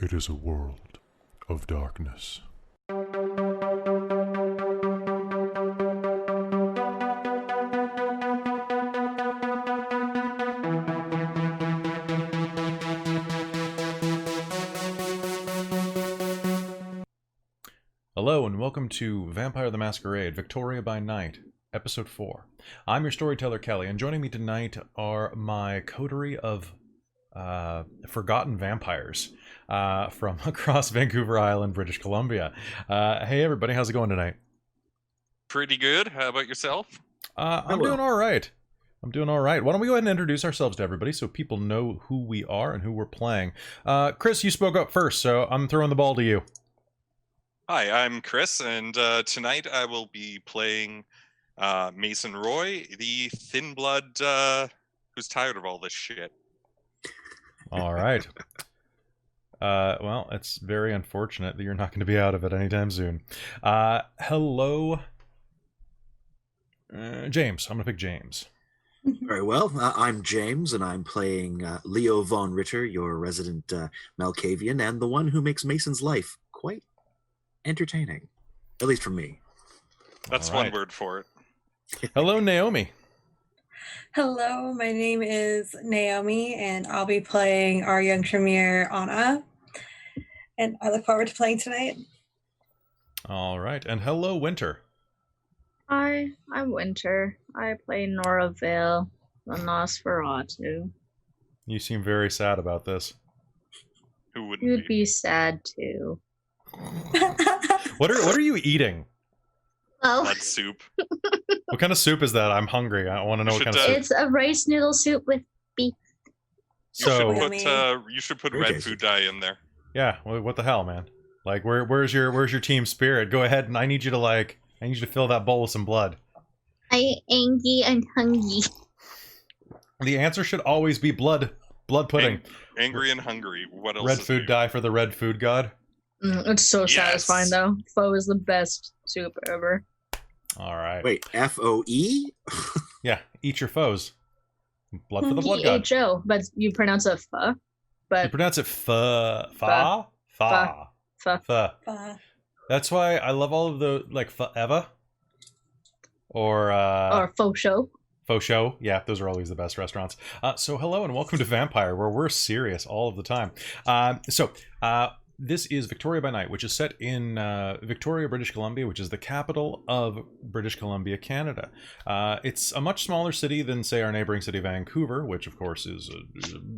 It is a world of darkness. Hello and welcome to Vampire the Masquerade, Victoria by Night, Episode 4. I'm your storyteller, Kelly, and joining me tonight are my coterie of forgotten vampires from across Vancouver Island, British Columbia. Hey everybody, how's it going tonight? Pretty good. How about yourself? I'm doing all right. I'm doing all right. Why don't we go ahead and introduce ourselves to everybody so people know who we are and who we're playing. Chris, you spoke up first, so I'm throwing the ball to you. Hi, I'm Chris, and tonight I will be playing Mason Roy, the thin blood who's tired of all this shit. All right. Well, it's very unfortunate that you're not going to be out of it anytime soon. Hello, James. I'm going to pick James. Very well. I'm James, and I'm playing Leo von Ritter, your resident Malkavian, and the one who makes Mason's life quite entertaining, at least for me. That's All right. one word for it. Hello, Naomi. Hello, my name is Naomi, and I'll be playing our young Tremere, Anna. And I look forward to playing tonight. All right. And hello, Winter. Hi, I'm Winter. I play Nora Vale, the Nosferatu. You seem very sad about this. Who wouldn't You'd be sad too. What are you eating? Oh, Blood soup. What kind of soup is that? I'm hungry. I want to know what kind of soup. it's a rice noodle soup with beef. So, You should put Very red tasty. food dye in there. yeah, what the hell, man? Like, where's your team spirit? Go ahead, and I need you to fill that bowl with some blood. I angry and hungry. The answer should always be blood pudding. Angry and hungry. What else? Red is food new? dye for the red food god. It's so Yes. satisfying though. Pho is the best soup ever. All right. Wait, F-O-E? Yeah, eat your foes. Blood for the blood god. P-H-O, but you pronounce it pho. You But pronounce it fa. That's why I love all of the like forever or faux show. faux show. Yeah, those are always the best restaurants. So hello and welcome to Vampire, where we're serious all of the time. This is Victoria by Night, which is set in Victoria, British Columbia, which is the capital of British Columbia, Canada. It's a much smaller city than, say, our neighboring city, Vancouver, which, of course, is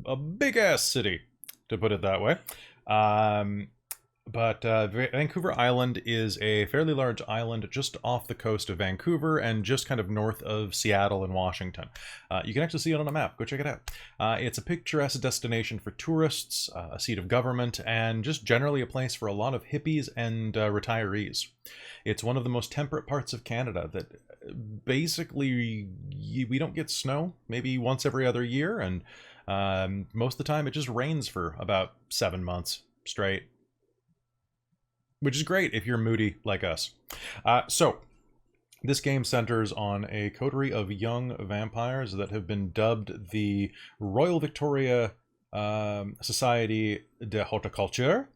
a big-ass city, to put it that way. But Vancouver Island is a fairly large island just off the coast of Vancouver and just kind of north of Seattle and Washington. You can actually see it on a map. Go check it out. It's a picturesque destination for tourists, a seat of government, and just generally a place for a lot of hippies and retirees. It's one of the most temperate parts of Canada that basically we don't get snow, maybe once every other year, and most of the time it just rains for about 7 months straight. Which is great if you're moody like us. So, this game centers on a coterie of young vampires that have been dubbed the Royal Victoria Society de Haute Culture,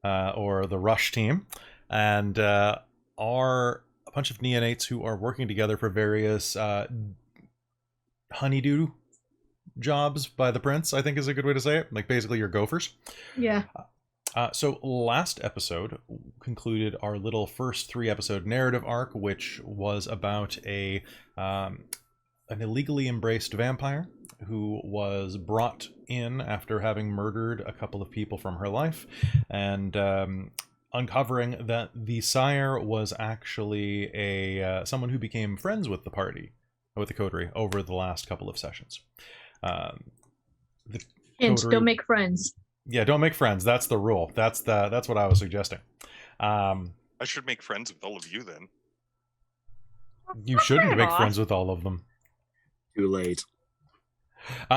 or the Rush Team, and are a bunch of neonates who are working together for various honeydew jobs by the prince, I think is a good way to say it. Like, basically, you're gophers. Yeah. So last episode concluded our little first 3-episode narrative arc, which was about an illegally embraced vampire who was brought in after having murdered a couple of people from her life, and uncovering that the sire was actually someone who became friends with the party, with the coterie, over the last couple of sessions. And don't make friends. Yeah, don't make friends. That's the rule. That's what I was suggesting. I should make friends with all of you then. You shouldn't make Aw. friends with all of them. Too late.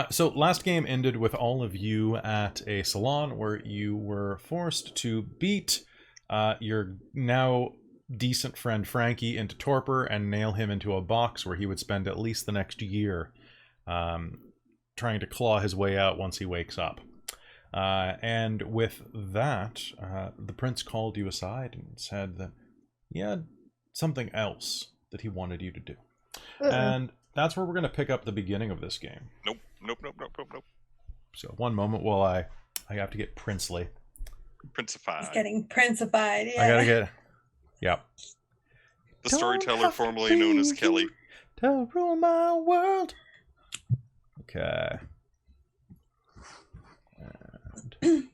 So last game ended with all of you at a salon where you were forced to beat your now decent friend Frankie into torpor and nail him into a box where he would spend at least the next year trying to claw his way out once he wakes up. And with that, the prince called you aside and said that he had something else that he wanted you to do. And that's where we're going to pick up the beginning of this game. Nope. So one moment while I have to get princely. Princified. He's getting princified, yeah. I gotta get... Yep. The storyteller formerly known as Kelly. To rule my world. Okay. And...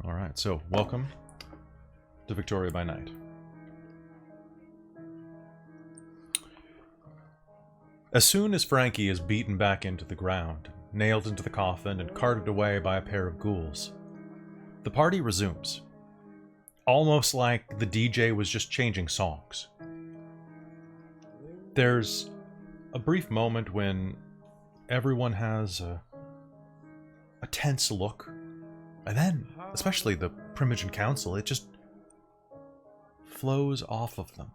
All right, so welcome to Victoria by Night. As soon as Frankie is beaten back into the ground, nailed into the coffin, and carted away by a pair of ghouls, the party resumes. Almost like the DJ was just changing songs. There's a brief moment when everyone has a tense look, and then, especially the Primogen Council, it just flows off of them.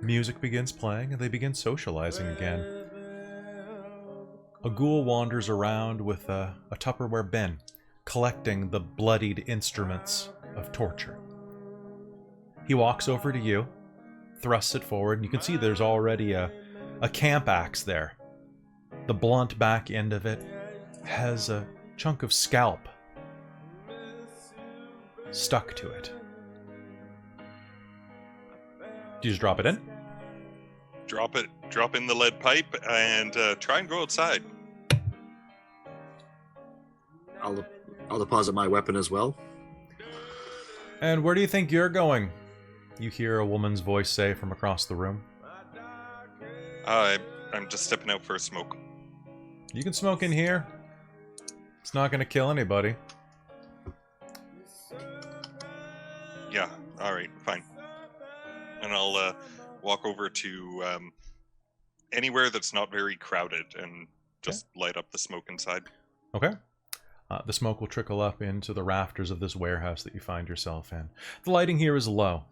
Music begins playing, and they begin socializing again. A ghoul wanders around with a Tupperware bin, collecting the bloodied instruments of torture. He walks over to you, thrusts it forward, and you can see there's already a camp axe there. The blunt back end of it has a chunk of scalp stuck to it. Do you just drop it in? Drop in the lead pipe and try and go outside. I'll deposit my weapon as well. And where do you think you're going? You hear a woman's voice say from across the room. I'm just stepping out for a smoke. You can smoke in here. It's not going to kill anybody. Yeah, alright, fine. And I'll walk over to anywhere that's not very crowded and just light up the smoke inside. Okay. The smoke will trickle up into the rafters of this warehouse that you find yourself in. The lighting here is low.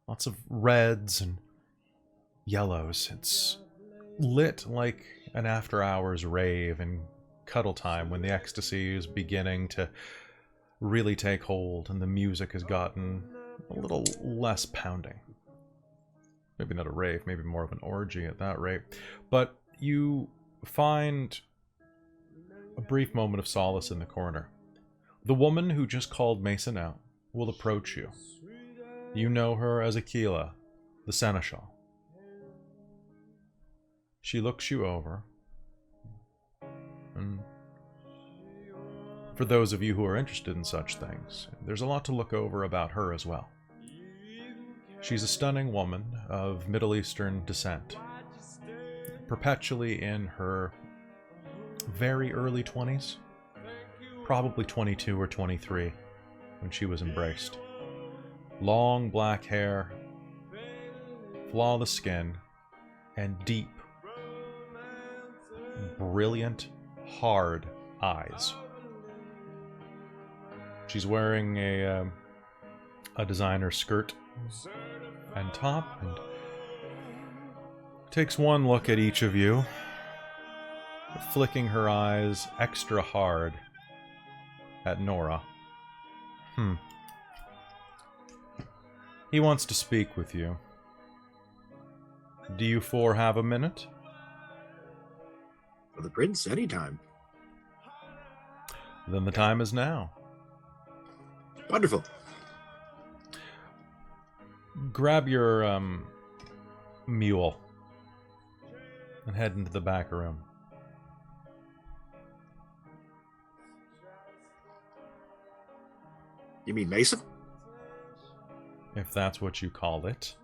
Lots of reds and yellows. It's lit like an after-hours rave and cuddle time when the ecstasy is beginning to really take hold and the music has gotten a little less pounding. Maybe not a rave, maybe more of an orgy at that rate. But you find a brief moment of solace in the corner. The woman who just called Mason out will approach you. You know her as Aquila, the Seneschal. She looks you over. And for those of you who are interested in such things, there's a lot to look over about her as well. She's a stunning woman of Middle Eastern descent, perpetually in her very early 20s, probably 22 or 23 when she was embraced. Long black hair, flawless skin, and deep, brilliant, hard eyes. She's wearing a designer skirt and top, and takes one look at each of you, flicking her eyes extra hard at Nora. He wants to speak with you. Do you four have a minute? For the prince, anytime. Then the time is now. Wonderful. Grab your mule and head into the back room. You mean Mason? If that's what you call it.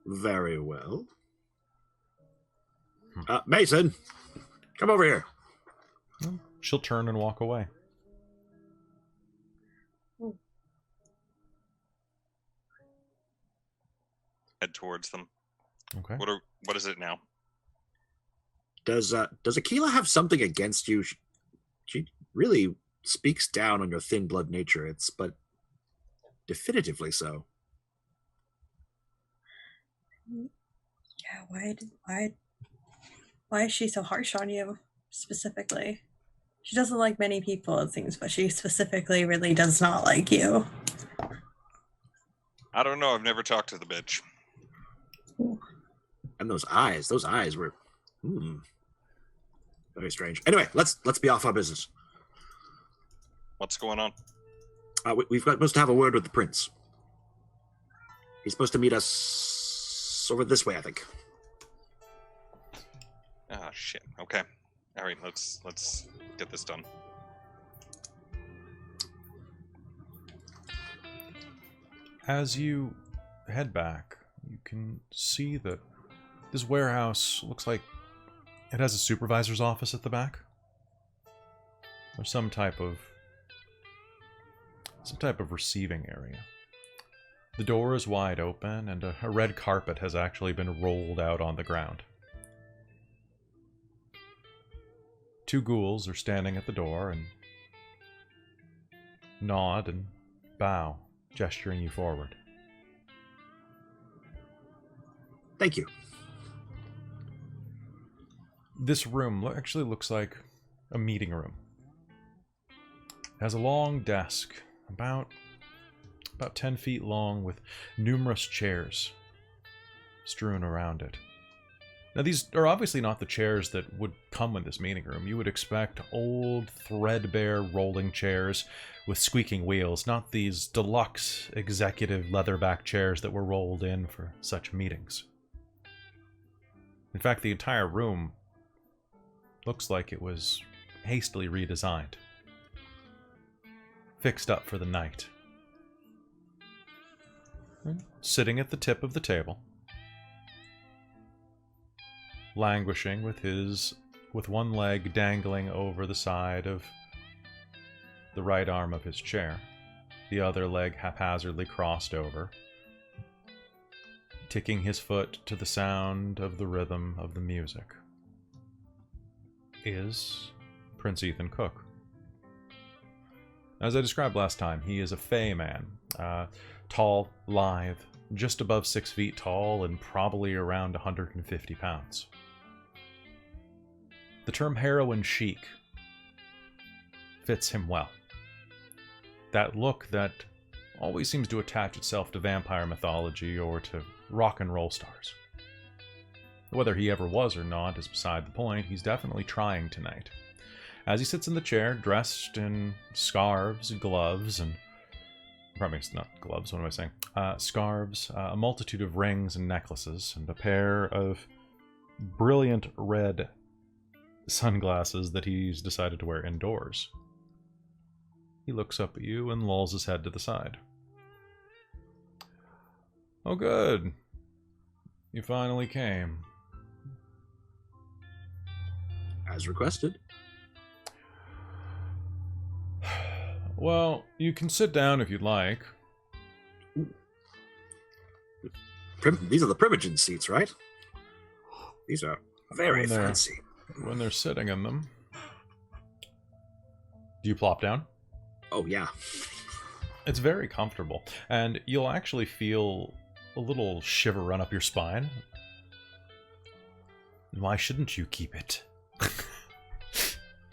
Very well. Mason, come over here. She'll turn and walk away. Head towards them. Okay. What is it now? Does Aquila have something against you? She really speaks down on your thin blood nature. But definitively so. Yeah, why is she so harsh on you, specifically? She doesn't like many people, it seems, but she specifically really does not like you. I don't know. I've never talked to the bitch. And those eyes were very strange. Anyway, let's be off our business. What's going on? We've supposed to have a word with the prince. He's supposed to meet us over this way, I think. Ah, shit. Okay. All right. Let's get this done. As you head back, you can see that this warehouse looks like it has a supervisor's office at the back. Or some type of receiving area. The door is wide open, and a red carpet has actually been rolled out on the ground. 2 ghouls are standing at the door and nod and bow, gesturing you forward. Thank you. This room actually looks like a meeting room. It has a long desk, about 10 feet long, with numerous chairs strewn around it. Now, these are obviously not the chairs that would come in this meeting room. You would expect old, threadbare rolling chairs with squeaking wheels, not these deluxe executive leatherback chairs that were rolled in for such meetings. In fact, the entire room looks like it was hastily redesigned, fixed up for the night. And sitting at the tip of the table, languishing with one leg dangling over the side of the right arm of his chair, the other leg haphazardly crossed over, ticking his foot to the sound of the rhythm of the music, is Prince Ethan Cook. As I described last time, he is a fey man, tall, lithe, just above 6 feet tall, and probably around 150 pounds. The term heroin chic fits him well. That look that always seems to attach itself to vampire mythology or to rock and roll stars. Whether he ever was or not is beside the point. He's definitely trying tonight. As he sits in the chair, dressed in scarves, gloves, and... Probably not gloves, what am I saying? Scarves, a multitude of rings and necklaces, and a pair of brilliant red sunglasses that he's decided to wear indoors. He looks up at you and lolls his head to the side. Oh, good. You finally came. As requested. Well, you can sit down if you'd like. These are the Primogen seats, right? These are very fancy. When they're sitting in them. Do you plop down? Oh, yeah. It's very comfortable, and you'll actually feel a little shiver run up your spine. Why shouldn't you keep it?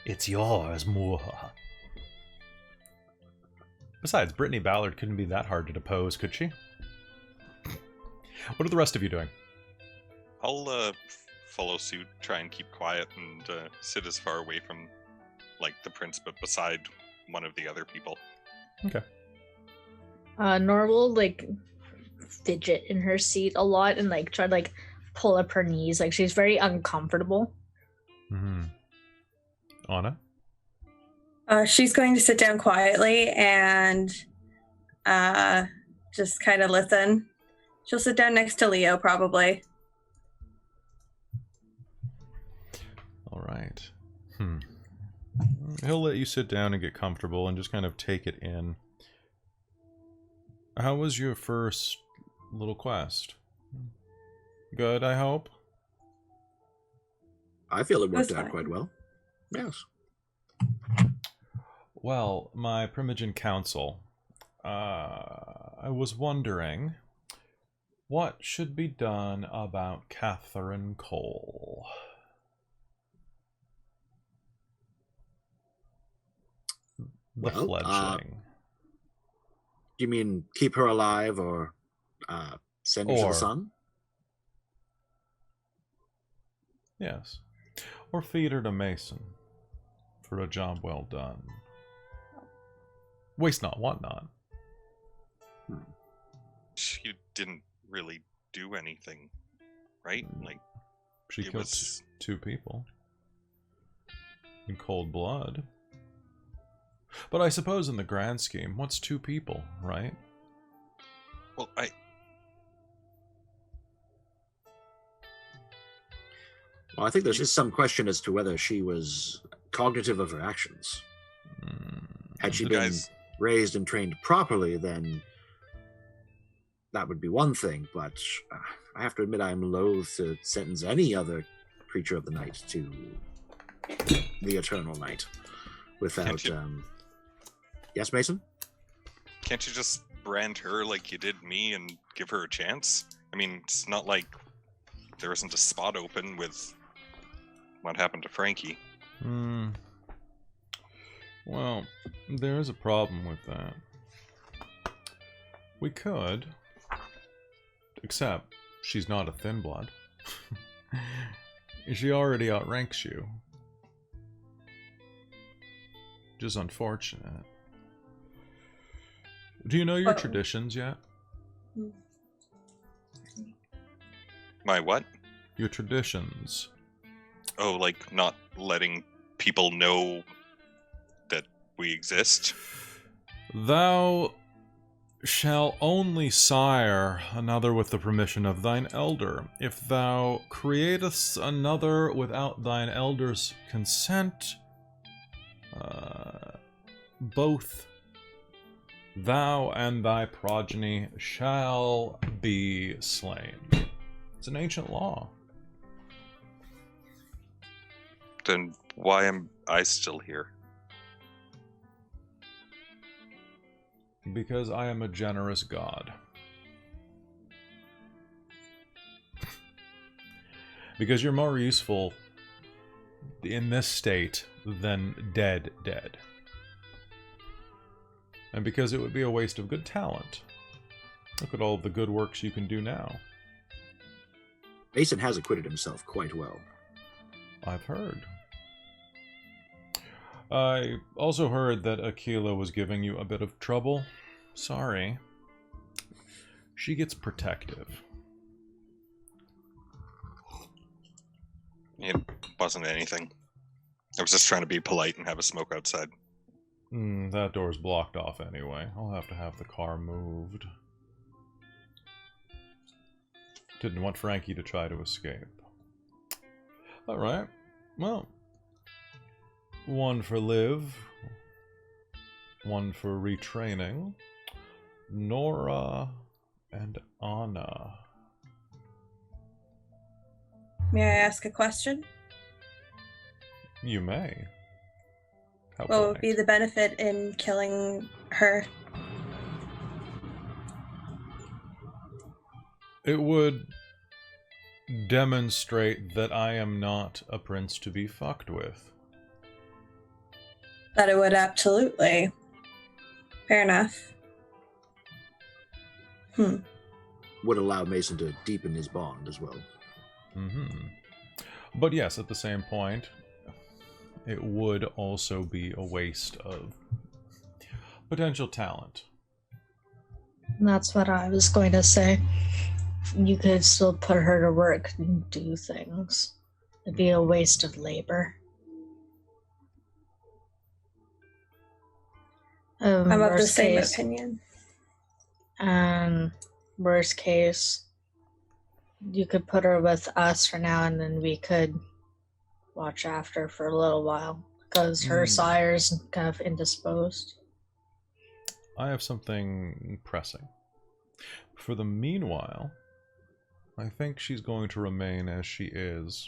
It's yours, more. Besides, Brittany Ballard couldn't be that hard to depose, could she? What are the rest of you doing? I'll follow suit, try and keep quiet, and sit as far away from, like, the prince, but beside one of the other people. Okay. Nora will, like, fidget in her seat a lot and, like, try to, like, pull up her knees. Like, she's very uncomfortable. Mm-hmm. Anna? She's going to sit down quietly and just kind of listen. She'll sit down next to Leo, probably. All right. He'll let you sit down and get comfortable and just kind of take it in. How was your first little quest? Good, I hope? I feel it worked out quite well. Yes. Well, my Primogen Council I was wondering what should be done about Catherine Cole. The Well, fledgling. Do you mean keep her alive or send her to Or- the sun? Yes. Or feed her to Mason for a job well done. Waste not, want not. She didn't really do anything, right? Like, She it killed was... two people. In cold blood. But I suppose in the grand scheme, what's two people, right? Well, Well, I think there's just some question as to whether she was cognitive of her actions. Had she You been guys- raised and trained properly, then that would be one thing. But I have to admit, I'm loath to sentence any other creature of the night to the eternal night without. Can't you- Yes, Mason? Can't you just brand her like you did me and give her a chance? I mean, it's not like there isn't a spot open with what happened to Frankie. Well, there is a problem with that. We could, except she's not a thin blood. She already outranks you. Just unfortunate. Do you know your traditions yet? My what? Your traditions. Oh, like not letting people know that we exist? Thou shall only sire another with the permission of thine elder. If thou createst another without thine elder's consent, both thou and thy progeny shall be slain. It's an ancient law. Then why am I still here? Because I am a generous god. Because you're more useful in this state than dead. And because it would be a waste of good talent. Look at all of the good works you can do now. Mason has acquitted himself quite well. I've heard. I also heard that Aquila was giving you a bit of trouble. Sorry. She gets protective. It wasn't anything. I was just trying to be polite and have a smoke outside. That door's blocked off anyway. I'll have to have the car moved. Didn't want Frankie to try to escape. Alright. Well. One for Liv. One for retraining. Nora and Anna. May I ask a question? You may. How What would be polite. the benefit in killing her? It would demonstrate that I am not a prince to be fucked with. That it would absolutely. Fair enough. Would allow Mason to deepen his bond as well. But yes, at the same point, it would also be a waste of potential talent. That's what I was going to say. You could still put her to work and do things. It'd be a waste of labor. I'm of the Worst same case- opinion. And worst case, you could put her with us for now, and then we could watch after for a little while because her sire's kind of indisposed. I have something pressing. For the meanwhile, I think she's going to remain as she is,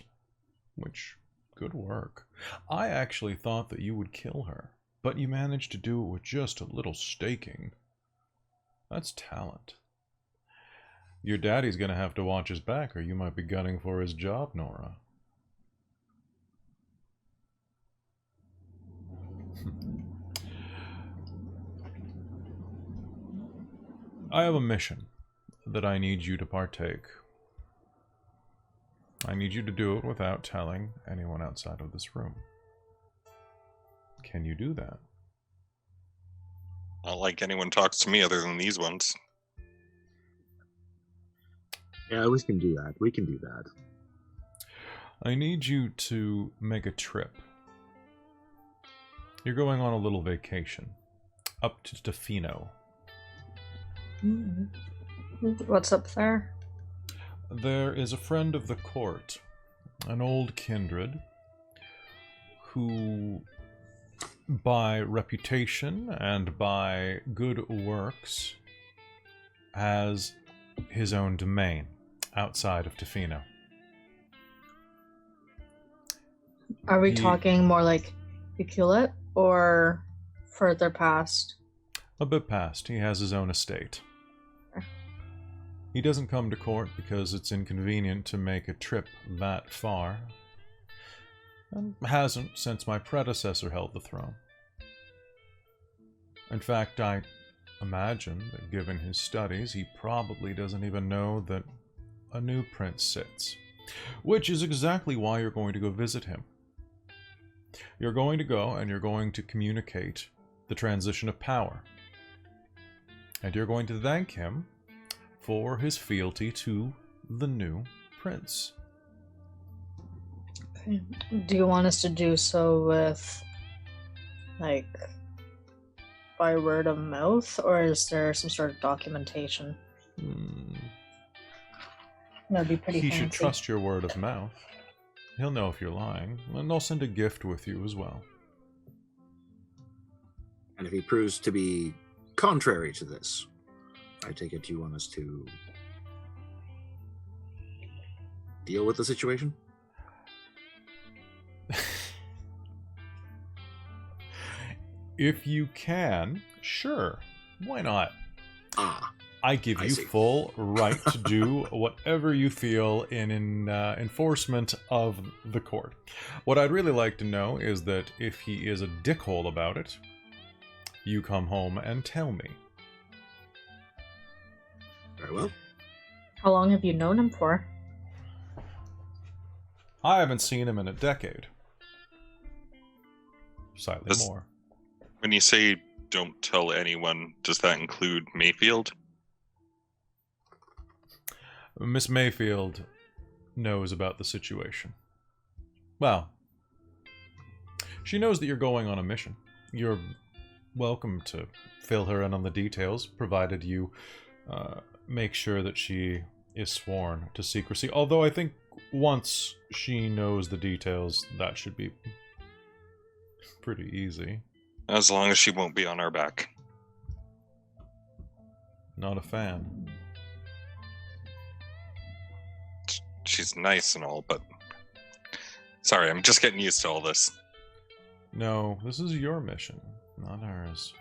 which, good work. I actually thought that you would kill her, but you managed to do it with just a little staking. That's talent. Your daddy's gonna have to watch his back, or you might be gunning for his job, Nora. I have a mission that I need you to partake. I need you to do it without telling anyone outside of this room. Can you do that? Not like anyone talks to me other than these ones. Yeah, we can do that. We can do that. I need you to make a trip. You're going on a little vacation. Up to Tofino. What's up there? There is a friend of the court, an old kindred, who, by reputation and by good works, has his own domain outside of Tofino. Are we talking more like Buculet or further past? A bit past. He has his own estate. He doesn't come to court because it's inconvenient to make a trip that far, and hasn't since my predecessor held the throne. In fact, I imagine that given his studies, he probably doesn't even know that a new prince sits, which is exactly why you're going to go visit him. You're going to go and you're going to communicate the transition of power, and you're going to thank him for his fealty to the new prince. Okay. Do you want us to do so with, like, by word of mouth, or is there some sort of documentation? That'd be pretty He fancy. should trust your word of mouth. He'll know if you're lying, and I'll send a gift with you as well. And if he proves to be contrary to this, I take it you want us to deal with the situation? If you can, sure. Why not? Ah, I give I you see. full right to do whatever you feel in enforcement of the court. What I'd really like to know is that if he is a dickhole about it, you come home and tell me. very well. How long have you known him for? I haven't seen him in a decade. Slightly That's- more. When you say don't tell anyone, does that include Mayfield? Miss Mayfield knows about the situation. Well, she knows that you're going on a mission. You're welcome to fill her in on the details, provided you make sure that she is sworn to secrecy. Although I think once she knows the details, that should be pretty easy. As long as she won't be on our back. Not a fan. She's nice and all, but... Sorry, I'm just getting used to all this. No, this is your mission, not ours.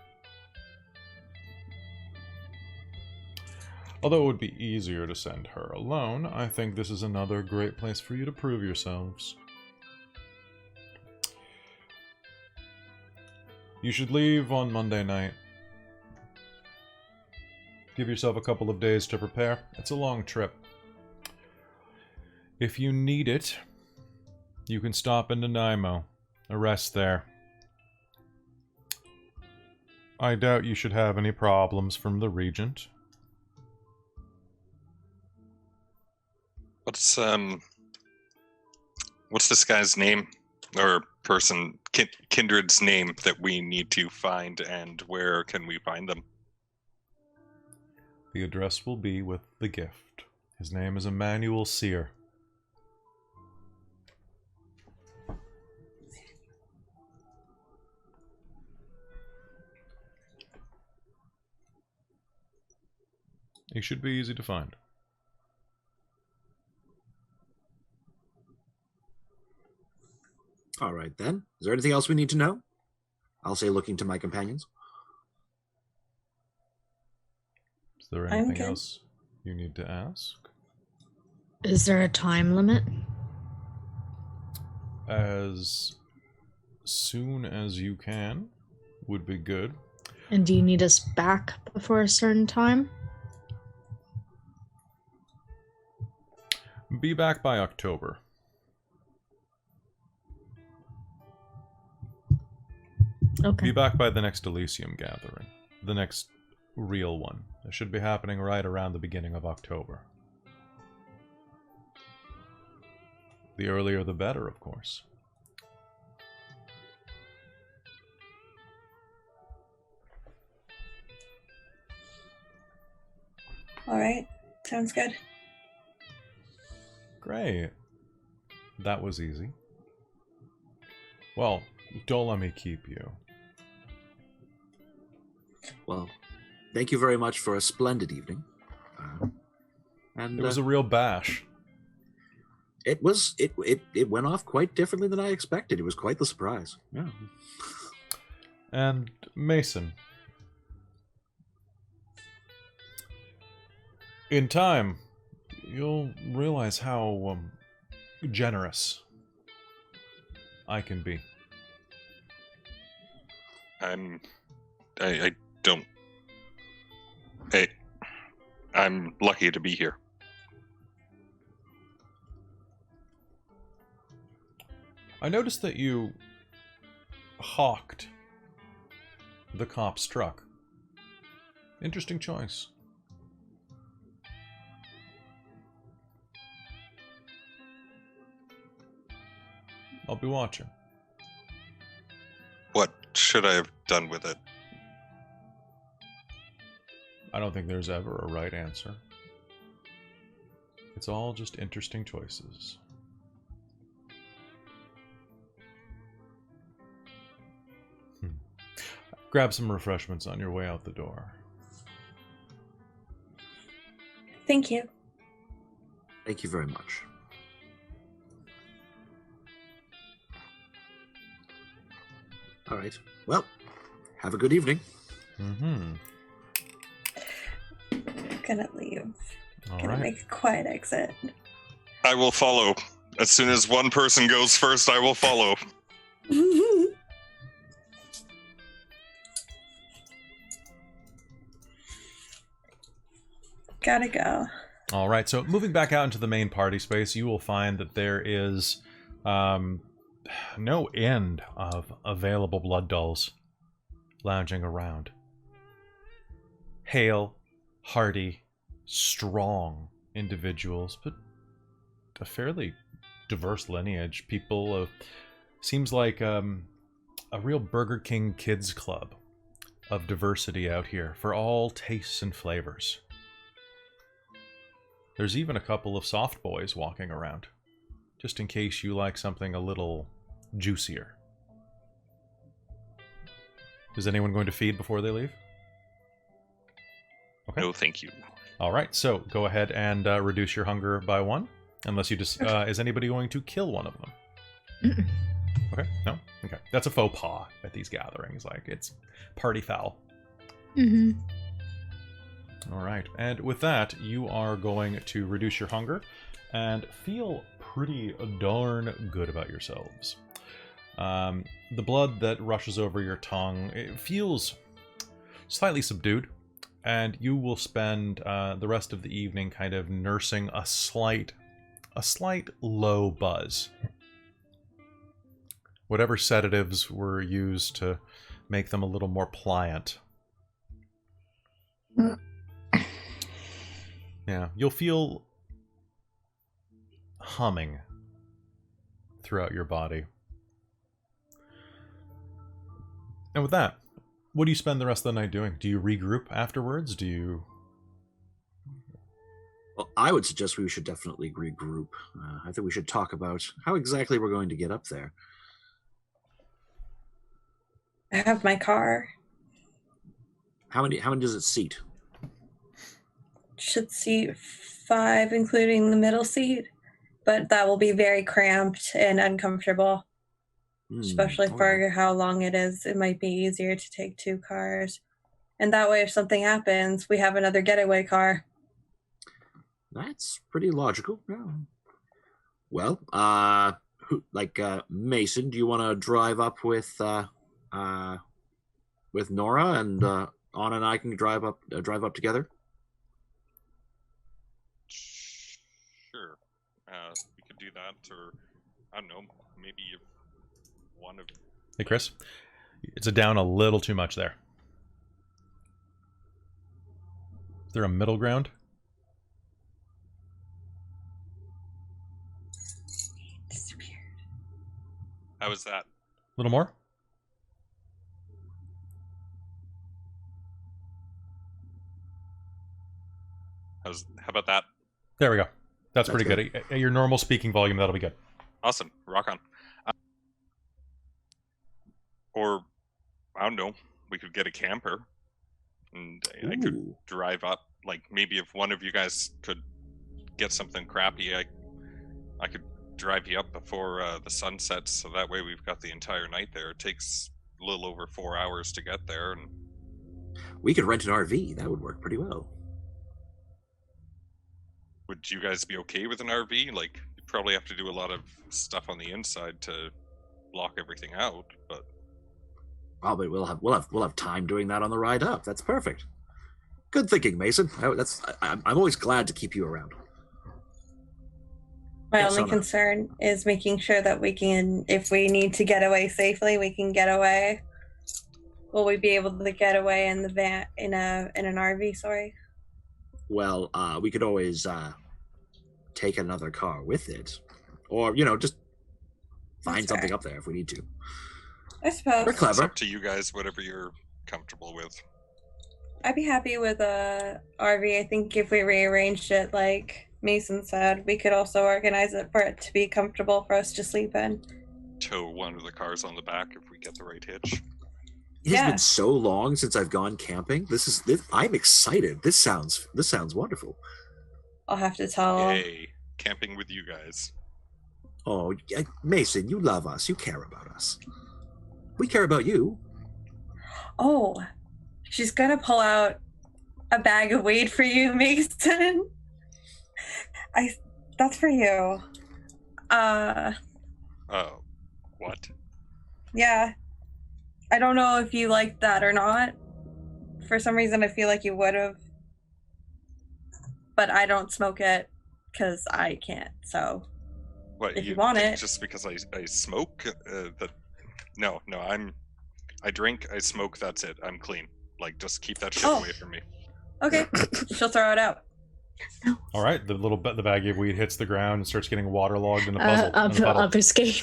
Although it would be easier to send her alone, I think this is another great place for you to prove yourselves. You should leave on Monday night. Give yourself a couple of days to prepare. It's a long trip. If you need it, you can stop in Nanaimo. A rest there. I doubt you should have any problems from the Regent. What's this guy's name? Or person, kindred's name that we need to find, and where can we find them? The address will be with the gift. His name is Emmanuel Sear. He should be easy to find. All right, then. Is there anything else we need to know? I'll say looking to my companions. there I'm anything good. else you need to ask? Is there a time limit? As soon as you can would be good. And do you need us back before a certain time? Be back by October. Okay. Be back by the next Elysium gathering. The next real one. It should be happening right around the beginning of October. The earlier the better, of course. All right. Sounds good. Great. That was easy. Well, don't let me keep you. Well, thank you very much for a splendid evening. And It was a real bash. it went off quite differently than I expected. It was quite the surprise. Yeah. And Mason. In time, you'll realize how generous I can be. I don't. Hey, I'm lucky to be here. I noticed that you hawked the cop's truck. Interesting choice. I'll be watching. What should I have done with it? I don't think there's ever a right answer. It's all just interesting choices. Grab some refreshments on your way out the door. Thank you. Thank you very much. All right. Well, have a good evening. Mm-hmm. Gonna leave. All Gonna right. make a quiet exit. I will follow. As soon as one person goes first, I will follow. Gotta go. All right, so moving back out into the main party space, you will find that there is no end of available blood dolls lounging around. Hale, hearty, strong individuals, but a fairly diverse lineage. People, seems like a real Burger King kids club of diversity out here for all tastes and flavors. There's even a couple of soft boys walking around, just in case you like something a little juicier. Is anyone going to feed before they leave? Okay. No, thank you. All right, so go ahead and reduce your hunger by 1. Unless you just... is anybody going to kill one of them? Okay, no? Okay. That's a faux pas at these gatherings. Like, it's party foul. Mm-hmm. All right, and with that, you are going to reduce your hunger and feel pretty darn good about yourselves. The blood that rushes over your tongue, it feels slightly subdued, and you will spend the rest of the evening kind of nursing a slight low buzz. Whatever sedatives were used to make them a little more pliant. Yeah, you'll feel humming throughout your body. And with that, what do you spend the rest of the night doing? Do you regroup afterwards? Do you... Well, I would suggest we should definitely regroup. I think we should talk about how exactly we're going to get up there. I have my car. How many does it seat? Should seat 5, including the middle seat, but that will be very cramped and uncomfortable, especially for how long it is. It might be easier to take 2 cars And that way, if something happens, we have another getaway car. That's pretty logical. Yeah. Well, Mason, do you want to drive up with Nora, and Anna and I can drive up together? Sure. We could do that, or I don't know, maybe if one of... Hey, Chris. It's down a little too much there. Is there a middle ground? Disappeared. How was that? A little more? How about that? There we go. That's That's pretty good. At your normal speaking volume, that'll be good. Awesome. Rock on. Or, I don't know, we could get a camper. And I could Ooh. drive up. Like, maybe if one of you guys could get something crappy, I could drive you up before the sun sets, so that way we've got the entire night there. It takes a little over 4 hours to get there, and We could rent an RV. That would work pretty well. would you guys be okay with an RV? Like, you'd probably have to do a lot of stuff on the inside to block everything out, but Probably we'll have time doing that on the ride up. That's perfect. Good thinking, Mason. I'm always glad to keep you around. My Yes, only Anna. concern is making sure that we can, if we need to get away safely, we can get away. Will we be able to get away in the van in an RV? Sorry. Well, we could always take another car with it, or just find That's something fair. up there if we need to. I suppose. We're it's clever. up to you guys, whatever you're comfortable with. I'd be happy with a RV. I think if we rearranged it, like Mason said, we could also organize it for it to be comfortable for us to sleep in. Tow one of the cars on the back if we get the right hitch. It has Yeah. been so long since I've gone camping. I'm excited. This sounds wonderful. I'll have to tell. Yay. Camping with you guys. Oh, Mason, you love us. You care about us. We care about you. Oh, she's gonna pull out a bag of weed for you, Mason. That's for you. Oh, what? Yeah. I don't know if you liked that or not. For some reason, I feel like you would have. But I don't smoke it because I can't. So What, if you want think it. just because I smoke? No, I drink, I smoke, that's it. I'm clean. Like, just keep that shit Oh. away from me. Okay, she'll throw it out. All right, the baggie of weed hits the ground and starts getting waterlogged in the puzzle. in the puddle. Obfuscate.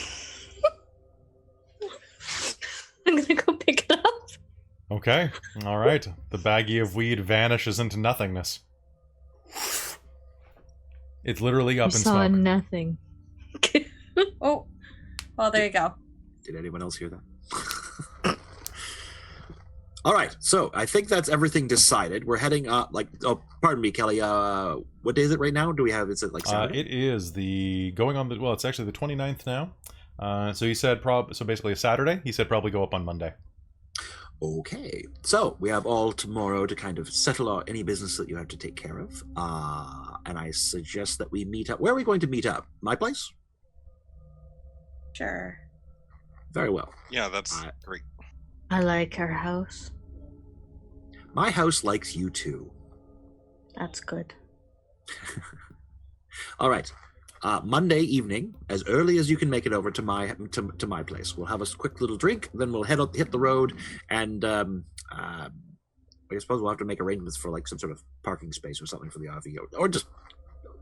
I'm gonna go pick it up. Okay, all right. The baggie of weed vanishes into nothingness. It's literally up I in saw smoke. nothing. Oh, well, there you go. Did anyone else hear that? All right, so I think that's everything decided. We're heading pardon me, Kelly. What day is it right now? Do we have? Is it like Saturday? It is it's actually the 29th now. So he said so basically a Saturday. He said probably go up on Monday. Okay, so we have all tomorrow to kind of settle any business that you have to take care of. And I suggest that we meet up. Where are we going to meet up? My place? Sure. Very well. Yeah, that's great. I like our house. My house likes you too. That's good. All right. Monday evening, as early as you can make it over to my place. We'll have a quick little drink, then we'll hit the road, and I suppose we'll have to make arrangements for like some sort of parking space or something for the RV, or just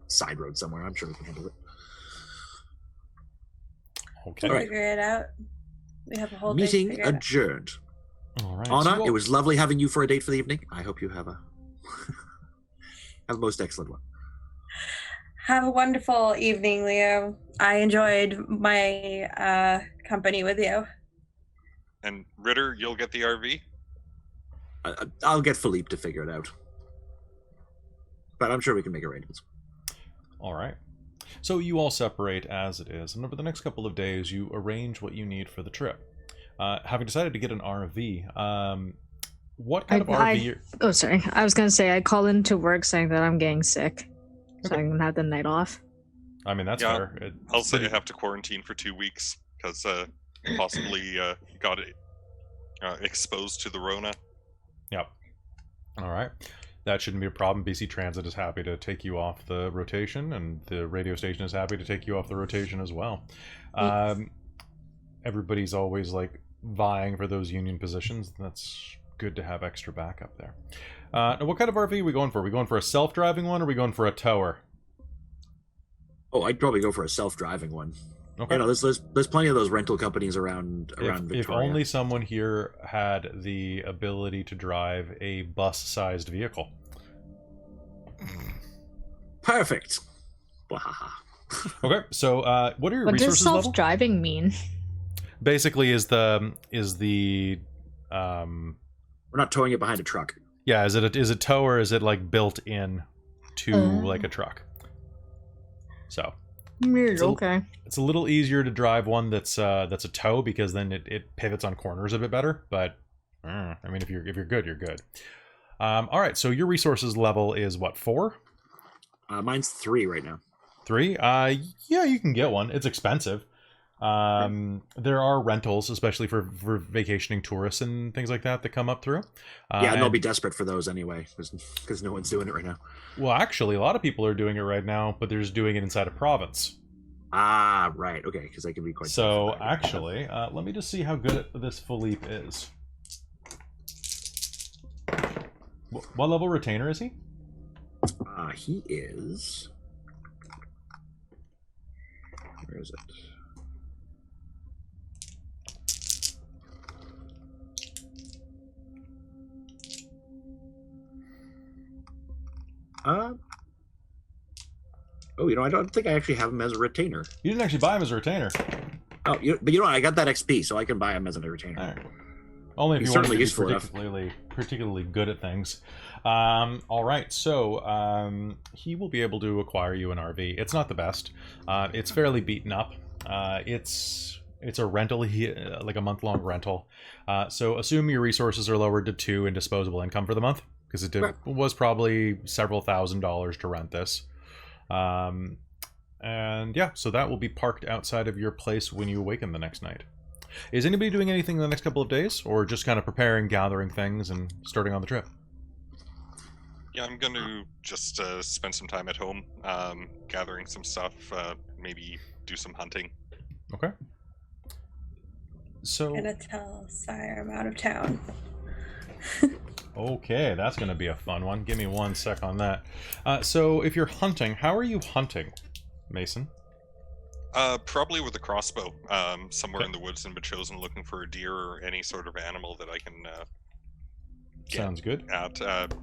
side road somewhere. I'm sure we can handle it. Okay. All right. Figure it out. We have a whole day to Meeting figure it out. adjourned. All right. Anna, so- it was lovely having you for a date for the evening. I hope you have a most excellent one. Have a wonderful evening, Leo. I enjoyed my company with you. And Ritter, you'll get the RV? I'll get Philippe to figure it out, but I'm sure we can make arrangements. All right. So you all separate as it is, and over the next couple of days, you arrange what you need for the trip. Having decided to get an RV, What kind of RV? Oh, sorry. I was gonna say I called into work saying that I'm getting sick, so I can have the night off. I mean, that's Yeah, fair. I'll say I have to quarantine for 2 weeks because possibly got exposed to the Rona. Yep. All right. That shouldn't be a problem. BC Transit is happy to take you off the rotation, and the radio station is happy to take you off the rotation as well. Everybody's always like vying for those union positions. That's good to have extra backup there. Now what kind of RV are we going for? Are we going for a self-driving one, or are we going for a tower? Oh, I'd probably go for a self-driving one. Okay. You know, there's plenty of those rental companies around Victoria. If only someone here had the ability to drive a bus-sized vehicle. Perfect. Okay, so what are your What does resources level? self-driving mean? Basically, is the We're not towing it behind a truck. yeah, is it tow, or is it like built in to like a truck? So Okay. it's a little easier to drive one that's a tow, because then it pivots on corners a bit better. But I mean, if you're good, you're good. All right, so your resources level is what, 4? Mine's 3 right now. 3? Yeah, you can get one. It's expensive. There are rentals, especially for vacationing tourists and things like that come up through. Yeah, and they'll be desperate for those anyway, because no one's doing it right now. Well, actually, a lot of people are doing it right now, but they're just doing it inside a province. Ah, right. Okay, because they can be quite. So, actually, let me just see how good this Philippe is. What level retainer is he? He is. Where is it? Oh, you know, I don't think I actually have him as a retainer. You didn't actually buy him as a retainer. Oh, but you know what? I got that XP, so I can buy him as a retainer. All right. Only if He's you want to certainly be useful particularly good at things. All right, so he will be able to acquire you an RV. It's not the best. It's fairly beaten up. It's a rental, like a month-long rental. So assume your resources are lowered to 2 in disposable income for the month, because it was probably several $1,000s to rent this. And yeah, so that will be parked outside of your place when you awaken the next night. Is anybody doing anything in the next couple of days, or just kind of preparing, gathering things, and starting on the trip? Yeah, I'm going to just spend some time at home, gathering some stuff, maybe do some hunting. Okay. So. I'm gonna tell Sire I'm out of town. Okay, that's going to be a fun one. Give me 1 sec on that. So if you're hunting, how are you hunting, Mason? Probably with a crossbow, somewhere in the woods in Machosen, looking for a deer or any sort of animal that I can Sounds good. at.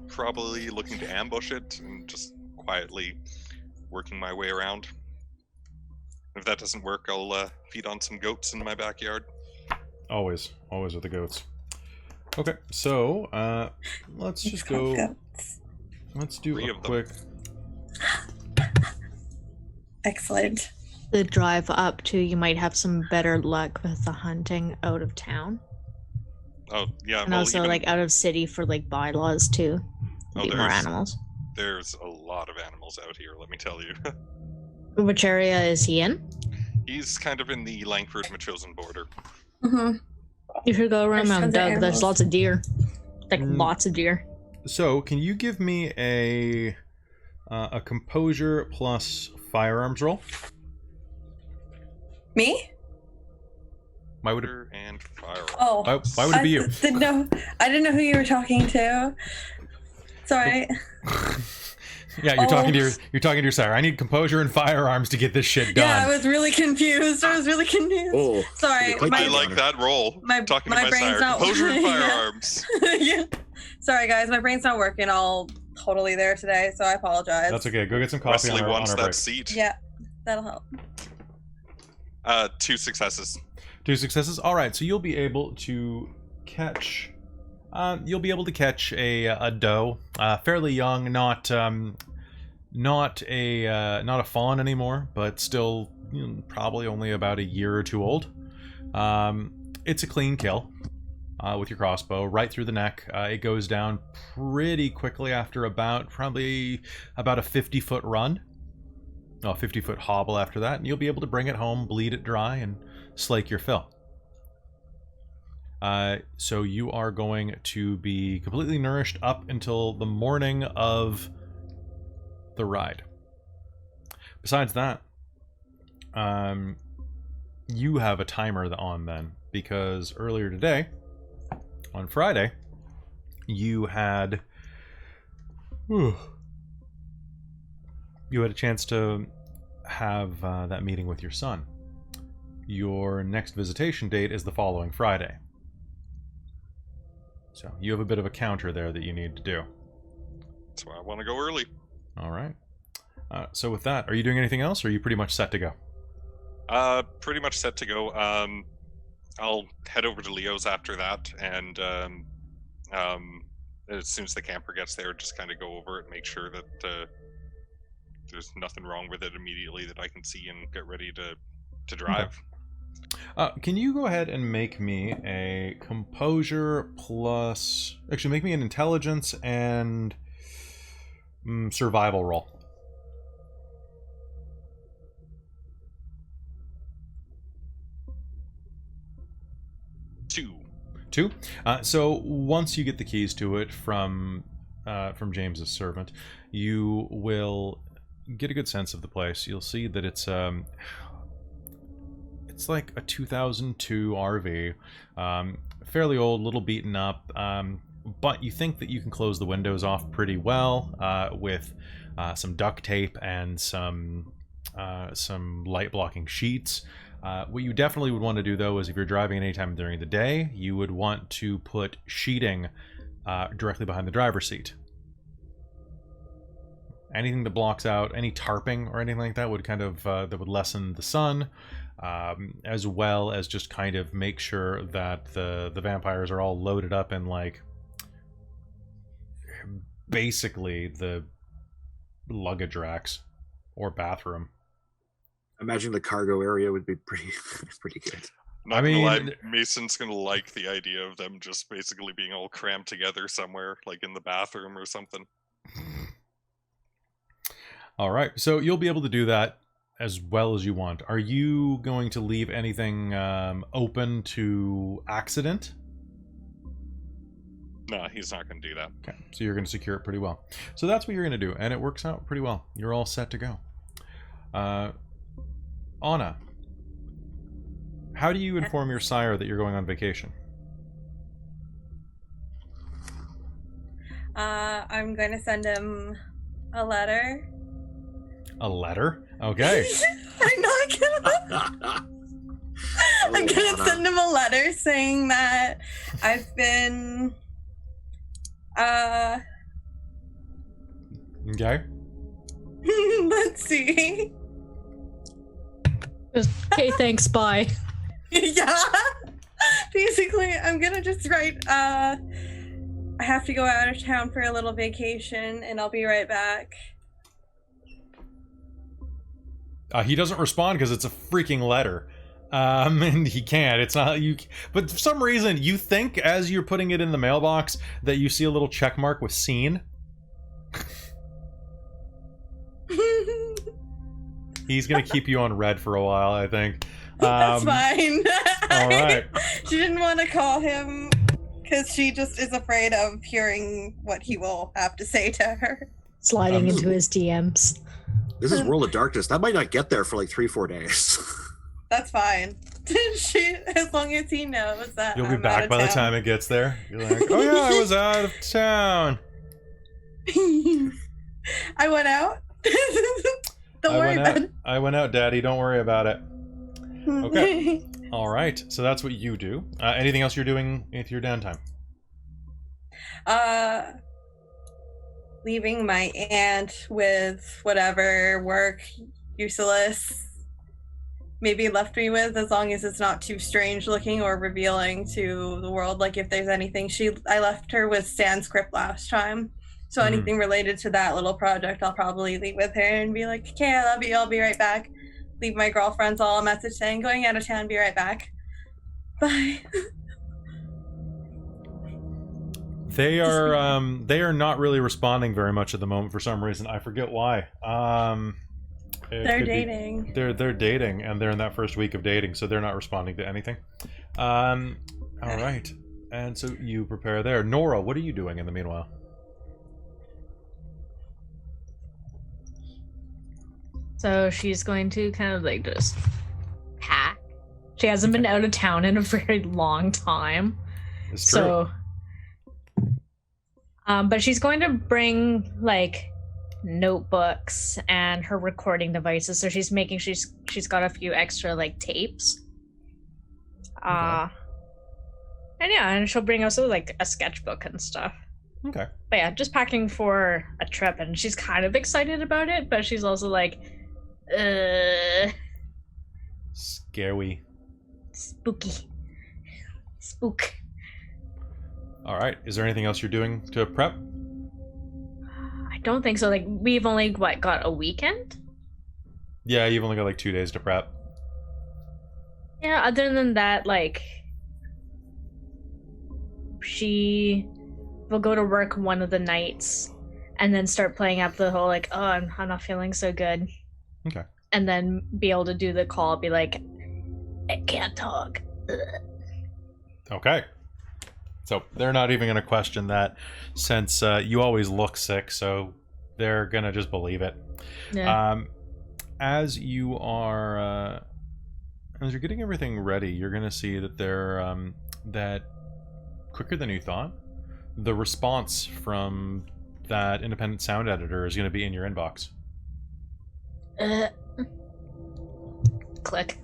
Probably looking to ambush it and just quietly working my way around. If that doesn't work, I'll feed on some goats in my backyard. Always with the goats. Okay, so let's just go. Goats. Let's do 3 a of them. quick. Excellent. The drive up to, you might have some better luck with the hunting out of town, Oh, yeah. and well, also even- like out of city for like bylaws too. Oh, Be more there's- animals. There's a lot of animals out here, let me tell you. Which area is he in? He's kind of in the Langford-Machosen border. Mm-hmm. You should go around There's Mount tons of Doug. There's animals. lots of deer. Like lots of deer. So, can you give me a composure plus firearms roll? Me? Why would it? Deer and firearms. Oh. Why would it be you? I didn't know who you were talking to. Sorry. Yeah, you're talking to your sire. I need composure and firearms to get this shit done. Yeah, I was really confused. Oh, Sorry. quite I the like honor. that role. My- Talking my to my brain's sire. not Composure and working. firearms. Yeah. Sorry, guys. My brain's not working all totally there today, so I apologize. That's okay. Go get some coffee Wesley on wants our that break. seat. Yeah, that'll help. 2 successes. 2 successes. All right, so you'll be able to catch. You'll be able to catch a doe, fairly young, not a fawn anymore, but still probably only about a year or 2 old. It's a clean kill. with your crossbow right through the neck. It goes down pretty quickly after probably about a 50-foot run. Oh, 50-foot hobble after that, and you'll be able to bring it home, bleed it dry, and slake your fill. So you are going to be completely nourished up until the morning of the ride. Besides that, you have a timer on then, because earlier today, on Friday, you had a chance to have that meeting with your son. Your next visitation date is the following Friday. So you have a bit of a counter there that you need to do. That's why I want to go early. All right. So with that, are you doing anything else, or are you pretty much set to go? Pretty much set to go. I'll head over to Leo's after that, and as soon as the camper gets there, just kind of go over it, make sure that there's nothing wrong with it immediately that I can see, and get ready to drive. Okay. Can you go ahead and make me a composure plus... Actually, make me an intelligence and survival roll. Two. So once you get the keys to it from James's servant, you will get a good sense of the place. You'll see that it's like a 2002 RV, fairly old, little beaten up, but you think that you can close the windows off pretty well with some duct tape and some light blocking sheets. What you definitely would want to do, though, is if you're driving at any time during the day, you would want to put sheeting directly behind the driver's seat. Anything that blocks out any tarping or anything like that would kind of that would lessen the sun, as well as just kind of make sure that the vampires are all loaded up in, like, basically the luggage racks or bathroom. Imagine the cargo area would be pretty good. Not gonna lie, Mason's gonna like the idea of them just basically being all crammed together somewhere, like in the bathroom or something. All right, so you'll be able to do that as well as you want. Are you going to leave anything open to accident? No, he's not going to do that. Okay, so you're going to secure it pretty well. So that's what you're going to do, and it works out pretty well. You're all set to go. Anna, how do you inform your sire that you're going on vacation? I'm going to send him a letter. A letter? Okay. I'm not gonna. I'm gonna send him a letter saying that I've been. Okay. Let's see. Okay, thanks, bye. Yeah. Basically, I'm gonna just write, I have to go out of town for a little vacation, and I'll be right back. He doesn't respond because it's a freaking letter. And he can't. It's not you. But for some reason, you think as you're putting it in the mailbox that you see a little check mark with "seen." He's gonna keep you on red for a while, I think. That's fine. All right. She didn't want to call him because she just is afraid of hearing what he will have to say to her. Sliding into his DMs. This is World of Darkness. That might not get there for like 3-4 days. That's fine. As long as he knows that You'll be back by the time it gets there. You're like, oh yeah, I was out of town. I went out. Don't worry about it. I went out, Daddy. Don't worry about it. Okay. All right. So that's what you do. Anything else you're doing with your downtime? Leaving my aunt with whatever work useless maybe left me with, as long as it's not too strange looking or revealing to the world. Like if there's anything, I left her with Sanskrit last time, so anything related to that little project I'll probably leave with her and be like, okay, I love you, I'll be right back. Leave my girlfriends all a message saying going out of town, be right back, bye. They are not really responding very much at the moment for some reason. I forget why. They're dating. They're dating, and they're in that first week of dating, so they're not responding to anything. All right. And so you prepare there. Nora, what are you doing in the meanwhile? So she's going to kind of like just pack. She hasn't been out of town in a very long time. It's true. So, but she's going to bring like notebooks and her recording devices. So she's got a few extra like tapes. Okay. And yeah, and she'll bring also like a sketchbook and stuff. Okay. But yeah, just packing for a trip, and she's kind of excited about it, but she's also like, Scary. spooky. Spook. All right. Is there anything else you're doing to prep? I don't think so. Like, we've only, got a weekend? Yeah, you've only got like 2 days to prep. Yeah, other than that, like, she will go to work one of the nights and then start playing up the whole, like, oh, I'm not feeling so good. Okay. And then be able to do the call, be like, I can't talk. Ugh. Okay. So they're not even going to question that, since you always look sick, so they're going to just believe it. Yeah. As you are, as you're getting everything ready, you're going to see that they're, that quicker than you thought, the response from that independent sound editor is going to be in your inbox. Click.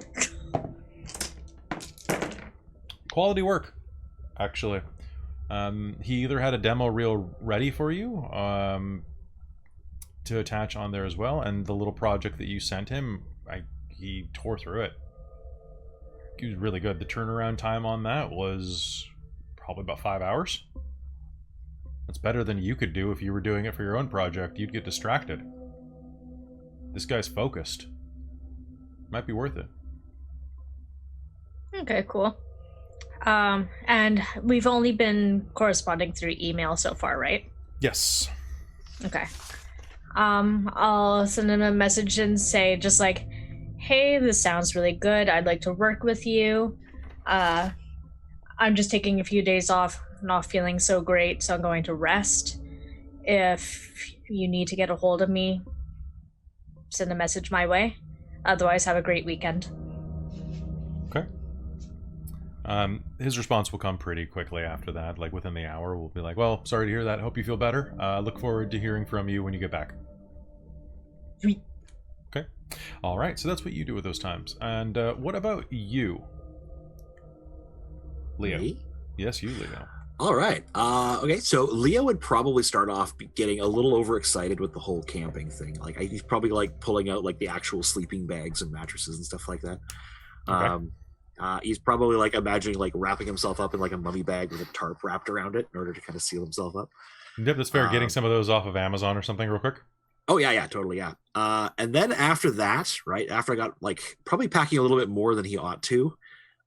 Quality work, actually. He either had a demo reel ready for you to attach on there as well, and the little project that you sent him, he tore through it. He was really good. The turnaround time on that was probably about 5 hours. That's better than you could do if you were doing it for your own project. You'd get distracted. This guy's focused. Might be worth it. Okay, cool. And we've only been corresponding through email so far, right? Yes. Okay. I'll send him a message and say just like, hey, this sounds really good. I'd like to work with you. I'm just taking a few days off, not feeling so great, so I'm going to rest. If you need to get a hold of me, send a message my way. Otherwise, have a great weekend. Okay. His response will come pretty quickly after that. Like within the hour, we'll be like, well, sorry to hear that. Hope you feel better. Look forward to hearing from you when you get back. Sweet. Okay. All right. So that's what you do with those times. And what about you, Leo? Me? Yes, you, Leo. All right. Okay, so Leo would probably start off getting a little overexcited with the whole camping thing. Like he's probably like pulling out like the actual sleeping bags and mattresses and stuff like that. Okay. He's probably like imagining like wrapping himself up in like a mummy bag with a tarp wrapped around it in order to kind of seal himself up. Yep, that's fair. Getting some of those off of Amazon or something real quick. Oh yeah, totally, yeah. And then after that, right after I got like probably packing a little bit more than he ought to,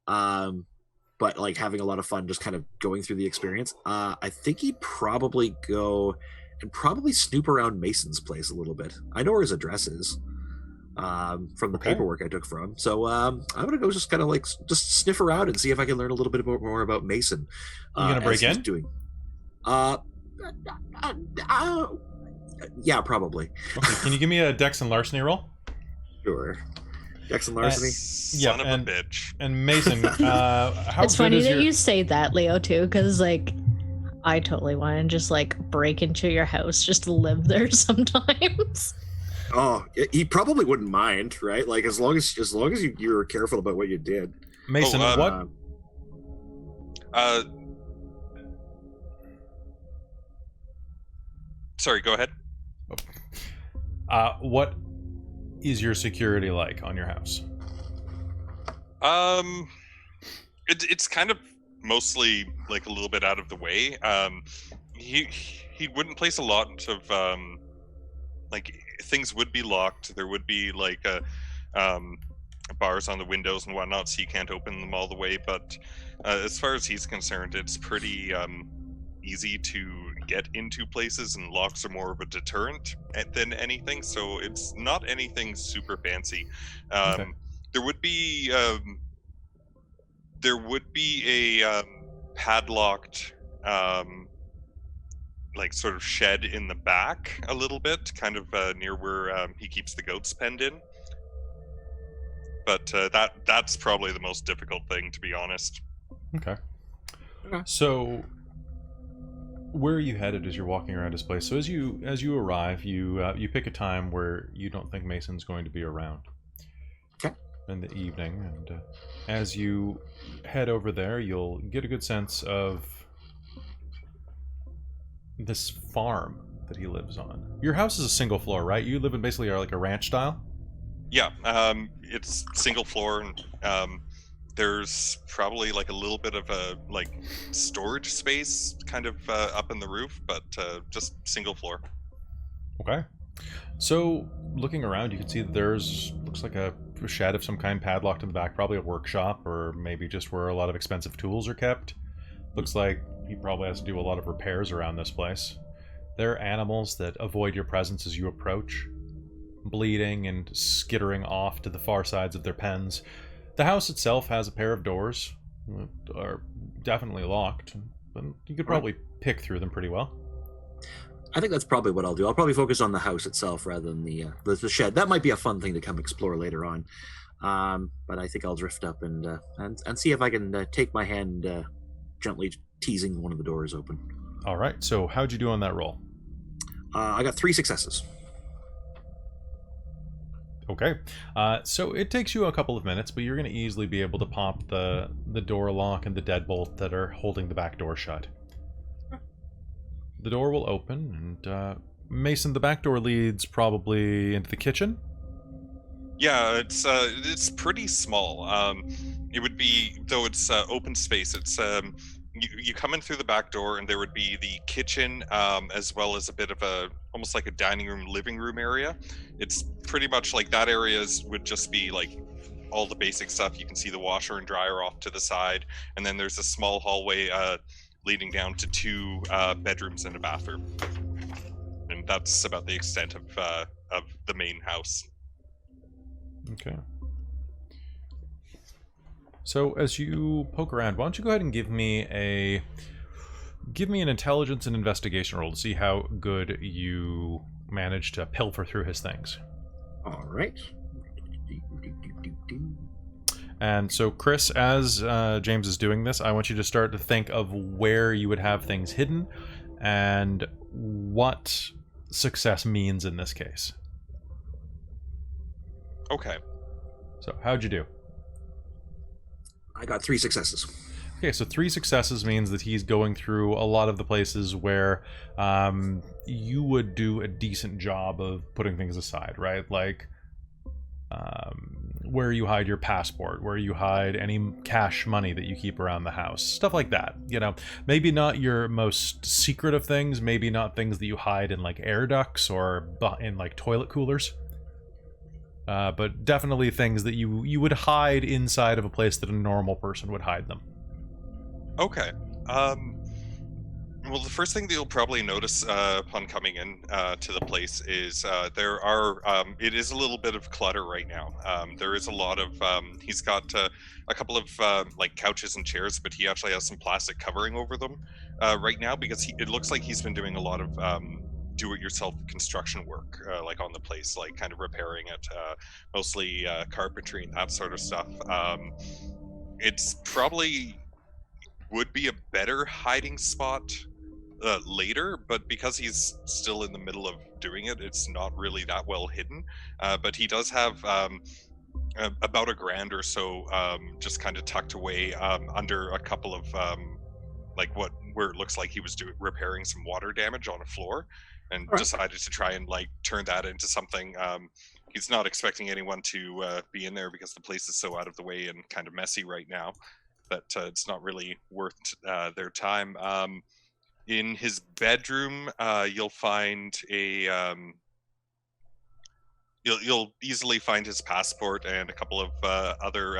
but like having a lot of fun just kind of going through the experience. I think he'd probably go and probably snoop around Mason's place a little bit. I know where his address is from the paperwork I took from him. So I'm gonna go just kind of like just sniff around and see if I can learn a little bit more about Mason. You gonna break in? Doing. Yeah, probably. Okay. Can you give me a Dex and Larceny roll? Sure. Dex and Larceny. Son of a bitch. And Mason, how It's good funny is that your... you say that, Leo, too, because like I totally want to just like break into your house just to live there sometimes. Oh, he probably wouldn't mind, right? Like as long as you're careful about what you did. Mason, what? Sorry, go ahead. What is your security like on your house? It's kind of mostly like a little bit out of the way. He wouldn't place a lot of like things would be locked. There would be like bars on the windows and whatnot, so you can't open them all the way. But as far as he's concerned, it's pretty easy to get into places, and locks are more of a deterrent than anything. So it's not anything super fancy. Okay. There would be a padlocked like sort of shed in the back a little bit, kind of near where he keeps the goats penned in. But that's probably the most difficult thing, to be honest. Okay. So, where are you headed as you're walking around this place? So as you arrive, you pick a time where you don't think Mason's going to be around. Okay. In the evening, and as you head over there, you'll get a good sense of this farm that he lives on. Your house is a single floor, right? You live in basically like a ranch style? Yeah, it's single floor, and there's probably like a little bit of a like storage space kind of up in the roof, but just single floor. Okay. So, looking around, you can see that looks like a shed of some kind padlocked in the back, probably a workshop, or maybe just where a lot of expensive tools are kept. Looks like he probably has to do a lot of repairs around this place. There are animals that avoid your presence as you approach, bleeding and skittering off to the far sides of their pens. The house itself has a pair of doors that are definitely locked, but you could probably pick through them pretty well. I think that's probably what I'll do. I'll probably focus on the house itself rather than the shed. That might be a fun thing to come explore later on. But I think I'll drift up and see if I can take my hand gently teasing one of the doors open. All right. So how'd you do on that roll? I got 3 successes. Okay. So it takes you a couple of minutes, but you're going to easily be able to pop the door lock and the deadbolt that are holding the back door shut. The door will open, and Mason, the back door leads probably into the kitchen. Yeah, it's pretty small. It would be, though it's open space. It's you come in through the back door, and there would be the kitchen, as well as a bit of almost like a dining room, living room area. It's pretty much like that area would just be like all the basic stuff. You can see the washer and dryer off to the side, and then there's a small hallway leading down to 2 bedrooms and a bathroom, and that's about the extent of the main house. Okay. So as you poke around, why don't you go ahead and give me an intelligence and investigation roll to see how good you manage to pilfer through his things. All right. And so, Chris, as James is doing this, I want you to start to think of where you would have things hidden and what success means in this case. Okay. So, how'd you do? I got 3 successes. Okay, so 3 successes means that he's going through a lot of the places where you would do a decent job of putting things aside, right? Like where you hide your passport, where you hide any cash money that you keep around the house, stuff like that. You know, maybe not your most secret of things, maybe not things that you hide in like air ducts or in like toilet coolers. But definitely things that you would hide inside of a place that a normal person would hide them. Okay. Well, the first thing that you'll probably notice upon coming in to the place is it is a little bit of clutter right now. There is a lot of, he's got a couple of like couches and chairs, but he actually has some plastic covering over them right now because it looks like he's been doing a lot of do-it-yourself construction work, like on the place, like kind of repairing it, mostly carpentry and that sort of stuff. It's probably would be a better hiding spot later, but because he's still in the middle of doing it, it's not really that well hidden. But he does have about $1,000 or so just kind of tucked away under a couple of where it looks like he was repairing some water damage on a floor, and decided to try and like turn that into something. He's not expecting anyone to be in there because the place is so out of the way and kind of messy right now that it's not really worth their time. In his bedroom, you'll find you'll easily find his passport and a couple of other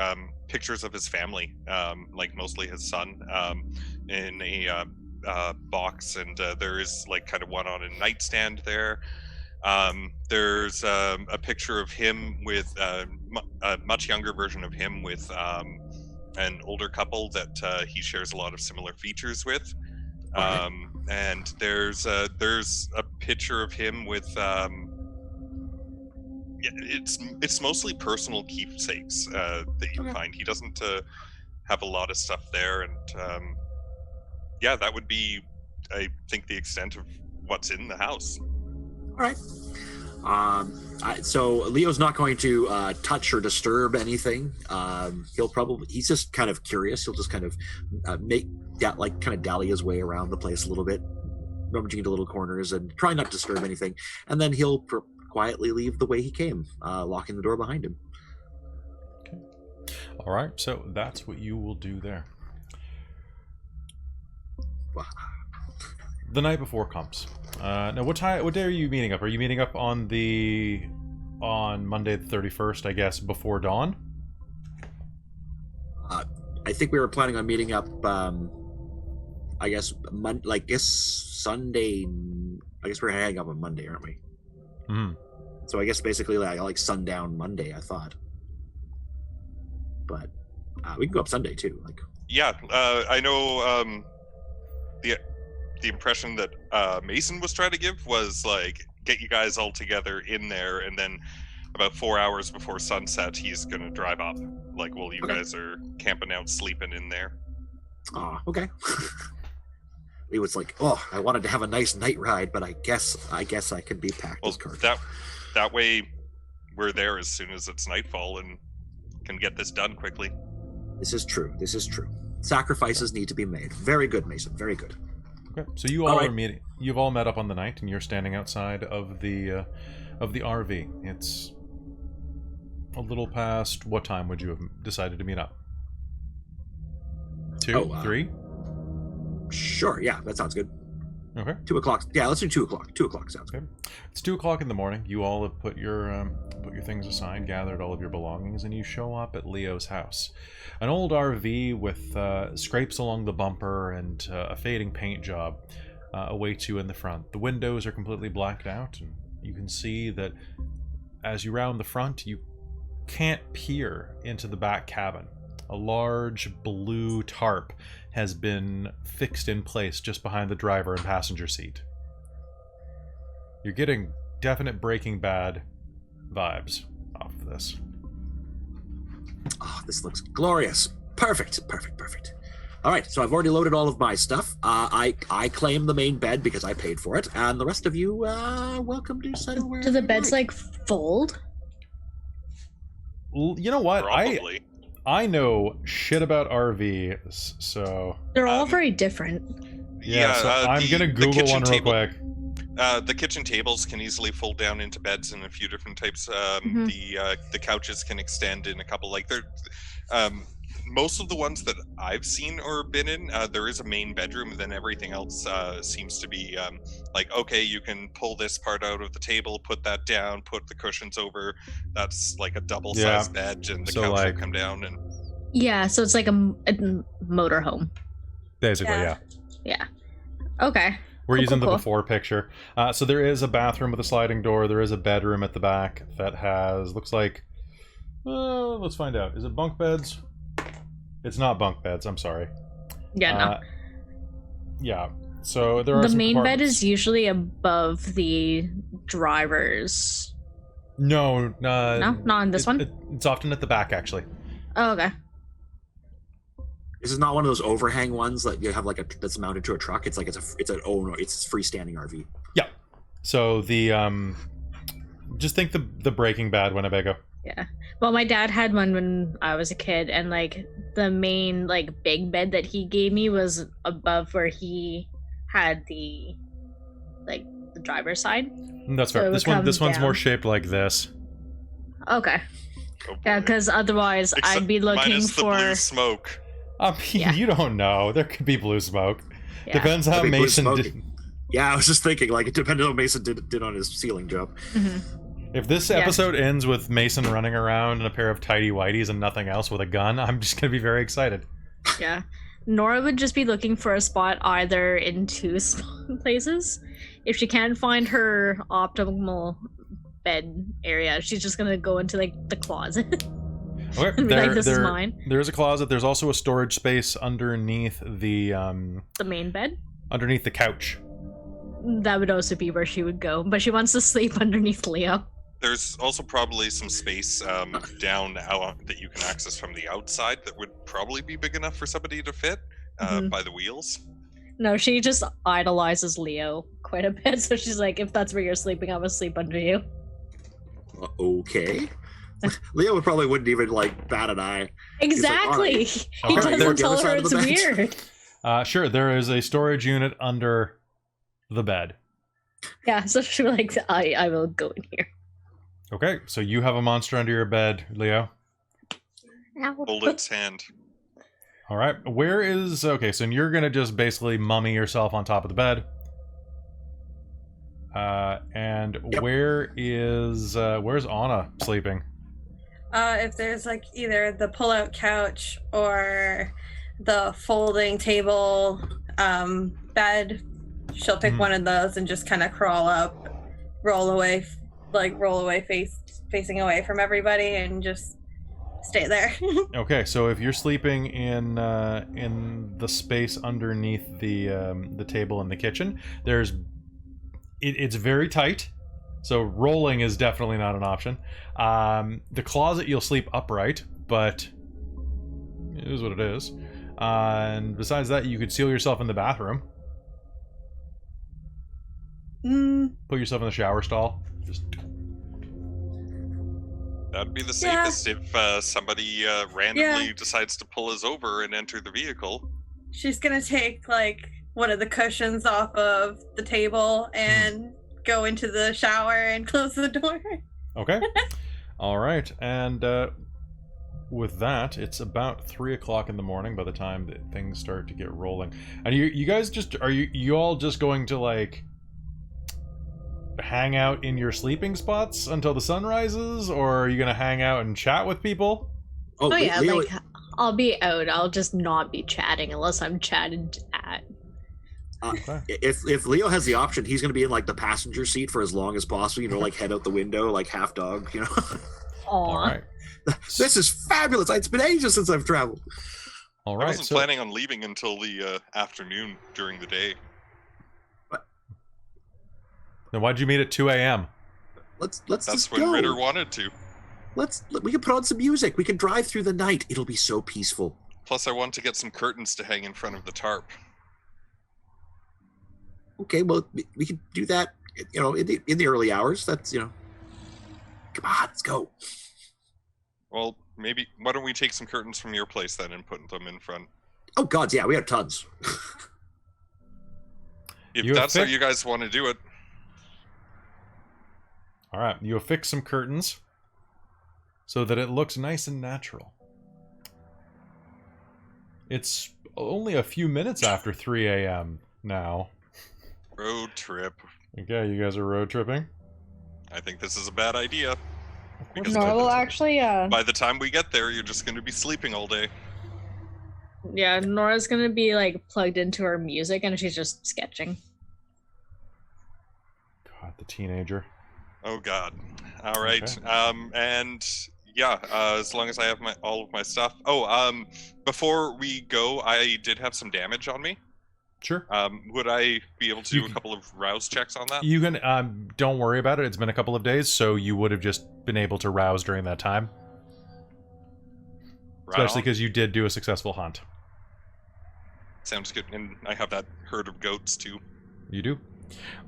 pictures of his family, like mostly his son, in a box, and there is like kind of one on a nightstand there. There's a picture of him with a much younger version of him with an older couple that he shares a lot of similar features with. And there's a picture of him with it's mostly personal keepsakes that you find. He doesn't have a lot of stuff there, and that would be, I think, the extent of what's in the house. All right. So Leo's not going to touch or disturb anything. He's just kind of curious. He'll just kind of dally his way around the place a little bit, rummaging into little corners and try not to disturb anything. And then he'll quietly leave the way he came, locking the door behind him. Okay. All right. So that's what you will do there. Wow. The night before comes. Now, what day are you meeting up? Are you meeting up on Monday the 31st, I guess, before dawn? I think we were planning on meeting up, I guess Sunday. I guess we're hanging up on Monday, aren't we? Mm-hmm. So I guess basically like sundown Monday, I thought. But we can go up Sunday too. I know the impression that Mason was trying to give was like get you guys all together in there, and then about 4 hours before sunset he's gonna drive up, like while you guys are camping out sleeping in there. Okay. He was like, I wanted to have a nice night ride, but I guess I could be packed as cargo. That way we're there as soon as it's nightfall and can get this done quickly. This is true. Sacrifices need to be made. Very good, Mason. Very good. Okay, so you all are meeting. You've all met up on the night, and you're standing outside of the RV. It's a little past. What time would you have decided to meet up? 2, 3? Sure. Yeah, that sounds good. Okay. 2 o'clock. Yeah, let's do 2 o'clock. 2 o'clock sounds good. It's 2 o'clock in the morning. You all have put your things aside, gathered all of your belongings, and you show up at Leo's house. An old RV with scrapes along the bumper and a fading paint job awaits you in the front. The windows are completely blacked out, and you can see that as you round the front, you can't peer into the back cabin. A large blue tarp has been fixed in place just behind the driver and passenger seat. You're getting definite Breaking Bad vibes off of this. Oh, this looks glorious. Perfect. All right, so I've already loaded all of my stuff. I claim the main bed because I paid for it, and the rest of you, welcome to settle where. Do the beds fold? You know what? Probably. I know shit about RVs, so... They're all very different. So I'm gonna Google one real quick. The kitchen tables can easily fold down into beds in a few different types. The couches can extend in a couple. Most of the ones that I've seen or been in, there is a main bedroom, and then everything else seems to be okay, you can pull this part out of the table, put that down, put the cushions over. That's like a double-sized bed, and the couch will come down. And yeah, so it's like a motorhome. Basically, yeah. Okay. We're using the before picture. So there is a bathroom with a sliding door. There is a bedroom at the back that has, looks like, let's find out. Is it bunk beds? It's not bunk beds, I'm sorry. Yeah, no. Yeah, so there are the main bed is usually above the driver's. No, not on this one? It's often at the back, actually. Oh, okay. This is not one of those overhang ones that you have that's mounted to a truck. It's it's a freestanding RV. Yeah. So the just think the Breaking Bad Winnebago. Yeah. Well, my dad had one when I was a kid, and the main big bed that he gave me was above where he had the driver's side. That's fair. This one's more shaped like this. Okay. Oh, yeah, because otherwise I'd be looking minus for the blue smoke. I mean, you don't know. There could be blue smoke. Yeah. Depends how Mason did. Yeah, I was just thinking, it depended on what Mason did on his ceiling job. Mm-hmm. If this episode ends with Mason running around in a pair of tighty whities and nothing else with a gun, I'm just gonna be very excited. Yeah. Nora would just be looking for a spot either in two places. If she can't find her optimal bed area, she's just gonna go into like the closet. Okay, And be like, "This is mine." There is a closet. There's also a storage space underneath the main bed. underneath the couch. That would also be where she would go, but she wants to sleep underneath Leo. There's also probably some space down out that you can access from the outside that would probably be big enough for somebody to fit by the wheels. No, she just idolizes Leo quite a bit, so she's like, if that's where you're sleeping, I'm gonna sleep under you. Okay. Leo probably wouldn't even like bat an eye. Exactly. Like, He Okay. doesn't tell her Other it's side of the weird. Sure, there is a storage unit under the bed. Yeah, so she was like, I will go in here. Okay, so you have a monster under your bed, Leo. Hold its hand. All right, where is... Okay, so you're going to just basically mummy yourself on top of the bed. And Yep. where's Anna sleeping? If there's like either the pull-out couch or the folding table bed, she'll pick one of those and just kind of crawl up, roll away facing away from everybody and just stay there. Okay, so if you're sleeping in the space underneath the table in the kitchen, it's very tight. So rolling is definitely not an option. The closet, you'll sleep upright, but it is what it is. And besides that, you could seal yourself in the bathroom. Put yourself in the shower stall. Just... That'd be the safest if somebody randomly decides to pull us over and enter the vehicle. She's gonna take like one of the cushions off of the table and go into the shower and close the door. Okay. All right. And with that, it's about 3 o'clock in the morning by the time that things start to get rolling. And you guys just... Are you all just going to, like, hang out in your sleeping spots until the sun rises? Or are you going to hang out and chat with people? Oh yeah, Leo, like, I'll be out. I'll just not be chatting unless I'm chatted at. Okay. If Leo has the option, he's going to be in like the passenger seat for as long as possible. You know, like head out the window, like half dog. You know. All right. This is fabulous. It's been ages since I've traveled. All I right. wasn't planning on leaving until the afternoon during the day. Then why'd you meet at 2 a.m.? Let's That's just when go. Ritter wanted to. We can put on some music. We can drive through the night. It'll be so peaceful. Plus, I want to get some curtains to hang in front of the tarp. Okay, well, we can do that. You know, in the early hours. That's Come on, let's go. Well, maybe why don't we take some curtains from your place then and put them in front? Oh God, yeah, we have tons. If You that's how affix- you guys want to do it. All right. You affix some curtains so that it looks nice and natural. It's only a few minutes after 3 a.m. now. Road trip. Okay, you guys are road tripping? I think this is a bad idea. Because Nora will actually, by the time we get there, you're just going to be sleeping all day. yeah, Nora's gonna be like plugged into her music and she's just sketching. God, the teenager. Oh God! All right, Okay. and yeah, as long as I have all of my stuff. Oh, before we go, I did have some damage on me. Sure. Would I be able to do a couple of rouse checks on that? You can, don't worry about it. It's been a couple of days, so you would have just been able to rouse during that time. Right Especially on. because you did do a successful hunt. Sounds good, and I have that herd of goats too. You do.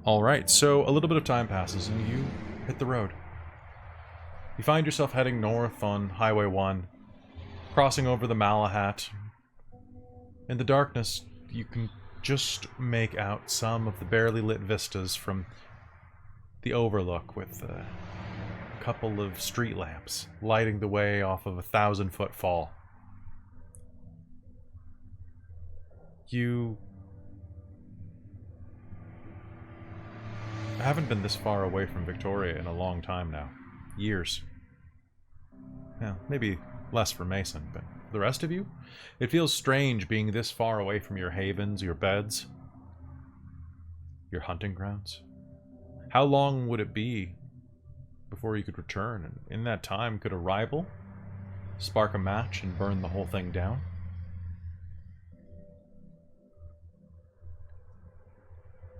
All right, so a little bit of time passes and you hit the road. You find yourself heading north on Highway 1, crossing over the Malahat. In the darkness, you can just make out some of the barely lit vistas from the overlook with a couple of street lamps lighting the way off of a 1,000-foot fall. You haven't been this far away from Victoria in a long time now. Years. Yeah, maybe Less for Mason, but the rest of you? It feels strange being this far away from your havens, your beds, your hunting grounds. How long would it be before you could return? And in that time, could a rival spark a match and burn the whole thing down?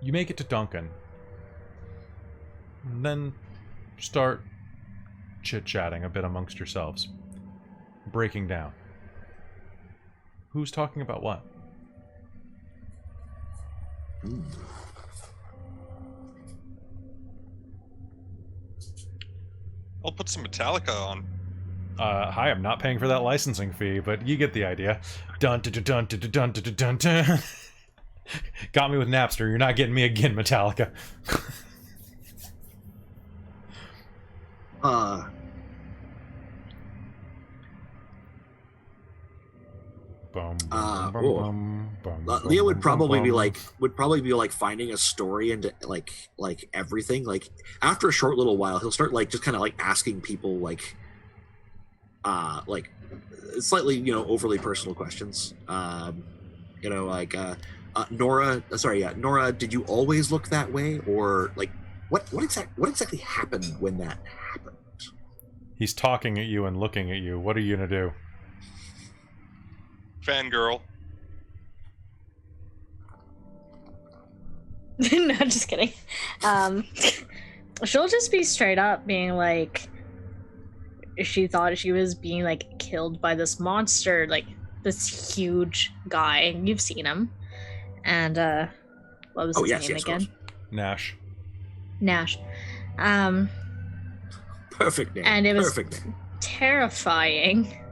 You make it to Duncan, and then start chit-chatting a bit amongst yourselves, breaking down. Who's talking about what? I'll put some Metallica on. Hi, I'm not paying for that licensing fee, but you get the idea. Dun dun dun dun dun dun dun dun. Got me with Napster. You're not getting me again, Metallica. Leo would probably be like finding a story into like everything. Like after a short little while, he'll start like just kind of like asking people like slightly overly personal questions. Nora, Nora, did you always look that way, or like what exactly happened when that happened? He's talking at you and looking at you. What are you gonna do? Fangirl. No, just kidding. She'll just be straight up being like, she thought she was being like killed by this monster, like this huge guy. You've seen him. And what was his name again? Nash. Perfect name. And it was terrifying.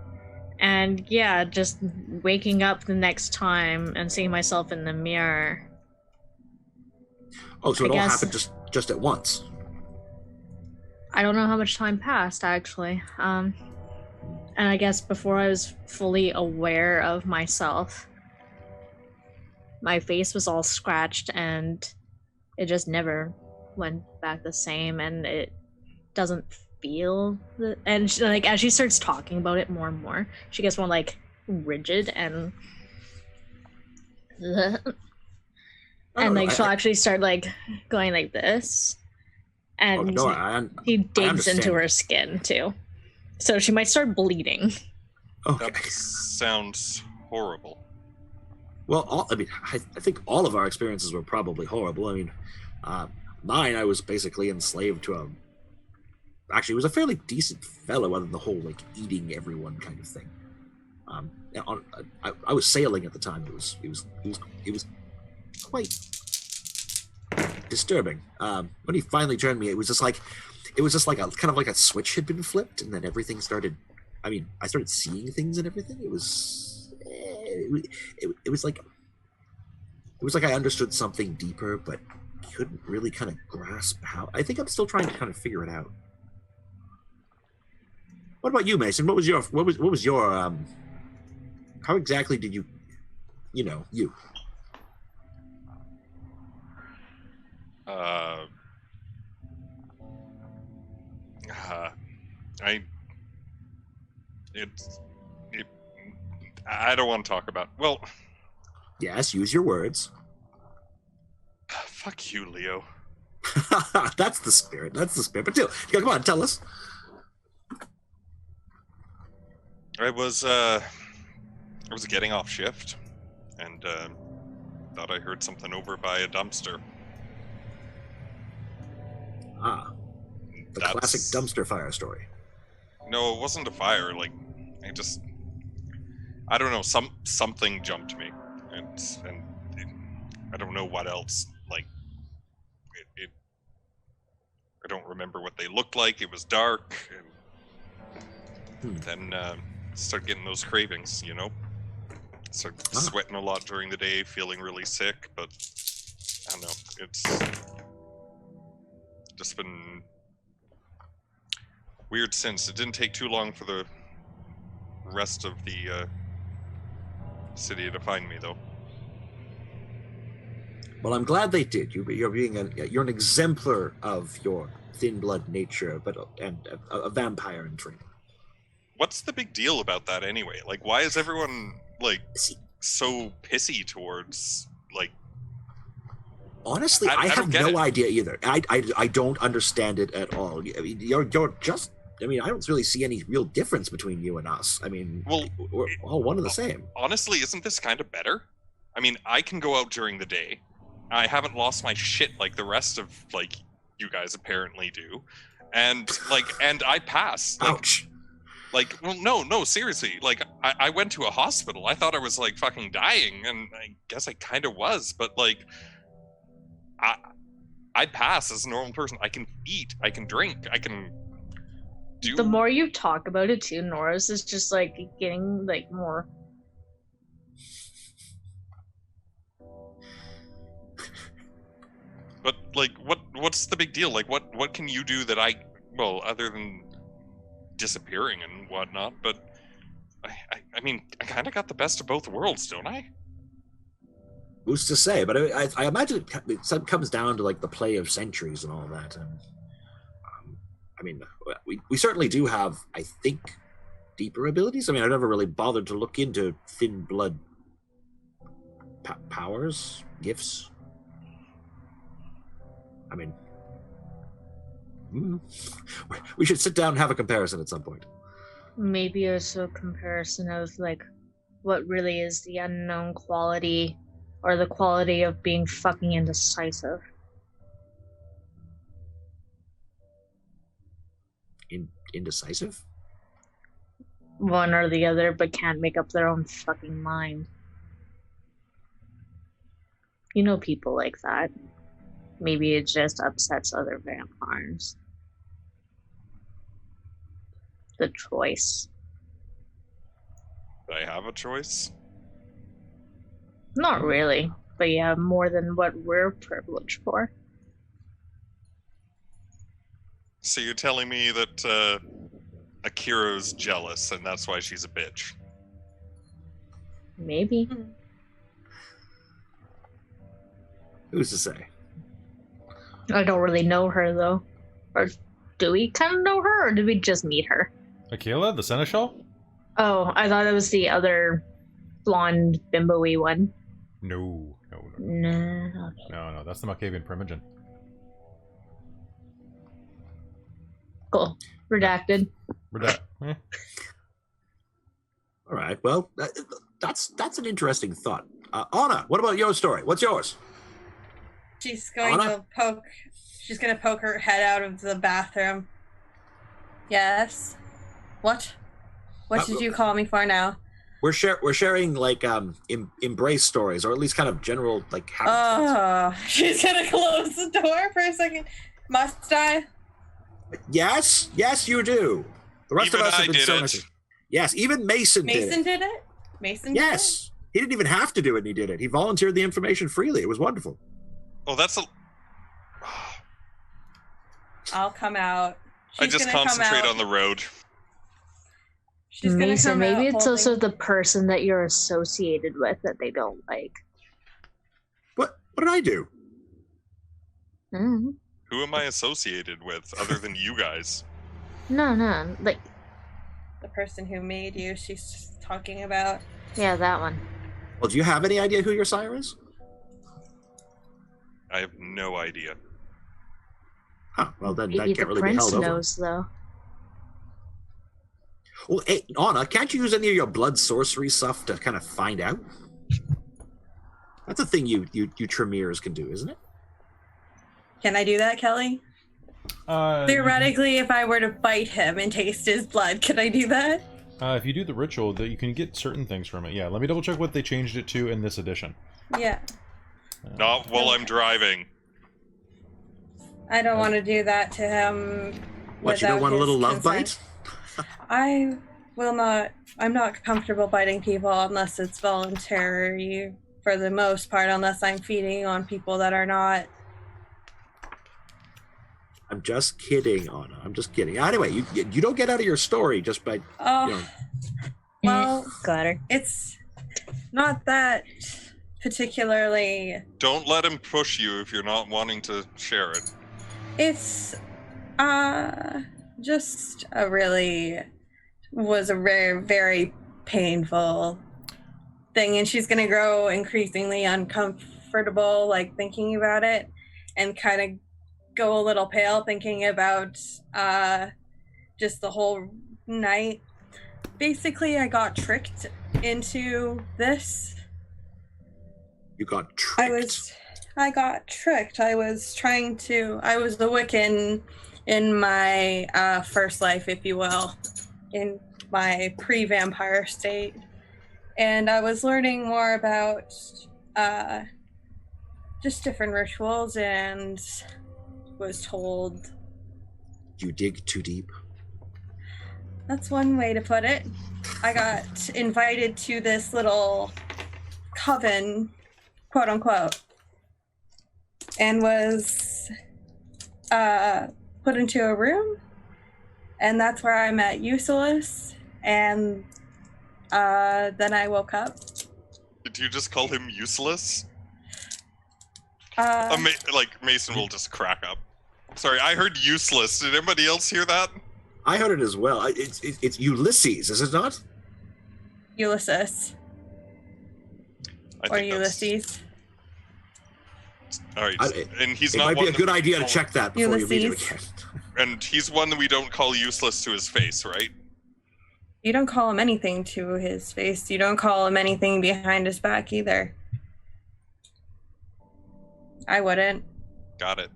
And yeah, just waking up the next time and seeing myself in the mirror. Oh, so it all happened just at once. I don't know how much time passed, actually. And I guess before I was fully aware of myself, my face was all scratched and it just never went back the same, and it doesn't feel and she, like as she starts talking about it more and more, she gets more like rigid and she'll actually start like going like this, and he digs into her skin too, so she might start bleeding. Okay. That sounds horrible. Well, I think all of our experiences were probably horrible. I mean, mine, I was basically enslaved to actually, it was a fairly decent fellow, other than the whole like eating everyone kind of thing. I was sailing at the time. It was quite disturbing. When he finally turned me, it was just like a kind of like a switch had been flipped, and then everything started. I mean, I started seeing things and everything. It was like I understood something deeper, but couldn't really kind of grasp how. I think I'm still trying to kind of figure it out. What about you, Mason? What was your how exactly did you I don't want to talk about. Well, yes, use your words. Fuck you, Leo. That's the spirit. But come on, tell us. I was getting off shift, and thought I heard something over by a dumpster. The classic dumpster fire story. No, it wasn't a fire. Like, I don't know. Something jumped me, and I don't know what else. Like, I don't remember what they looked like. It was dark, and then started getting those cravings. Started sweating a lot during the day, feeling really sick. But I don't know. It's just been weird since. It didn't take too long for the rest of the city to find me, though. Well, I'm glad they did. You're an exemplar of your thin blood nature, and a vampire in training. what's the big deal about that anyway? Like, why is everyone like See, so pissy towards like? honestly, I I don't have get no it. idea either. I don't understand it at all. I mean, you're just. I mean, I don't really see any real difference between you and us. I mean, Well, we're all one and the same. Honestly, isn't this kind of better? I mean, I can go out during the day. I haven't lost my shit like the rest of like you guys apparently do, and I pass. Like, Ouch. Like, well, no, seriously. Like, I went to a hospital. I thought I was like fucking dying, and I guess I kind of was. But like, I pass as a normal person. I can eat. I can drink. I can do. The more you talk about it too, Nora's is just like getting like more. But like, what's the big deal? Like, what can you do that well, other than disappearing and whatnot? But I mean, I kind of got the best of both worlds, don't I? Who's to say? But I imagine it comes down to like the play of centuries and all that. And I mean, we certainly do have, I think, deeper abilities. I mean, I never really bothered to look into thin blood powers, gifts. I mean, we should sit down and have a comparison at some point. Maybe also a comparison of like what really is the unknown quality or the quality of being fucking indecisive. Indecisive? One or the other, but can't make up their own fucking mind. You know people like that. Maybe it just upsets other vampires. The choice. Do I have a choice? Not really, but yeah, more than what we're privileged for. So you're telling me that Akira's jealous and that's why she's a bitch? Maybe. Who's to say? I don't really know her though. Or do we kind of know her, or did we just meet her? Aquila, the seneschal? Oh, I thought it was the other blonde bimbo-y one. No. No. Okay. No, that's the Malkavian Primogen. Cool. Redacted. Eh. All right. Well, that's an interesting thought. Anna, what about your story? What's yours? She's going to poke her head out of the bathroom. Yes. What? What did you call me for now? We're sharing like embrace stories, or at least kind of general like. Oh, she's gonna close the door for a second. Must I? Yes, you do. The rest Even of us have I been did so it. nice. Yes, even Mason did Mason it. did it. Mason. Yes, he didn't even have to do it, and he did it. He volunteered the information freely. It was wonderful. Oh, that's a. I'll come out. I just concentrate on the road. She's gonna Mason, come maybe out it's holding... also the person that you're associated with that they don't like. What did I do? Mm-hmm. Who am I associated with other than you guys? No, like the person who made you. She's talking about. yeah, that one. Well, do you have any idea who your sire is? I have no idea. Huh, well, then Maybe that the can't really be prince held over. knows though. Well, hey, Anna, can't you use any of your blood sorcery stuff to kind of find out? That's a thing you Tremors can do, isn't it? Can I do that, Kelly? Theoretically, if I were to bite him and taste his blood, could I do that? If you do the ritual, you can get certain things from it. Yeah, let me double check what they changed it to in this edition. Yeah. Not while I'm driving. I don't want to do that to him. What, you don't want a little love bite? I will not. I'm not comfortable biting people unless it's voluntary, for the most part, unless I'm feeding on people that are not. I'm just kidding, Anna. I'm just kidding. Anyway, you don't get out of your story just by. Oh, you know. well, Got her. it's not that particularly. Don't let him push you if you're not wanting to share it. It's just a really was a very, very painful thing, and she's gonna grow increasingly uncomfortable, like thinking about it, and kind of go a little pale thinking about just the whole night. Basically, I got tricked into this. You got tricked. I got tricked. I was the Wiccan in my first life, if you will, in my pre-vampire state. And I was learning more about just different rituals, and was told... You dig too deep? That's one way to put it. I got invited to this little coven, quote unquote, and was put into a room, and that's where I met Useless, and then I woke up. Did you just call him useless? Mason will just crack up. Sorry, I heard useless. Did anybody else hear that? I heard it as well. It's Ulysses, is it not? Ulysses. Or Ulysses. All right, and he's it not. It might be a good idea to check that before Ulysses. you meet him again. And he's one that we don't call useless to his face, right? You don't call him anything to his face. You don't call him anything behind his back either. I wouldn't. Got it.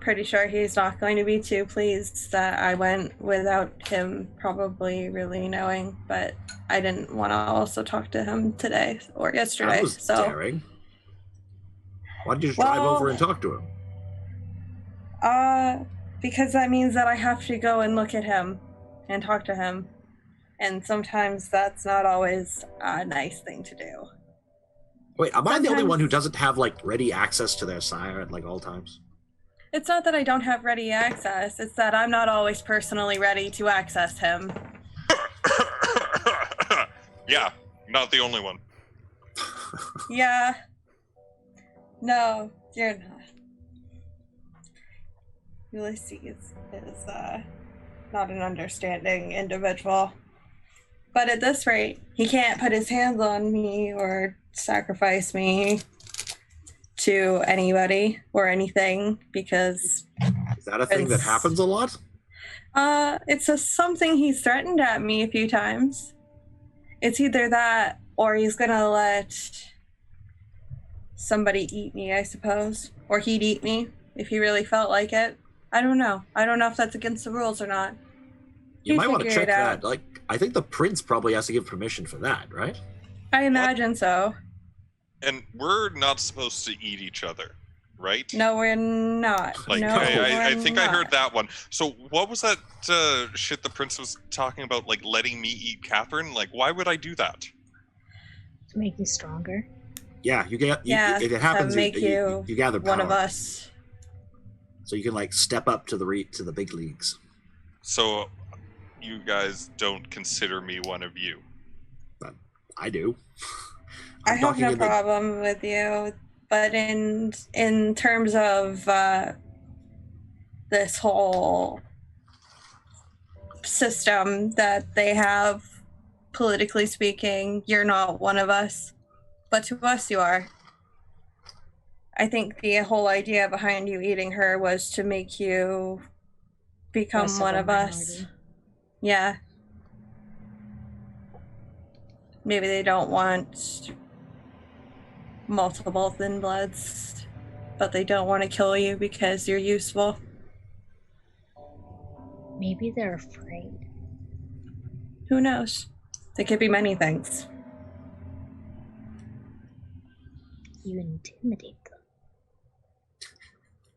Pretty sure he's not going to be too pleased that I went without him probably really knowing, but I didn't want to also talk to him today or yesterday. That was daring. Why did you just drive over and talk to him? Because that means that I have to go and look at him and talk to him. And sometimes that's not always a nice thing to do. Wait, am I the only one who doesn't have, ready access to their sire at, all times? It's not that I don't have ready access. It's that I'm not always personally ready to access him. Yeah, not the only one. Yeah. No, you're not. Ulysses is not an understanding individual. But at this rate, he can't put his hands on me or sacrifice me to anybody or anything because... Is that a thing that happens a lot? It's something he's threatened at me a few times. It's either that or he's gonna let somebody eat me, I suppose. Or he'd eat me if he really felt like it. I don't know. I don't know if that's against the rules or not. You might want to check that. I think the prince probably has to give permission for that, right? I imagine so. And we're not supposed to eat each other, right? No, we're not. I think I heard that one. So what was that shit the prince was talking about, letting me eat Catherine? Why would I do that? To make you stronger. Yeah, if it happens, you gather power. One of us. So you can step up to the big leagues. So you guys don't consider me one of you? But I do. I have no problem with you, but in terms of this whole system that they have, politically speaking, you're not one of us, but to us you are. I think the whole idea behind you eating her was to make you become one of us. Yeah. Maybe they don't want multiple thin bloods, but they don't want to kill you because you're useful. Maybe they're afraid. Who knows? They could be many things. You intimidate them.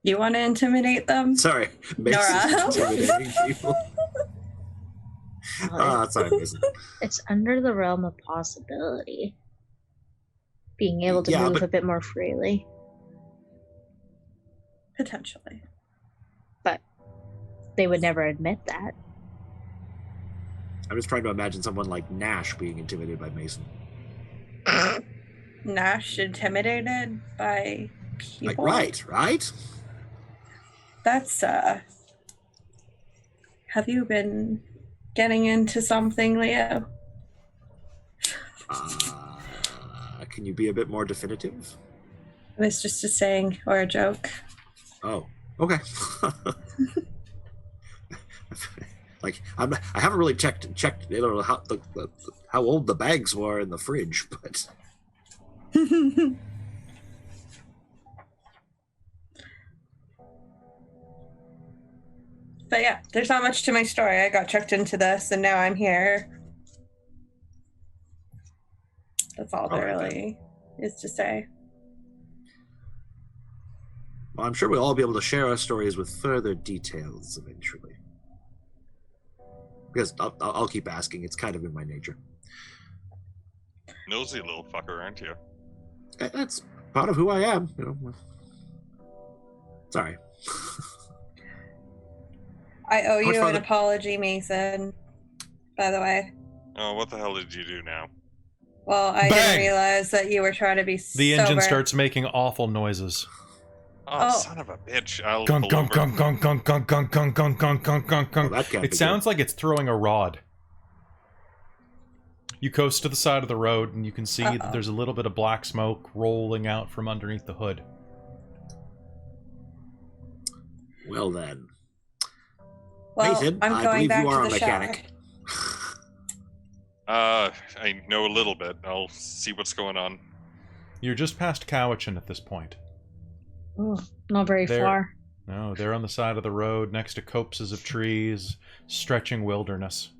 You want to intimidate them? Sorry, Mason's intimidating people. Sorry, Mason. It's under the realm of possibility. Being able to move a bit more freely. Potentially. But they would never admit that. I'm just trying to imagine someone like Nash being intimidated by Mason. Nash intimidated by people? Right? That's Have you been getting into something, Leo? Can you be a bit more definitive? It was just a saying or a joke. Oh, okay. Like I haven't really checked how old the bags were in the fridge, but But yeah, there's not much to my story. I got checked into this, and now I'm here. That's all there really is to say. well, I'm sure we'll all be able to share our stories with further details eventually. Because I'll keep asking. It's kind of in my nature. Nosy little fucker, aren't you? That's part of who I am. You know. Sorry. I owe you an farther- apology, Mason. By the way. Oh, what the hell did you do now? Well, I Bang! didn't realize that you were trying to be sober. The engine starts making awful noises. Oh, Oh. son of a bitch! I'll Gunk, pull gunk, over. gunk, gunk, gunk, gunk, gunk, gunk, gunk, gunk, gunk, gunk. That can't be It sounds like it's throwing a rod. You coast to the side of the road, and you can see that there's a little bit of black smoke rolling out from underneath the hood. good. Well then, Well, Mason, I'm I going believe back you to are a the mechanic. I know a little bit. I'll see what's going on. You're just past Cowichan at this point. Oh, not very There- far. No, they're on the side of the road next to copses of trees, stretching wilderness.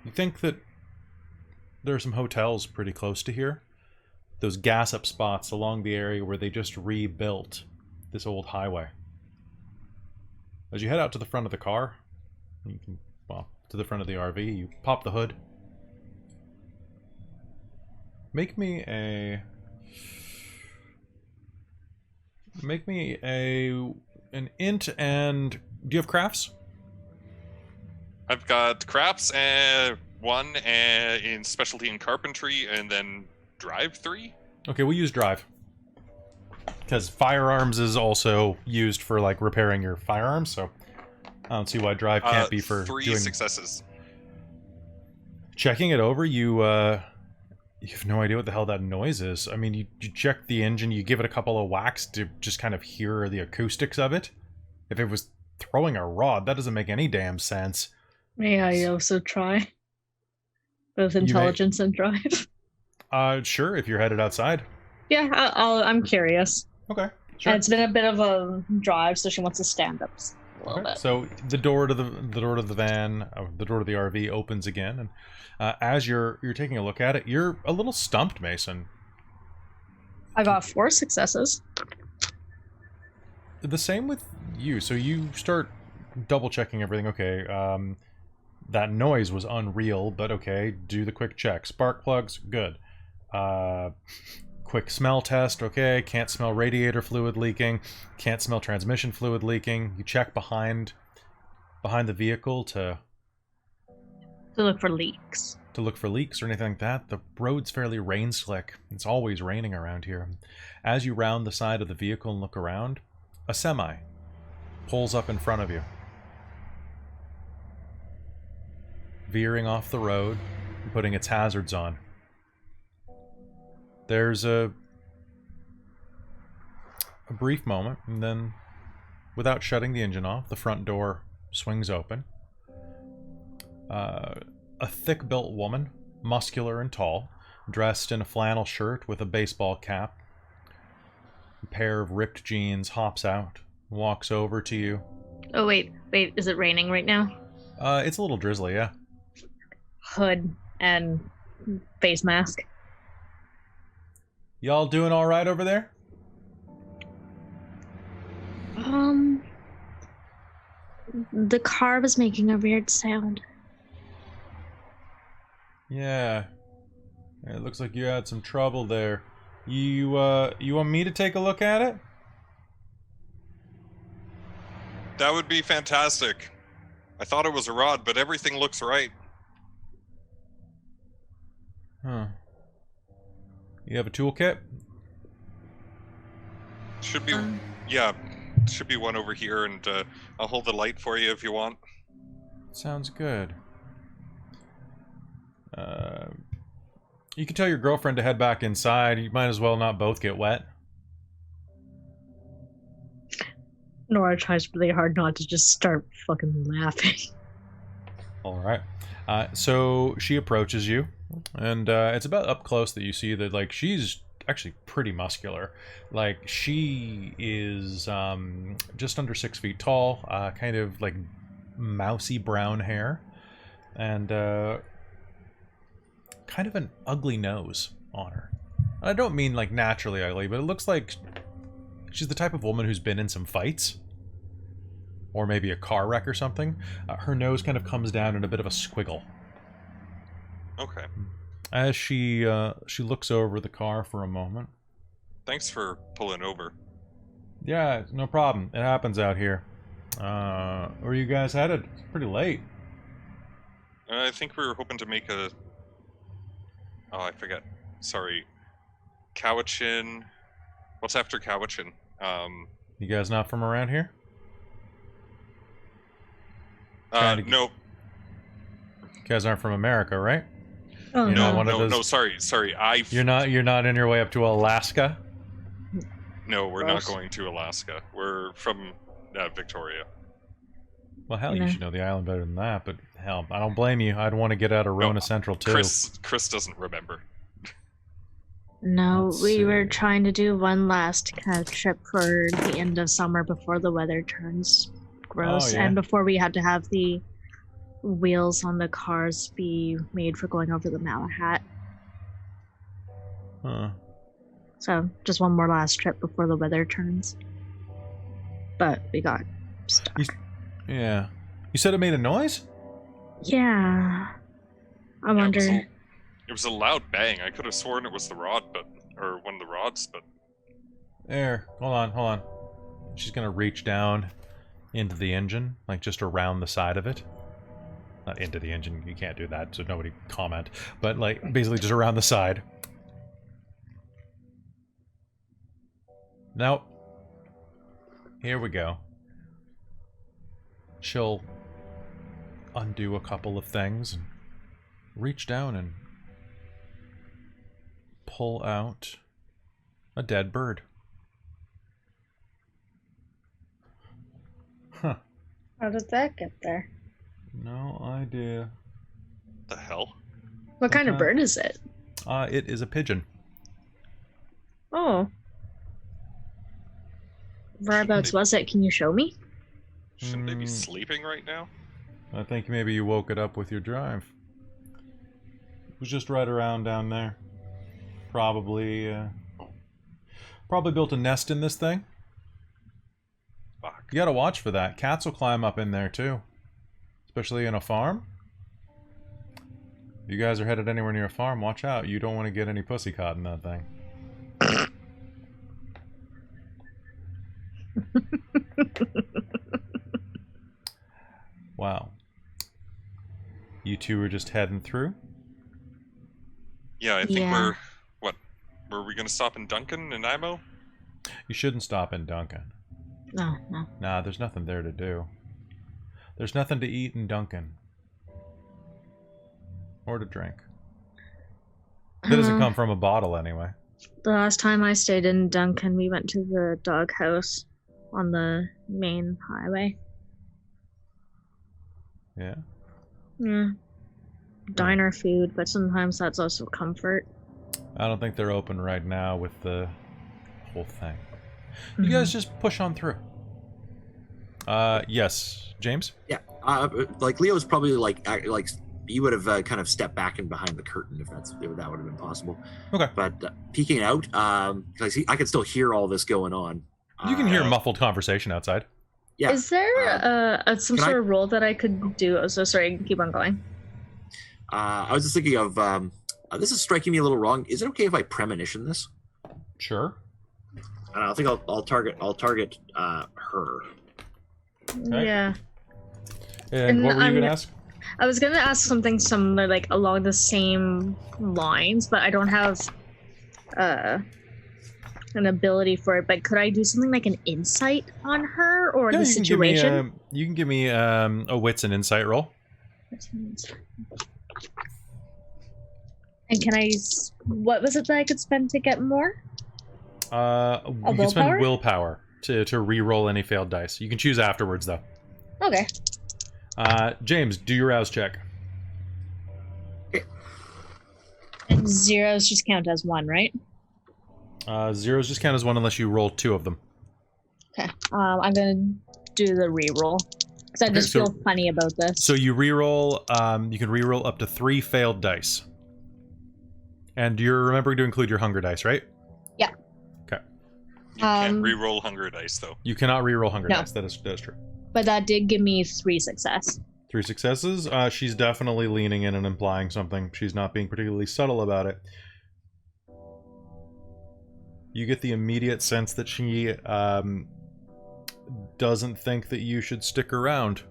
You think that there are some hotels pretty close to here? Those gas-up spots along the area where they just rebuilt this old highway. As you head out to the front of the car, you can, well, to the front of the RV, you pop the hood. Make me an int, and do you have crafts? I've got crafts and one in specialty in carpentry, and then drive 3. Okay, we'll use drive. Because firearms is also used for, like, repairing your firearms, so I don't see why drive can't be for 3 doing... successes. Checking it over, you have no idea what the hell that noise is. I mean, you check the engine, you give it a couple of whacks to just kind of hear the acoustics of it. If it was throwing a rod, that doesn't make any damn sense. May I also try? Both intelligence and drive. Sure, if you're headed outside. Yeah, I'm curious. Okay, sure. And it's been a bit of a drive, so she wants to stand up a little bit. So the door to the door to the van, the door to the RV opens again, and as you're taking a look at it, you're a little stumped, Mason. I got 4 successes. The same with you. So you start double checking everything. Okay, that noise was unreal, but okay, do the quick check. Spark plugs, good. Quick smell test, okay, can't smell radiator fluid leaking, can't smell transmission fluid leaking. You check behind the vehicle to To look for leaks. Or anything like that. The road's fairly rain slick. It's always raining around here. As you round the side of the vehicle and look around, a semi pulls up in front of you, veering off the road and putting its hazards on. There's a brief moment, and then, without shutting the engine off, the front door swings open. A thick-built woman, muscular and tall, dressed in a flannel shirt with a baseball cap, a pair of ripped jeans, hops out, walks over to you. Oh, wait, is it raining right now? It's a little drizzly, yeah. Hood and face mask. Y'all doing all right over there? The car was making a weird sound. Yeah. It looks like you had some trouble there. You want me to take a look at it? That would be fantastic. I thought it was a rod, but everything looks right. Huh. You have a toolkit? Should be, yeah, should be one over here, and I'll hold the light for you if you want. Sounds good. You can tell your girlfriend to head back inside. You might as well not both get wet. Nora tries really hard not to just start fucking laughing. All right. So she approaches you, and it's about up close that you see that, like, she's actually pretty muscular. Like, she is just under 6 feet tall, kind of like mousy brown hair, and kind of an ugly nose on her. I don't mean like naturally ugly, but it looks like she's the type of woman who's been in some fights. Or maybe a car wreck or something. Her nose kind of comes down in a bit of a squiggle. Okay. As she looks over the car for a moment. Thanks for pulling over. Yeah, no problem. It happens out here. Where are you guys headed? It's pretty late. I think we were hoping to make a... Oh, I forget. Sorry. Cowichan. What's after Cowichan? You guys not from around here? No. You guys aren't from America, right? Oh, You're not one of No, those... sorry. You're not on your way up to Alaska? No, we're Gross. not going to Alaska. We're from Victoria. Well, hell, Yeah. you should know the island better than that, but hell, I don't blame you. I'd want to get out of Rona Central, too. Chris doesn't remember. No, Let's we were see. trying to do one last kind of trip for the end of summer before the weather turns gross, Oh, yeah. and before we had to have the wheels on the cars be made for going over the Malahat. Huh. So just one more last trip before the weather turns. But we got stuck. Yeah. You said it made a noise? Yeah. I Yeah, wonder. it was a loud bang. I could have sworn it was the rod, or one of the rods, but There. Hold on. She's gonna reach down into the engine, like just around the side of it. Not into the engine, you can't do that, so nobody comment. But, like, basically just around the side. Now, here we go. She'll undo a couple of things and reach down and pull out a dead bird. Huh. How did that get there? No idea. the hell? What kind of Okay. bird is it? It is a pigeon. Oh. Whereabouts was it? Can you show me? Shouldn't they be Mm. sleeping right now? I think maybe you woke it up with your drive. It was just right around down there. Probably built a nest in this thing. Fuck. You gotta watch for that. Cats will climb up in there too. Especially in a farm. If you guys are headed anywhere near a farm, watch out. You don't want to get any pussy caught in that thing. Wow. You two were just heading through? Yeah, I think Yeah. were we gonna stop in Duncan and Imo? You shouldn't stop in Duncan. No, no. Nah, there's nothing there to do. There's nothing to eat in Duncan. Or to drink. That doesn't come from a bottle anyway. The last time I stayed in Duncan, we went to the doghouse on the main highway. Yeah. Yeah. Diner food, but sometimes that's also comfort. I don't think they're open right now with the whole thing. You guys just push on through. Yes. James? Yeah, like Leo's probably like you would have kind of stepped back and behind the curtain if that would have been possible. Okay. But peeking out, because I can still hear all this going on. You can hear muffled conversation outside. Yeah. Is there some can sort I- of role that I could do? Oh, so sorry, keep on going. I was just thinking of this is striking me a little wrong. Is it okay if I premonition this? Sure. I think I'll target her. Okay. Yeah. And what were you I'm- going to ask? I was gonna ask something similar, like along the same lines, but I don't have an ability for it. But could I do something like an insight on her or the situation? You can give me a wits and insight roll. And can I? What was it that I could spend to get more? You can spend willpower to re-roll any failed dice. You can choose afterwards, though. Okay. James, do your rouse check. And zeros just count as one, right? Zeros just count as one unless you roll 2 of them. Okay. I'm gonna do the re-roll because I just feel funny about this. So you re-roll. You can re-roll up to 3 failed dice. And you're remembering to include your hunger dice, right? Yeah. Okay. You can't re-roll hunger dice, though. You cannot re-roll hunger dice. That is true. But that did give me 3 success. 3 successes. She's definitely leaning in and implying something. She's not being particularly subtle about it. You get the immediate sense that she doesn't think that you should stick around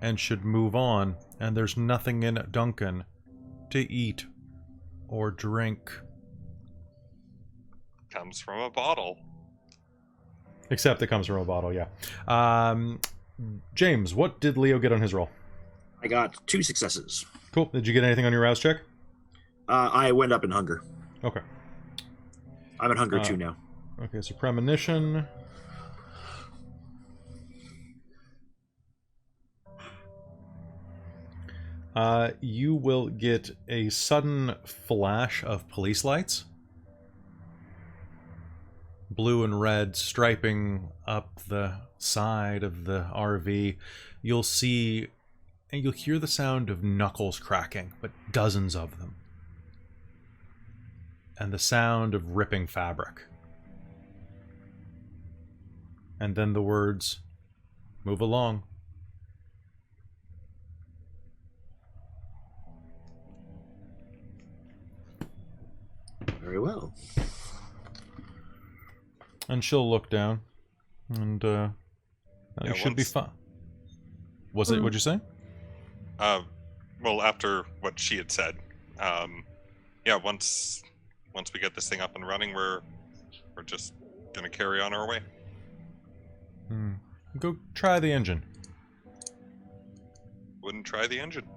and should move on. And there's nothing in Duncan to eat or drink. Comes from a bottle. Except it comes from a bottle, yeah. James, what did Leo get on his roll? I got 2 successes. Cool. Did you get anything on your rouse check? I went up in hunger. Okay. I'm at hunger 2 now. Okay, so premonition. You will get a sudden flash of police lights. Blue and red striping up the side of the RV. You'll see, and you'll hear the sound of knuckles cracking, but dozens of them. And the sound of ripping fabric. And then the words, "Move along." Very well. And she'll look down, and it should be fun. Was it? What'd you say? Well, after what she had said, yeah. Once we get this thing up and running, we're just gonna carry on our way. Go try the engine. Wouldn't try the engine.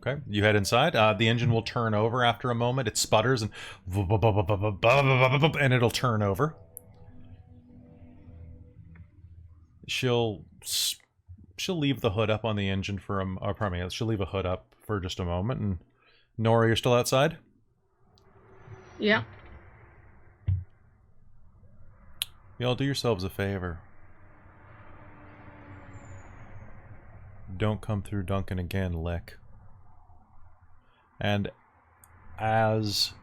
Okay, you head inside. The engine will turn over after a moment. It sputters and it'll turn over. She'll leave the hood up on the engine for she'll leave a hood up for just a moment. And Nora, you're still outside? Yeah. Y'all do yourselves a favor. Don't come through Duncan again, Lick. And as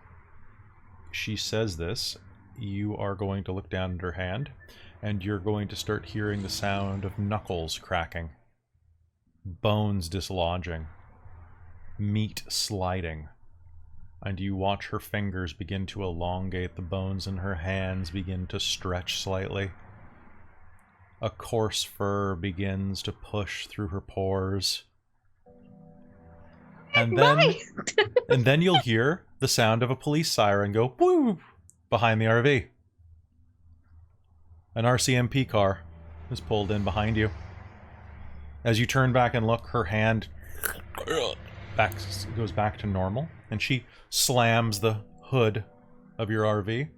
she says this, you are going to look down at her hand, and you're going to start hearing the sound of knuckles cracking, bones dislodging, meat sliding, and you watch her fingers begin to elongate, the bones in her hands begin to stretch slightly. A coarse fur begins to push through her pores. And then you'll hear the sound of a police siren go woo behind the RV. An RCMP car is pulled in behind you. As you turn back and look, her hand goes back to normal, and she slams the hood of your RV.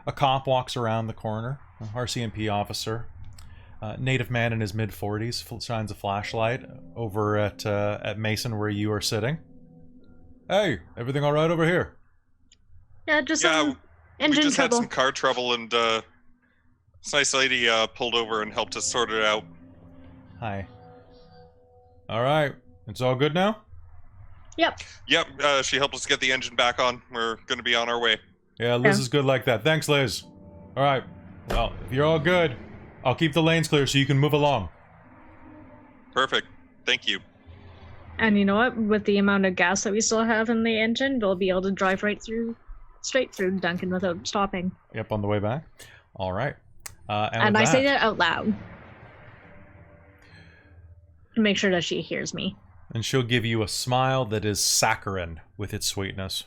A cop walks around the corner, an RCMP officer. Native man in his mid-40s shines a flashlight over at Mason where you are sitting. Hey, everything all right over here? Yeah, just some engine we just trouble. had some car trouble, and this nice lady pulled over and helped us sort it out. Hi. All right, it's all good now? Yep. Yep, she helped us get the engine back on. We're going to be on our way. Yeah, Liz is good like that. Thanks, Liz. All right. Well, if you're all good, I'll keep the lanes clear so you can move along. Perfect. Thank you. And you know what? With the amount of gas that we still have in the engine, we'll be able to drive straight through Duncan without stopping. Yep, on the way back. All right. And I say that out loud. To make sure that she hears me. And she'll give you a smile that is saccharine with its sweetness.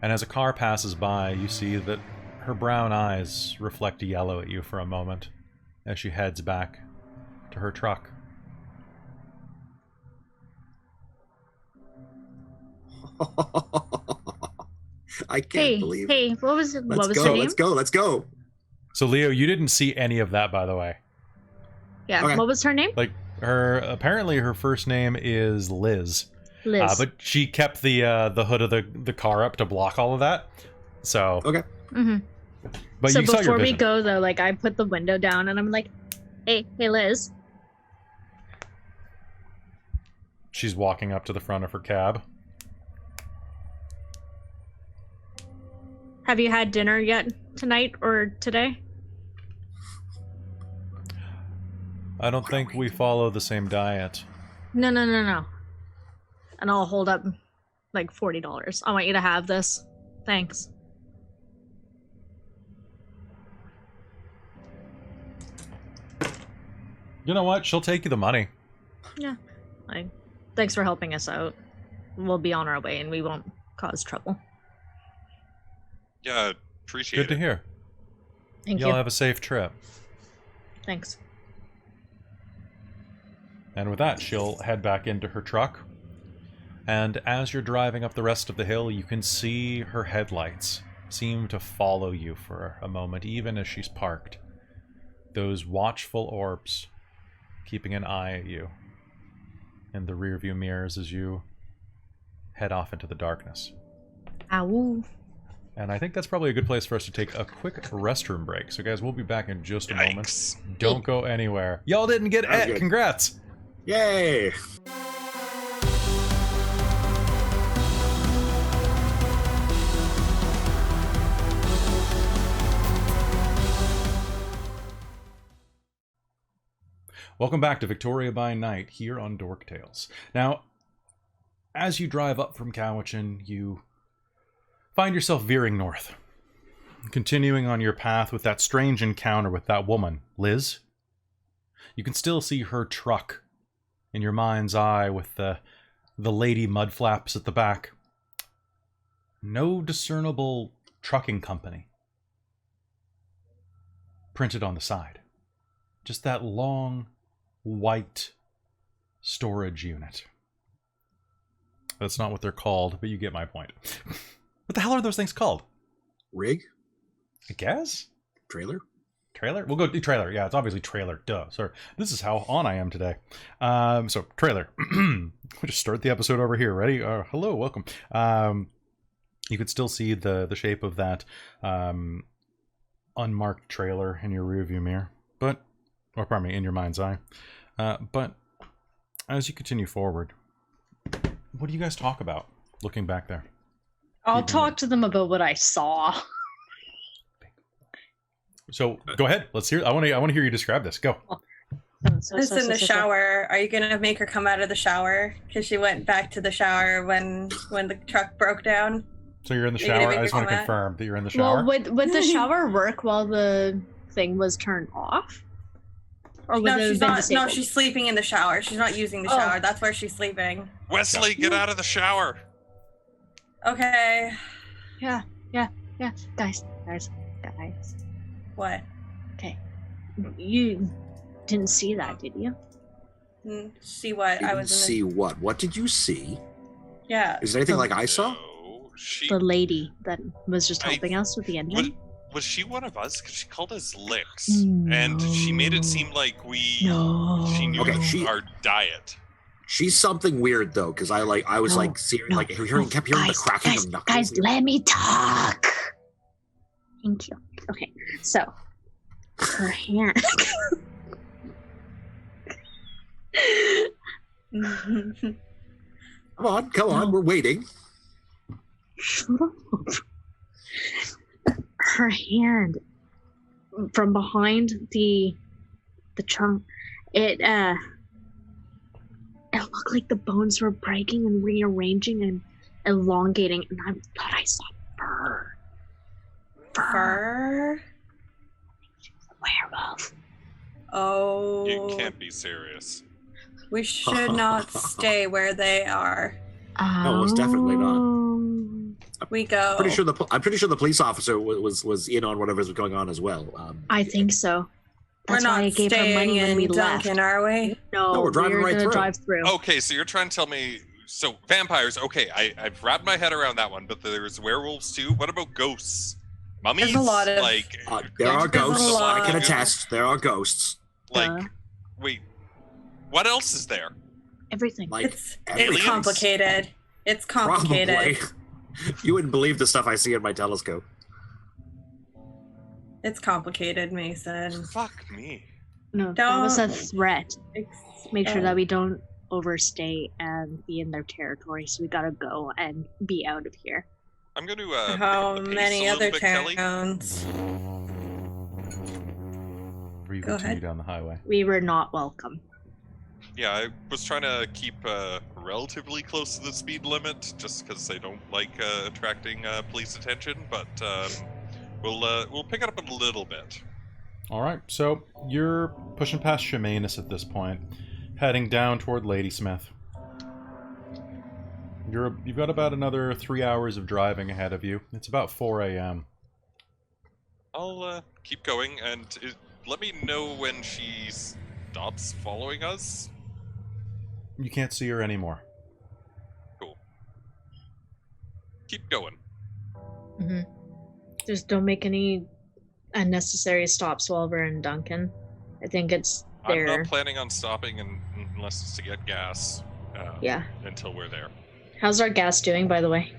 And as a car passes by, you see that her brown eyes reflect yellow at you for a moment as she heads back to her truck. I can't believe it. Hey, what was her name? Let's go. So, Leo, you didn't see any of that, by the way. Yeah, Okay. what was her name? Like, apparently her first name is Liz. Liz. But she kept the hood of the car up to block all of that. So, Okay. Mm-hmm. but So you saw your before we vision. go, though, like, I put the window down and I'm like, hey, Liz. She's walking up to the front of her cab. Have you had dinner yet tonight or today? I don't think we follow the same diet. No. And I'll hold up like $40. I want you to have this. Thanks. You know what? She'll take you the money. Yeah. Thanks for helping us out. We'll be on our way and we won't cause trouble. Yeah, appreciate Good to it. hear. Thank Y'all you. have a safe trip. Thanks. And with that, she'll head back into her truck. And as you're driving up the rest of the hill, you can see her headlights seem to follow you for a moment, even as she's parked. Those watchful orbs keeping an eye at you in the rearview mirrors as you head off into the darkness. Ow. And I think that's probably a good place for us to take a quick restroom break. So guys, we'll be back in just a moment. Yikes. Don't go anywhere. Y'all didn't get That's it. good. Congrats. Yay! Welcome back to Victoria by Night here on Dork Tales. Now, as you drive up from Cowichan, you find yourself veering north, continuing on your path with that strange encounter with that woman, Liz. You can still see her truck in your mind's eye with the lady mud flaps at the back. No discernible trucking company printed on the side. Just that long, white storage unit. That's not what they're called, but you get my point. What the hell are those things called? Rig? I guess? Trailer? Trailer? We'll go do trailer. Yeah, it's obviously trailer. Duh. Sorry. This is how on I am today. So, trailer. We'll just start the episode over here. Ready? Hello, welcome. You could still see the shape of that unmarked trailer in your rearview mirror. Or pardon me, in your mind's eye. But as you continue forward, what do you guys talk about looking back there? I'll talk to them about what I saw. So go ahead. Let's hear. I want to hear you describe this. Go. Just in the shower. Are you gonna make her come out of the shower? Because she went back to the shower when the truck broke down. So you're in the You're gonna shower. make I her just want to come out? confirm that you're in the shower. Well, would the shower work while the thing was turned off? Or would No, it have she's been not. disabled? No, she's sleeping in the shower. She's not using the Oh. shower. That's where she's sleeping. Wesley, get out of the shower. Okay. Yeah. Guys. What? You didn't see that, did you? See what? I Didn't was in see what? What did you see? Yeah. Is it anything like I saw? No, she The lady that was just I- helping us with the engine? was she one of us? Because she called us licks, No. and she made it seem like she knew Okay, our diet. She's something weird though, because I was No, like no, kept hearing the cracking of knuckles. Guys, let me talk. Thank you. Okay, so her hand. Come on, No. we're waiting. Shut up. Her hand from behind the trunk, it looked like the bones were breaking and rearranging and elongating, and I thought I saw fur. Fur? She was a werewolf. Oh. You can't be serious. We should not stay where they are. No, it's definitely not. We go. I'm pretty sure the police officer was in on whatever's going on as well. I think so. That's we're why I not gave her staying money when in we Duncan, left. are we? No, we're driving right gonna through. drive through. Okay, so you're trying to tell me. So vampires, okay, I've wrapped my head around that one, but there's werewolves too. What about ghosts? Mummies? There's a lot of- like There are There's a ghosts. I lot. can attest. There are ghosts. like wait, what else is there? Everything. Like It's aliens? complicated. It's complicated. probably. You wouldn't believe the stuff I see in my telescope. It's complicated, Mason. Fuck me. No, that was a Don't- threat. Make sure Oh. that we don't overstay and be in their territory. So we gotta go and be out of here. I'm going to How pick up the pace many a little other bit, Kelly. towns? We Go continue ahead. down the highway. We were not welcome. Yeah, I was trying to keep relatively close to the speed limit, just because I don't like attracting police attention. But we'll pick it up a little bit. All right, so you're pushing past Shemanus at this point, heading down toward Ladysmith. You've got about another 3 hours of driving ahead of you. It's about 4 a.m. I'll keep going, and let me know when she stops following us. You can't see her anymore. Cool. Keep going. Mm-hmm. Just don't make any unnecessary stops while we're in Duncan. I think it's I'm there. not planning on stopping unless it's to get gas. Yeah. Until we're there. How's our gas doing, by the way?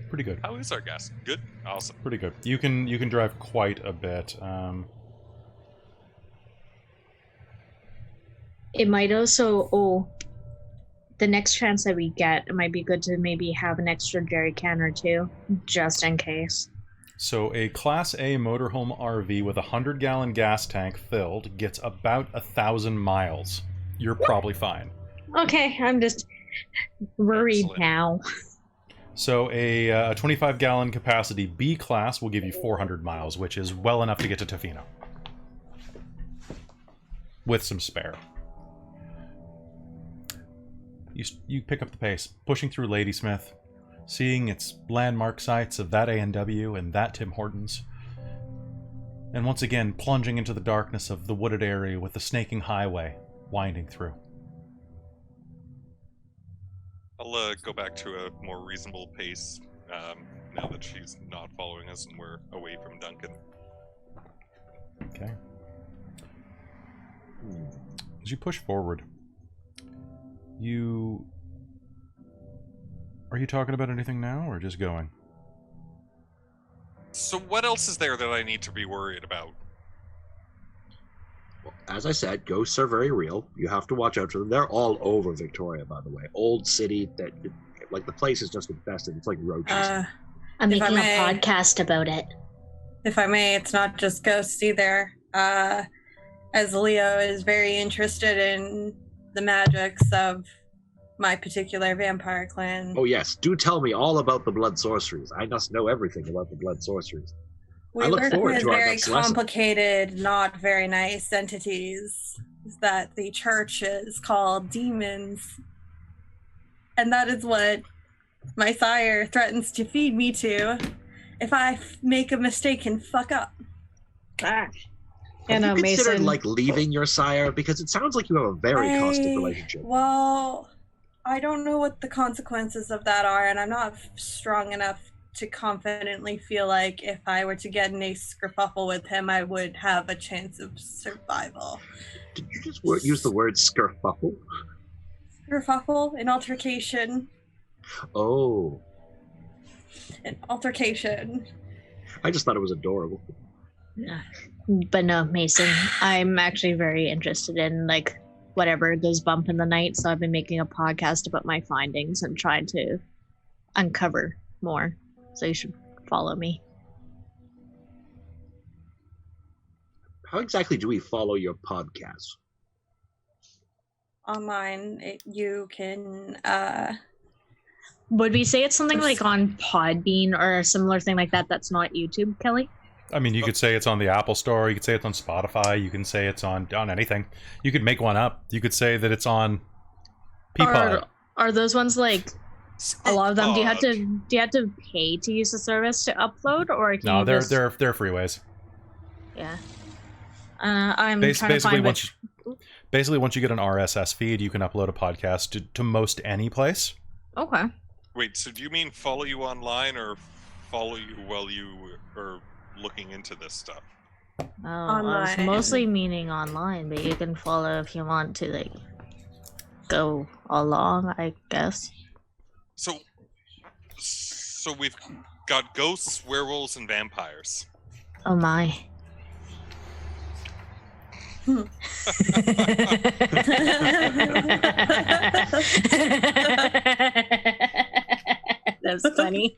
Pretty good. How is our gas? Good. Awesome. Pretty good. You can drive quite a bit. It might also, the next chance that we get, it might be good to maybe have an extra jerry can or two, just in case. So a Class A motorhome RV with a 100-gallon gas tank filled gets about 1,000 miles. You're probably fine. Okay, I'm just worried Excellent. now. So a 25-gallon capacity B class will give you 400 miles, which is well enough to get to Tofino. With some spare. You pick up the pace, pushing through Ladysmith, seeing its landmark sites of that A&W and that Tim Hortons, and once again plunging into the darkness of the wooded area with the snaking highway winding through. I'll go back to a more reasonable pace now that she's not following us and we're away from Duncan. Okay. As you push forward, are you talking about anything now, or just going? So what else is there that I need to be worried about? Well, as I said, ghosts are very real. You have to watch out for them. They're all over Victoria, by the way. Old city, like the place is just infested. It's like roaches. I'm If I making a may- podcast about it. If I may, it's not just ghosts either. As Leo is very interested in the magics of my particular vampire clan. Oh yes, do tell me all about the blood sorceries. I must know everything about the blood sorceries. We I look work forward with to our very next lesson. complicated, not very nice entities that the church is called demons. And that is what my sire threatens to feed me to if I make a mistake and fuck up. Have And you considered Mason, like leaving your sire? Because it sounds like you have a very caustic relationship. Well, I don't know what the consequences of that are, and I'm not strong enough to confidently feel like if I were to get in a skerfuffle with him, I would have a chance of survival. Did you just use the word skerfuffle? Skerfuffle? An altercation. Oh, An altercation. I just thought it was adorable. but no, Mason, I'm actually very interested in like whatever goes bump in the night. So I've been making a podcast about my findings and trying to uncover more. So you should follow me. How exactly do we follow your podcast? Online, you can, Would we say it's something like on Podbean or a similar thing like that that's not YouTube, Kelly? I mean, you could say it's on the Apple Store, you could say it's on Spotify, you can say it's on anything. You could make one up. You could say that it's on Peapod. Are those ones like a lot of them? Do you have Spot. to pay to use the service to upload, or can No, you they're just... they're freeways. Yeah. I'm trying to find basically once you get an RSS feed, you can upload a podcast to most any place. Okay. Wait, so do you mean follow you online or follow you while you are looking into this stuff? Oh, I was Online. mostly meaning online, but you can follow if you want to, like, go along, I guess. So we've got ghosts, werewolves, and vampires. Oh my. That's funny.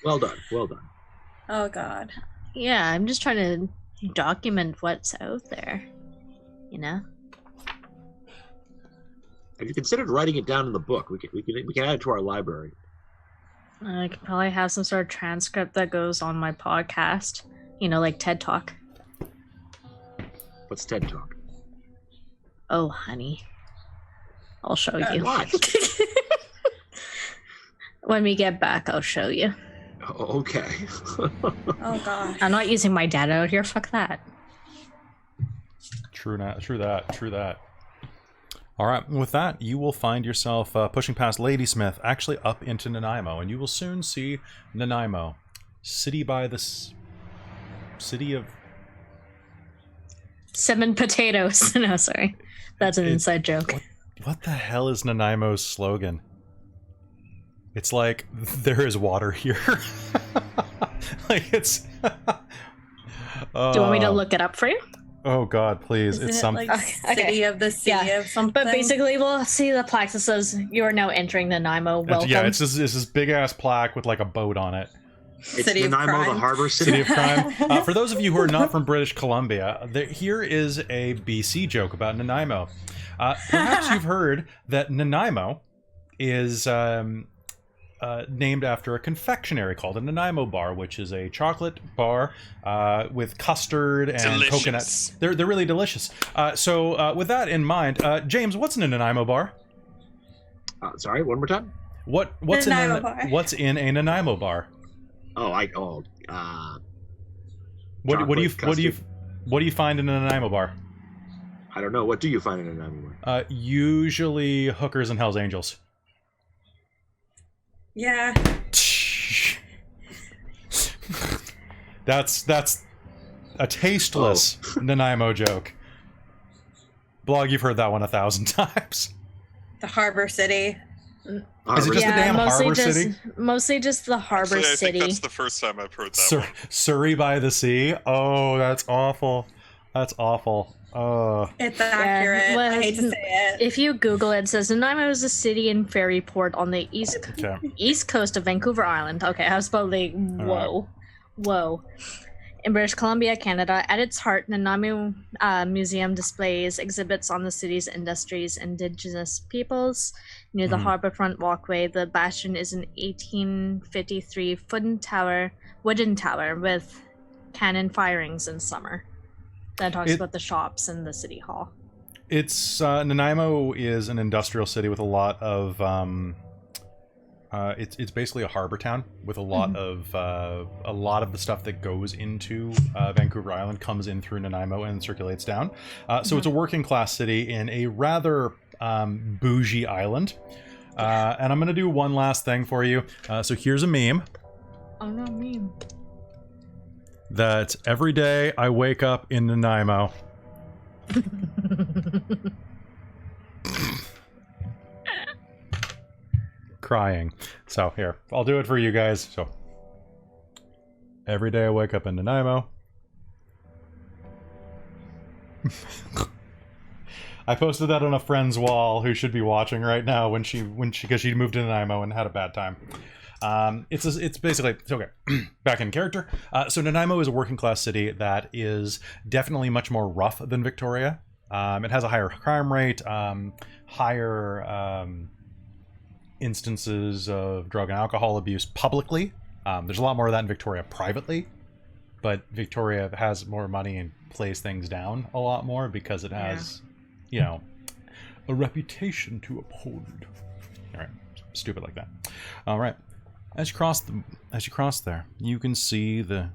Well done. Well done. Oh God. Yeah, I'm just trying to document what's out there. You know? Have you considered writing it down in the book? We can add it to our library. I could probably have some sort of transcript that goes on my podcast. You know, like TED Talk. What's TED Talk? Oh, honey. I'll show you. What? When we get back, I'll show you. Oh, okay. Oh gosh. I'm not using my data out here. Fuck that. True that. All right, with that, you will find yourself pushing past Ladysmith, actually up into Nanaimo, and you will soon see Nanaimo, city of... Seven potatoes. No, sorry. That's an inside joke. What the hell is Nanaimo's slogan? It's like, there is water here. Like, it's... Do you want me to look it up for you? Oh God, please! Isn't It's it something. like city of the sea Yeah. of something? But basically, we'll see the plaque that says, "You are now entering Nanaimo. Welcome." Yeah, it's this big ass plaque with like a boat on it. It's City of Nanaimo, the crime. harbor City city. of crime. For those of you who are not from British Columbia, here is a BC joke about Nanaimo. Perhaps you've heard that Nanaimo is named after a confectionery called a Nanaimo bar, which is a chocolate bar with custard and Delicious. coconuts. They're really delicious. So with that in mind, James, what's in a Nanaimo bar? Sorry, one more time. What's Nanaimo bar. What's in a Nanaimo bar? What What do you find in a Nanaimo bar? I don't know. What do you find in a Nanaimo bar? Usually hookers and Hell's Angels. Yeah. That's a tasteless Nanaimo joke. Blog, you've heard that one 1,000 times. The harbor city. Is it just the damn harbor city? Mostly just the harbor Actually, I city. think that's the first time I've heard that one. Surrey by the Sea? Oh, that's awful. That's awful. It's accurate. well, I hate to say it. If you Google it, it says Nanaimo is a city and ferry port on the east coast of Vancouver Island. Okay, I was about like, whoa. In British Columbia, Canada, at its heart, Nanaimo Museum displays exhibits on the city's industries, indigenous peoples. Near the harborfront walkway, the bastion is an 1853 wooden tower with cannon firings in summer. That talks about the shops and the city hall. It's Nanaimo is an industrial city with a lot of it's basically a harbor town with a lot of the stuff that goes into Vancouver Island comes in through Nanaimo and circulates down. So it's a working class city in a rather bougie island. And I'm gonna do one last thing for you. So here's a meme. Oh no, meme. That every day I wake up in Nanaimo. Crying. So here, I'll do it for you guys. So every day I wake up in Nanaimo. I posted that on a friend's wall who should be watching right now because she moved to Nanaimo and had a bad time. It's basically, it's okay. Back in character. So Nanaimo is a working class city that is definitely much more rough than Victoria. It has a higher crime rate, higher instances of drug and alcohol abuse publicly. There's a lot more of that in Victoria privately, but Victoria has more money and plays things down a lot more because it has, you know, a reputation to uphold. All right, stupid like that. All right. As you cross there, you can see the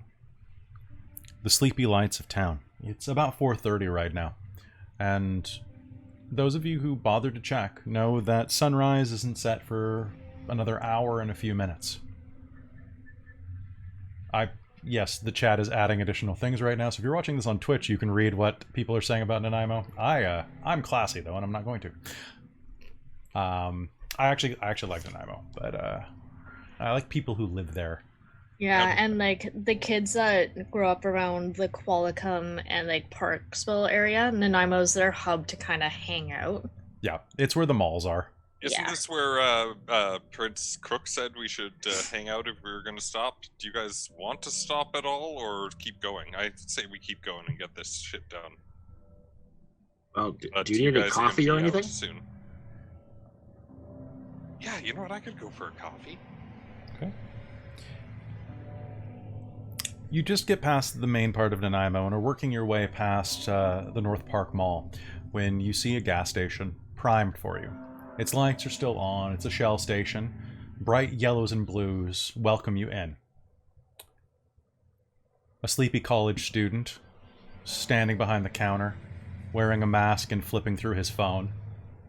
the sleepy lights of town. It's about 4:30 right now, and those of you who bothered to check know that sunrise isn't set for another hour and a few minutes. Yes, the chat is adding additional things right now, so if you're watching this on Twitch, you can read what people are saying about Nanaimo. I'm classy, though, and I'm not going to. I actually like Nanaimo, but I like people who live there. Yeah, Yep. and like the kids that grow up around the Qualicum and like Parksville area, Nanaimo's their hub to kind of hang out. Yeah, it's where the malls are. Isn't Yeah. this where Prince Crook said we should hang out if we were going to stop? Do you guys want to stop at all, or keep going? I say we keep going and get this shit done. Well, But do you need a guys are coffee or gonna be out anything? Soon. Yeah, you know what? I could go for a coffee. Okay. You just get past the main part of Nanaimo and are working your way past the North Park Mall when you see a gas station primed for you. Its lights are still on. It's a Shell station. Bright yellows and blues welcome you in. A sleepy college student standing behind the counter, wearing a mask and flipping through his phone.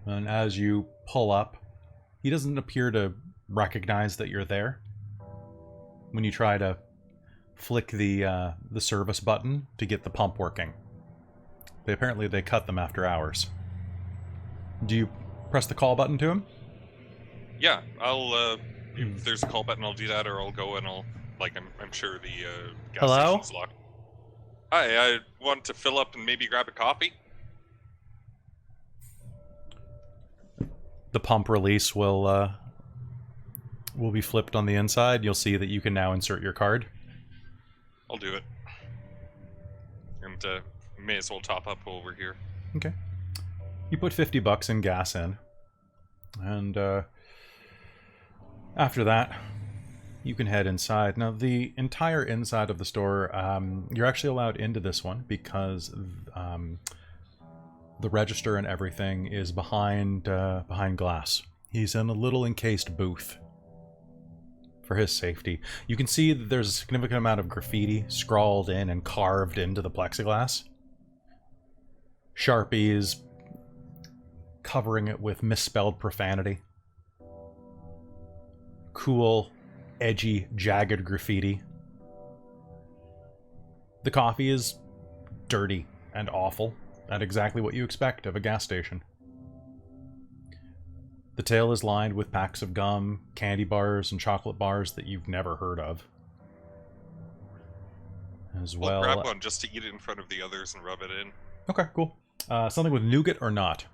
And as you pull up, he doesn't appear to recognize that you're there. When you try to flick the service button to get the pump working, apparently they cut them after hours. Do you press the call button to him? Yeah, I'll. If there's a call button, I'll do that, or I'll go and I'll. I'm sure the gas Hello? station's locked. Hi, I want to fill up and maybe grab a coffee. The pump release will be flipped on the inside. You'll see that you can now insert your card. I'll do it. And may as well top up while we're here. Okay. You put $50 in gas in, and after that, you can head inside. Now, the entire inside of the store, you're actually allowed into this one because the register and everything is behind glass. He's in a little encased booth for his safety. You can see that there's a significant amount of graffiti scrawled in and carved into the plexiglass. Sharpies covering it with misspelled profanity. Cool, edgy, jagged graffiti. The coffee is dirty and awful, and exactly what you expect of a gas station. The tail is lined with packs of gum, candy bars, and chocolate bars that you've never heard of. As We'll well. grab one just to eat it in front of the others and rub it in. Okay, cool. Something with nougat or not?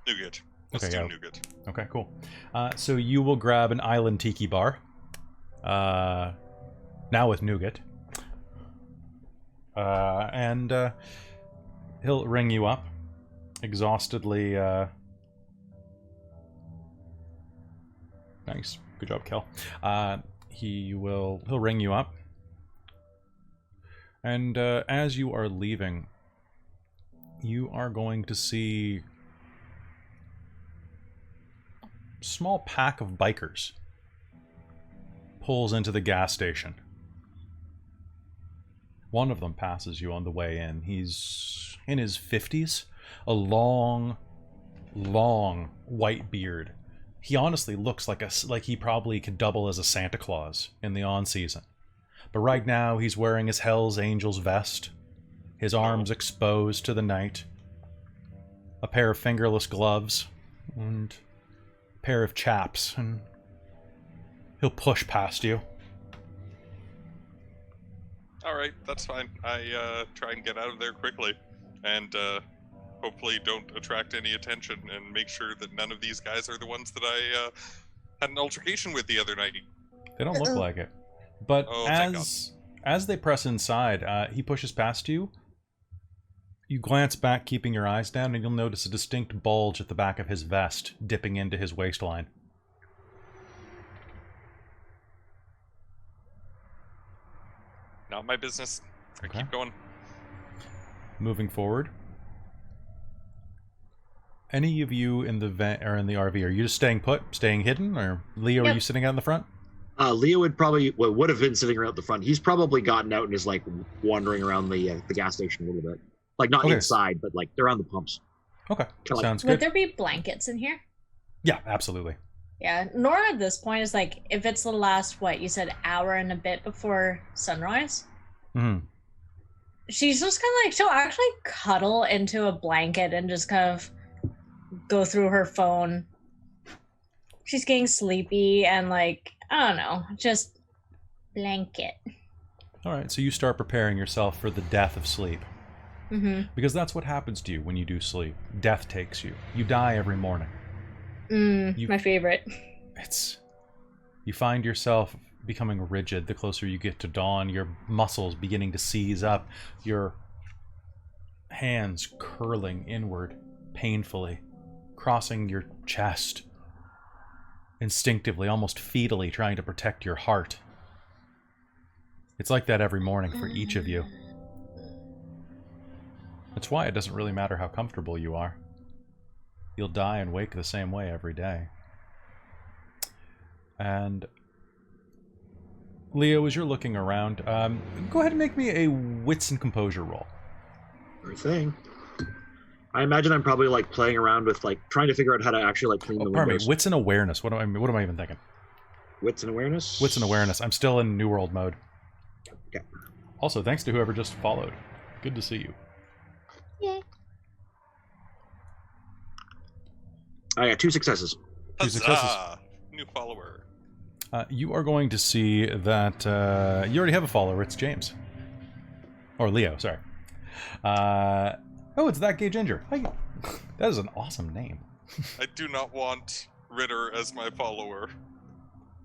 Nougat. Let's Okay, do yeah. nougat. Okay, cool. So you will grab an island tiki bar. Now with nougat. And he'll ring you up. Exhaustedly. Nice. Good job, Kel. He'll ring you up. And as you are leaving, you are going to see a small pack of bikers pulls into the gas station. One of them passes you on the way in. He's in his 50s, a long white beard. He honestly looks like he probably could double as a Santa Claus in the on-season. But right now, he's wearing his Hell's Angels vest, his arms exposed to the night, a pair of fingerless gloves, and a pair of chaps, and he'll push past you. Alright, that's fine. I try and get out of there quickly. And hopefully don't attract any attention and make sure that none of these guys are the ones that I had an altercation with the other night. They don't look like it. But Oh, thank as they press inside, he pushes past you. You glance back, keeping your eyes down, and you'll notice a distinct bulge at the back of his vest, dipping into his waistline. Not my business. I Okay. keep going. Moving forward. Any of you in the van or in the RV, are you just staying put, staying hidden, or Leo, are Yep. you sitting out in the front? Leo would have been sitting around the front. He's probably gotten out and is like wandering around the gas station a little bit, like not inside, but like around the pumps. Okay, sounds Would good. there be blankets in here? Yeah, absolutely. Yeah, Nora at this point is like, if it's the last, what, you said hour and a bit before sunrise? Mm-hmm. She's just kind of like, she'll actually cuddle into a blanket and just kind of go through her phone. She's getting sleepy and like, I don't know, just blanket. All right, so you start preparing yourself for the death of sleep. Mm-hmm. Because that's what happens to you when you do sleep. Death takes you. You die every morning. My favorite. You find yourself becoming rigid the closer you get to dawn, your muscles beginning to seize up, your hands curling inward painfully, crossing your chest, instinctively, almost fetally trying to protect your heart. It's like that every morning for each of you. That's why it doesn't really matter how comfortable you are. You'll die and wake the same way every day. And Leo, as you're looking around, go ahead and make me a wits and composure roll. Sure thing. I imagine I'm probably like playing around with like trying to figure out how to actually like clean the Pardon windows. me, wits and awareness. What am I even thinking? Wits and awareness? Wits and awareness. I'm still in New World mode. Okay. Also, thanks to whoever just followed. Good to see you. Yay. I got 2 successes. Two successes. Huzzah! New follower. You are going to see that you already have a follower. It's James. Or Leo, sorry. Oh, it's That Gay Ginger. Hi. That is an awesome name. I do not want Ritter as my follower.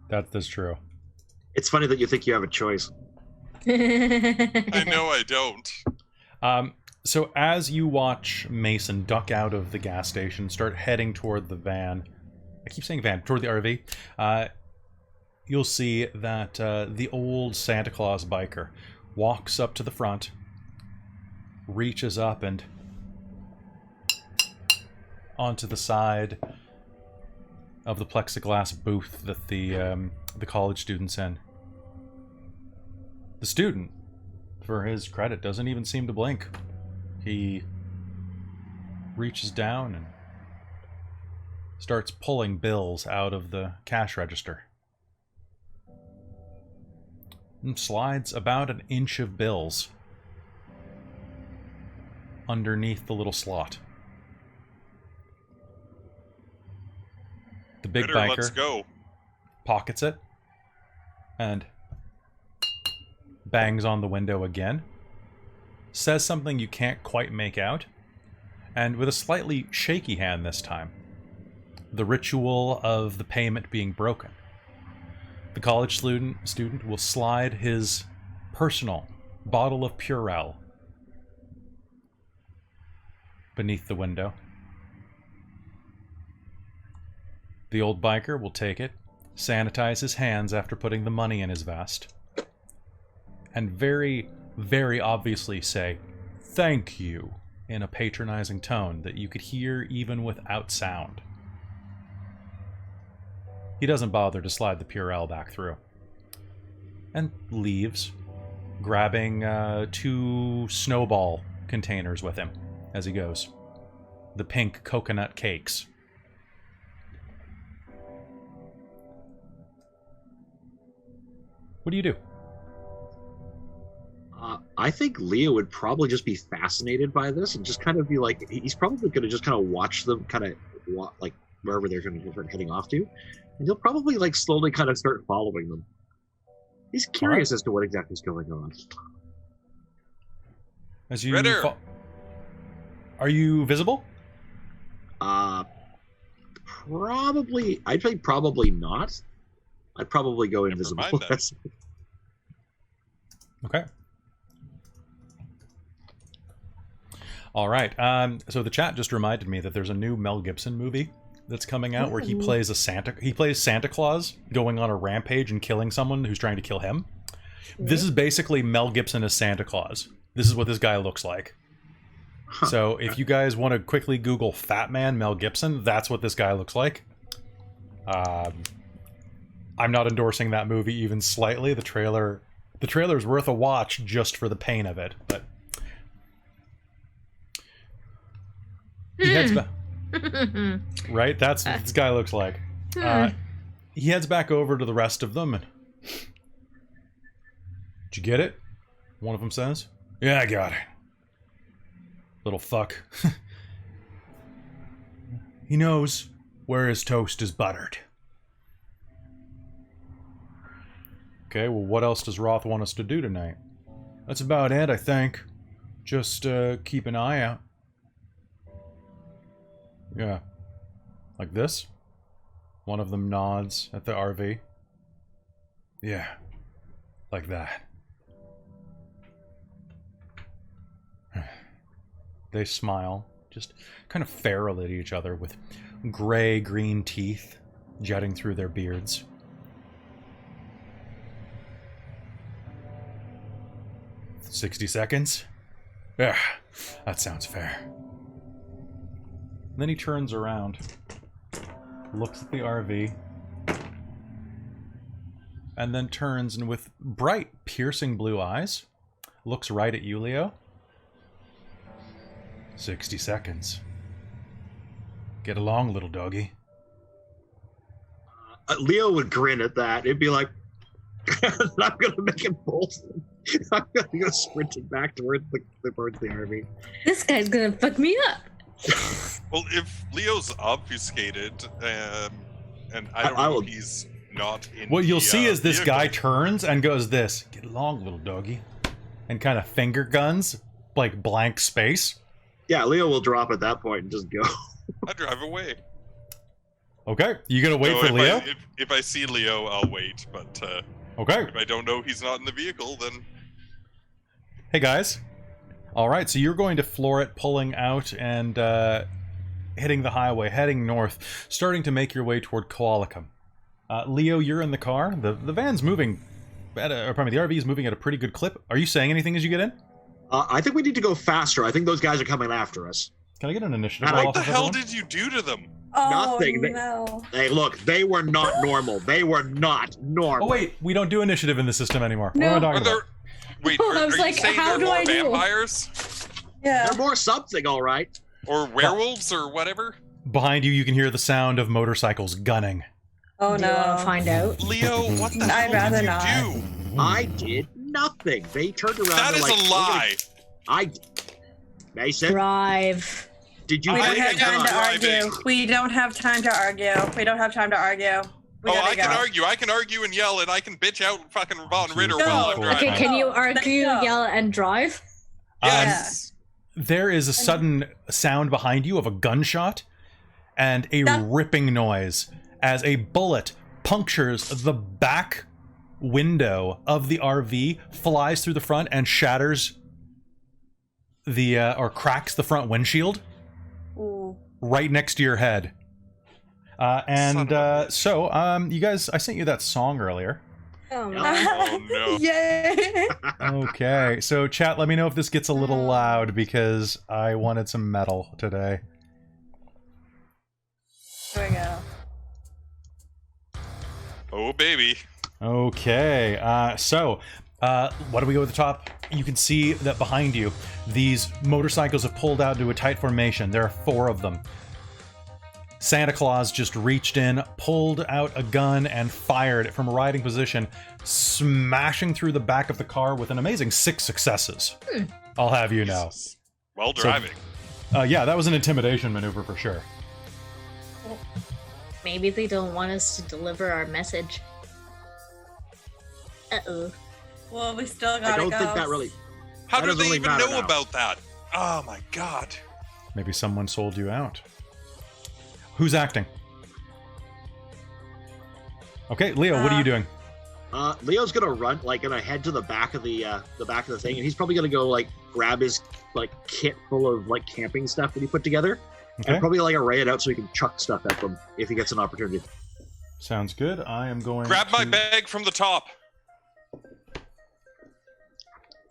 That's true. It's funny that you think you have a choice. I know I don't. So as you watch Mason duck out of the gas station, start heading toward the van, I keep saying van, toward the RV, you'll see that the old Santa Claus biker walks up to the front, reaches up and onto the side of the plexiglass booth that the college student's in. The student, for his credit, doesn't even seem to blink. He reaches down and starts pulling bills out of the cash register. And slides about an inch of bills underneath the little slot. The big Ritter, let's biker go. pockets it and bangs on the window again. Says something you can't quite make out, and with a slightly shaky hand this time, the ritual of the payment being broken. The college student will slide his personal bottle of Purell beneath the window. The old biker will take it, sanitize his hands after putting the money in his vest, and very, very obviously say, "Thank you," in a patronizing tone that you could hear even without sound. He doesn't bother to slide the Purell back through. And leaves, grabbing 2 snowball containers with him as he goes. The pink coconut cakes. What do you do? I think Leo would probably just be fascinated by this and just kind of be like, he's probably going to just kind of watch them kind of like wherever they're going to start heading off to. And he'll probably like slowly kind of start following them. He's curious as to what exactly is going on. As you Ritter! Are you visible? Probably. I'd say probably not. I'd probably go invisible. mind then. Okay. All right. So the chat just reminded me that there's a new Mel Gibson movie that's coming out where he plays Santa Claus going on a rampage and killing someone who's trying to kill him. This is basically Mel Gibson as Santa Claus. This is what this guy looks like. So if you guys want to quickly Google Fat Man Mel Gibson, that's what this guy looks like. I I'm not endorsing that movie even slightly. The trailer's worth a watch just for the pain of it, but he heads back. Right? That's what this guy looks like. He heads back over to the rest of them and... Did you get it? One of them says. Yeah, I got it. Little fuck. He knows where his toast is buttered. Okay, well, what else does Roth want us to do tonight? That's about it, I think. Just keep an eye out. Yeah. Like this? One of them nods at the RV. Yeah. Like that. They smile, just kind of feral at each other with gray-green teeth jutting through their beards. "60 seconds? Yeah, that sounds fair." Then he turns around, looks at the RV, and then turns and with bright, piercing blue eyes, looks right at you, Leo. 60 seconds. Get along, little doggy. Leo would grin at that. It'd be like, I'm going to make him bolt. I'm going to go sprinting back towards the RV. This guy's gonna fuck me up. Well, if Leo's obfuscated, and I don't know if he's not in What you'll the, see is this vehicle. guy turns and goes this, "Get along, little doggy," and kind of finger guns, like blank space. Yeah, Leo will drop at that point and just go. I drive away. Okay, you gonna wait No, for if Leo? if I see Leo, I'll wait. But Okay. if I don't know he's not in the vehicle, then Hey guys. All right, so you're going to floor it, pulling out and hitting the highway, heading north, starting to make your way toward Koalicum. Leo, you're in the car. The van's moving, the RV is moving at a pretty good clip. Are you saying anything as you get in? I think we need to go faster. I think those guys are coming after us. Can I get an initiative? What roll what the off of hell everyone? did you do to them? Oh, Nothing. no. Hey, look, they were not normal. They were not normal. Oh wait, we don't do initiative in the system anymore. No. What am I Are talking there? about? Wait, I are was you like, saying how there do are more I do? vampires Yeah. They're more something, all right. or werewolves or whatever? Behind you, you can hear the sound of motorcycles gunning. Oh, Do you wanna no. find out? Leo, what the I'd hell rather did you not. do? I did nothing. They turned around. That and is like, a lie. Mason, Drive. did you We I don't bring have a time gun? to driving. argue. We don't have time to argue. We don't have time to argue. We Oh, gotta I can go. argue. I can argue and yell, and I can bitch out fucking Von Ritter No. while I'm Okay, driving. Okay, can you No, argue, no. yell, and drive? Yes. There is a sudden sound behind you of a gunshot and a That- ripping noise as a bullet punctures the back window of the RV, flies through the front, and shatters the or cracks the front windshield Ooh. right next to your head. Son of a bitch. You guys, I sent you that song earlier. Oh, Oh, no. Yay! Okay, so chat, let me know if this gets a little loud because I wanted some metal today. Here we go. Oh, baby. Okay, what do we go at the top? You can see that behind you, these motorcycles have pulled out into a tight formation. There are 4 of them. Santa Claus just reached in, pulled out a gun, and fired it from a riding position, smashing through the back of the car with an amazing 6 successes. I'll have you know. Jesus. Well driving. Yeah, that was an intimidation maneuver for sure. Maybe they don't want us to deliver our message. Uh-oh. Well, we still I gotta don't go. think that really. How that do doesn't they really even matter know now. about that? Oh, my God. Maybe someone sold you out. Who's acting? Okay, Leo, what are you doing? Leo's gonna gonna head to the back of the thing, and he's probably gonna go grab his kit full of camping stuff that he put together, Okay, and probably array it out so he can chuck stuff at them if he gets an opportunity. sounds good. I am going Grab my to- bag from the top.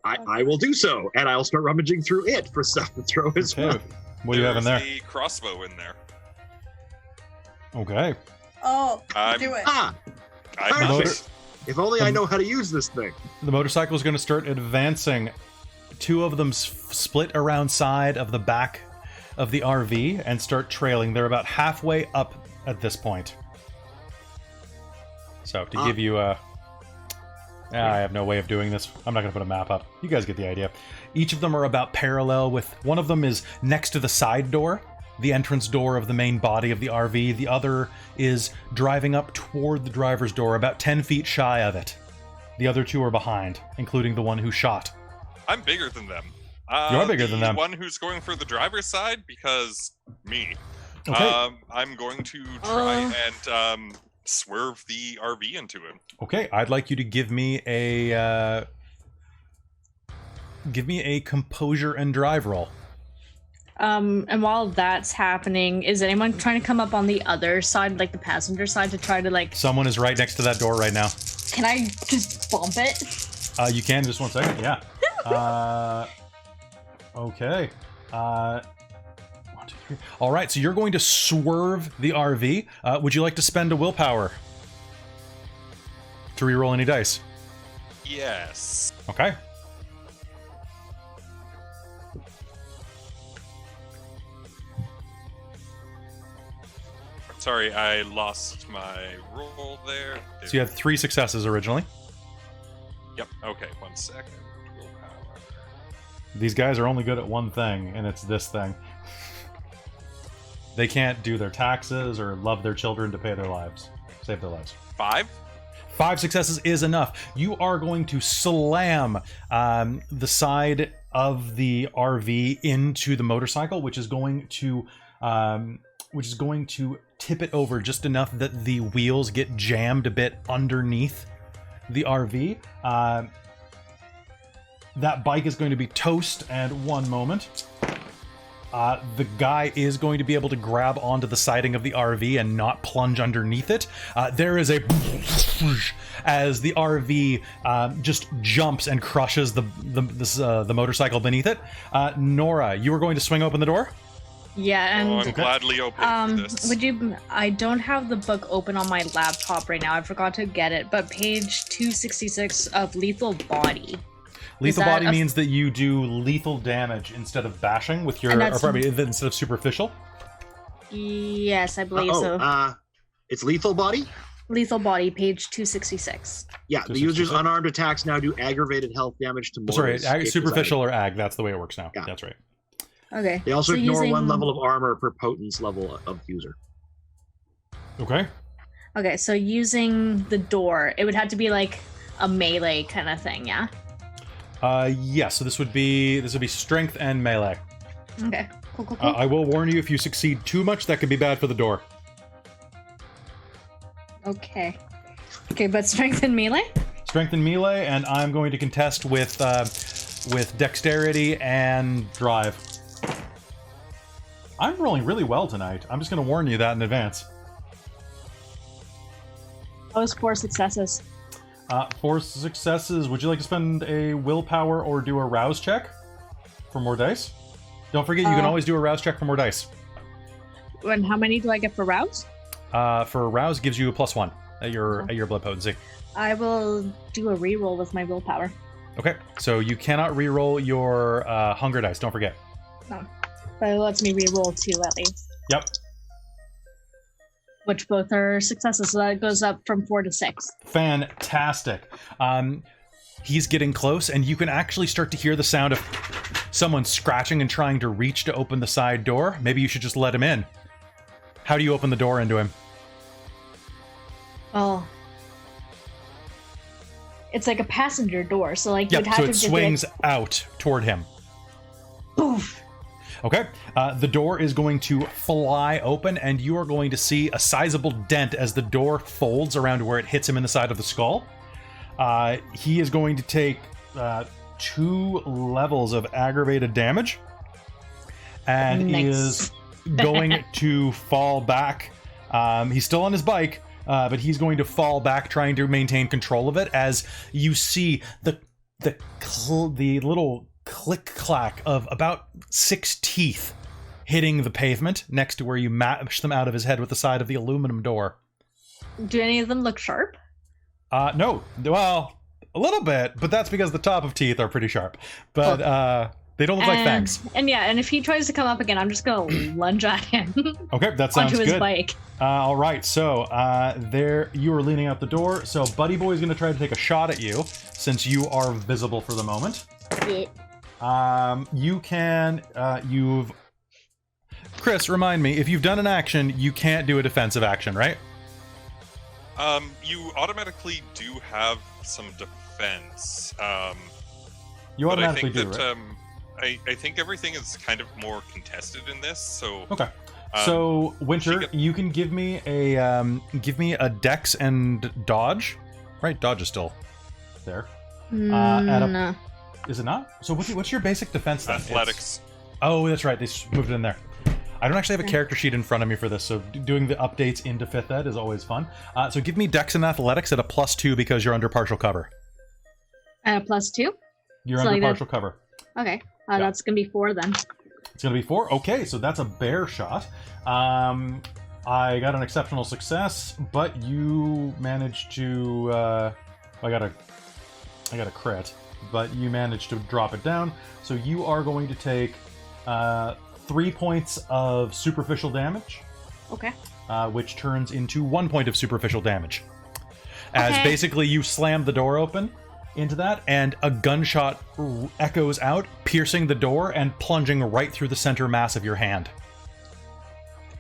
I will do so, and I'll start rummaging through it for stuff to throw as Okay, well. what do you have in there? There's a crossbow in there. Okay. Oh, I'm- do it. Ah, I'm Perfect. If only I know how to use this thing. The motorcycle is going to start advancing. Two of them split around side of the back of the RV and start trailing. They're about halfway up at this point. So, to give you a... I have no way of doing this. I'm not going to put a map up. You guys get the idea. Each of them are about parallel with... One of them is next to the side door, the entrance door of the main body of the RV. The other is driving up toward the driver's door, about 10 feet shy of it. The other two are behind, including the one who shot. I'm bigger than them. You are bigger than them. The one who's going for the driver's side, because me. Okay. I'm going to try and swerve the RV into him. Okay, I'd like you to give me a composure and drive roll. And while that's happening, is anyone trying to come up on the other side, like the passenger side, to try to like... Someone is right next to that door right now. Can I just bump it? You can, just 1 second, yeah. Okay. 1, 2, 3. All right, so you're going to swerve the RV. Would you like to spend a willpower to reroll any dice? Yes. Okay. Sorry, I lost my roll there. So you had 3 successes originally. Yep, okay, 1 second. Willpower. These guys are only good at one thing, and it's this thing. They can't do their taxes or love their children to pay their lives. Save their lives. 5? 5 successes is enough. You are going to slam the side of the RV into the motorcycle, which is going to tip it over just enough that the wheels get jammed a bit underneath the RV. That bike is going to be toast, and 1 moment. The guy is going to be able to grab onto the siding of the RV and not plunge underneath it. There is a as the RV just jumps and crushes the motorcycle beneath it. Nora, you were going to swing open the door? Yeah, and I'm gladly opening for this. would you... I don't have the book open on my laptop right now. I forgot to get it, but page 266 of Lethal Body. Lethal body means that you do lethal damage instead of bashing with your, or probably instead of superficial. Yes, I believe so. It's lethal body? Lethal Body, page 266. Yeah, the user's unarmed attacks now do aggravated health damage to mortals. Sorry, superficial or ag, that's the way it works now. Yeah. That's right. Okay. They also ignore 1 level of armor per potence level of user. Okay. Okay, so using the door, it would have to be like a melee kind of thing, yeah? Yeah, so this would be strength and melee. Okay, cool. I will warn you, if you succeed too much, that could be bad for the door. Okay, but strength and melee? Strength and melee, and I'm going to contest with dexterity and drive. I'm rolling really well tonight. I'm just going to warn you that in advance. Those 4 successes. 4 successes. Would you like to spend a willpower or do a rouse check for more dice? Don't forget, you can always do a rouse check for more dice. And how many do I get for rouse? For rouse gives you a +1 at your blood potency. I will do a reroll with my willpower. Okay, so you cannot reroll your hunger dice. Don't forget. No, but it lets me reroll 2 at least. Yep. Which both are successes, so that goes up from 4 to 6. Fantastic. He's getting close, and you can actually start to hear the sound of someone scratching and trying to reach to open the side door. Maybe you should just let him in. How do you open the door into him? Well, it's like a passenger door, so like yep, you'd have so to it swings out toward him. Poof. Okay, the door is going to fly open, and you are going to see a sizable dent as the door folds around where it hits him in the side of the skull. He is going to take 2 levels of aggravated damage, and he is going to fall back. He's still on his bike, but he's going to fall back, trying to maintain control of it, as you see the little click-clack of about 6 teeth hitting the pavement next to where you mash them out of his head with the side of the aluminum door. Do any of them look sharp? No. Well, a little bit, but that's because the top of teeth are pretty sharp. But they don't look like fangs. And if he tries to come up again, I'm just gonna lunge at him. Okay, that sounds onto his good. bike. All right, so there you are leaning out the door. So Buddy Boy is going to try to take a shot at you since you are visible for the moment. Yeah. You can Chris, remind me, if you've done an action, you can't do a defensive action, right? You automatically do have some defense. You automatically but I do, think that, right? I think everything is kind of more contested in this, so... Okay. So, Winter, you can give me a dex and dodge. Right, dodge is still there. No. Is it not? So what's your basic defense then? Athletics. Oh, that's right. They moved it in there. I don't actually have a character sheet in front of me for this, so doing the updates into 5th Ed is always fun. So give me Dex and Athletics at a +2 because you're under partial cover. At a +2? You're So under like partial cover. Okay. Yeah. That's going to be 4 then. It's going to be 4? Okay, so that's a bear shot. I got an exceptional success, but you managed to... I got a crit, but you managed to drop it down. So you are going to take 3 points of superficial damage. Okay. Which turns into 1 point of superficial damage. As Okay. basically you slam the door open into that, and a gunshot echoes out, piercing the door and plunging right through the center mass of your hand.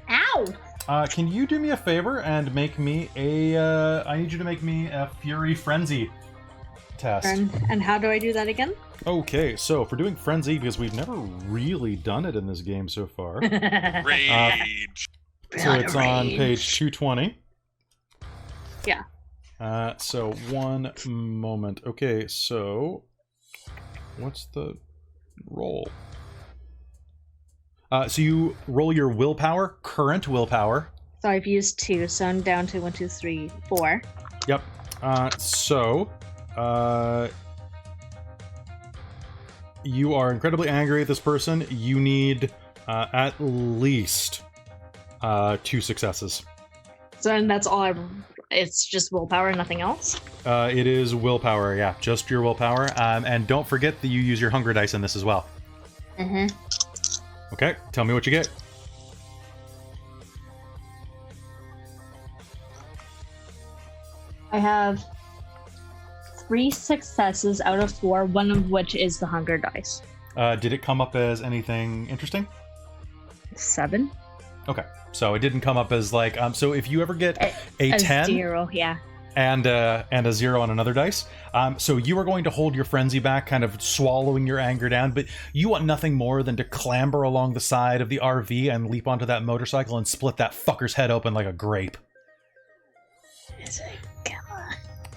Ow! Can you do me a favor and make me I need you to make me a Fury Frenzy test. And how do I do that again? Okay, so for doing Frenzy, because we've never really done it in this game so far. Rage. So it's on page 220. Yeah. So one moment. Okay, so what's the roll? So you roll your willpower, current willpower. So I've used 2, so I'm down to 1, 2, 3, 4. Yep. You are incredibly angry at this person. You need at least 2 successes. So and that's all it's just willpower, nothing else? It is willpower, yeah. Just your willpower. And don't forget that you use your hunger dice in this as well. Mm-hmm. Okay, tell me what you get. I have 3 successes out of 4, one of which is the hunger dice. Did it come up as anything interesting? 7? Okay, so it didn't come up as like so if you ever get a 10 0, yeah. and a 0 on another dice, so you are going to hold your frenzy back, kind of swallowing your anger down, but you want nothing more than to clamber along the side of the RV and leap onto that motorcycle and split that fucker's head open like a grape.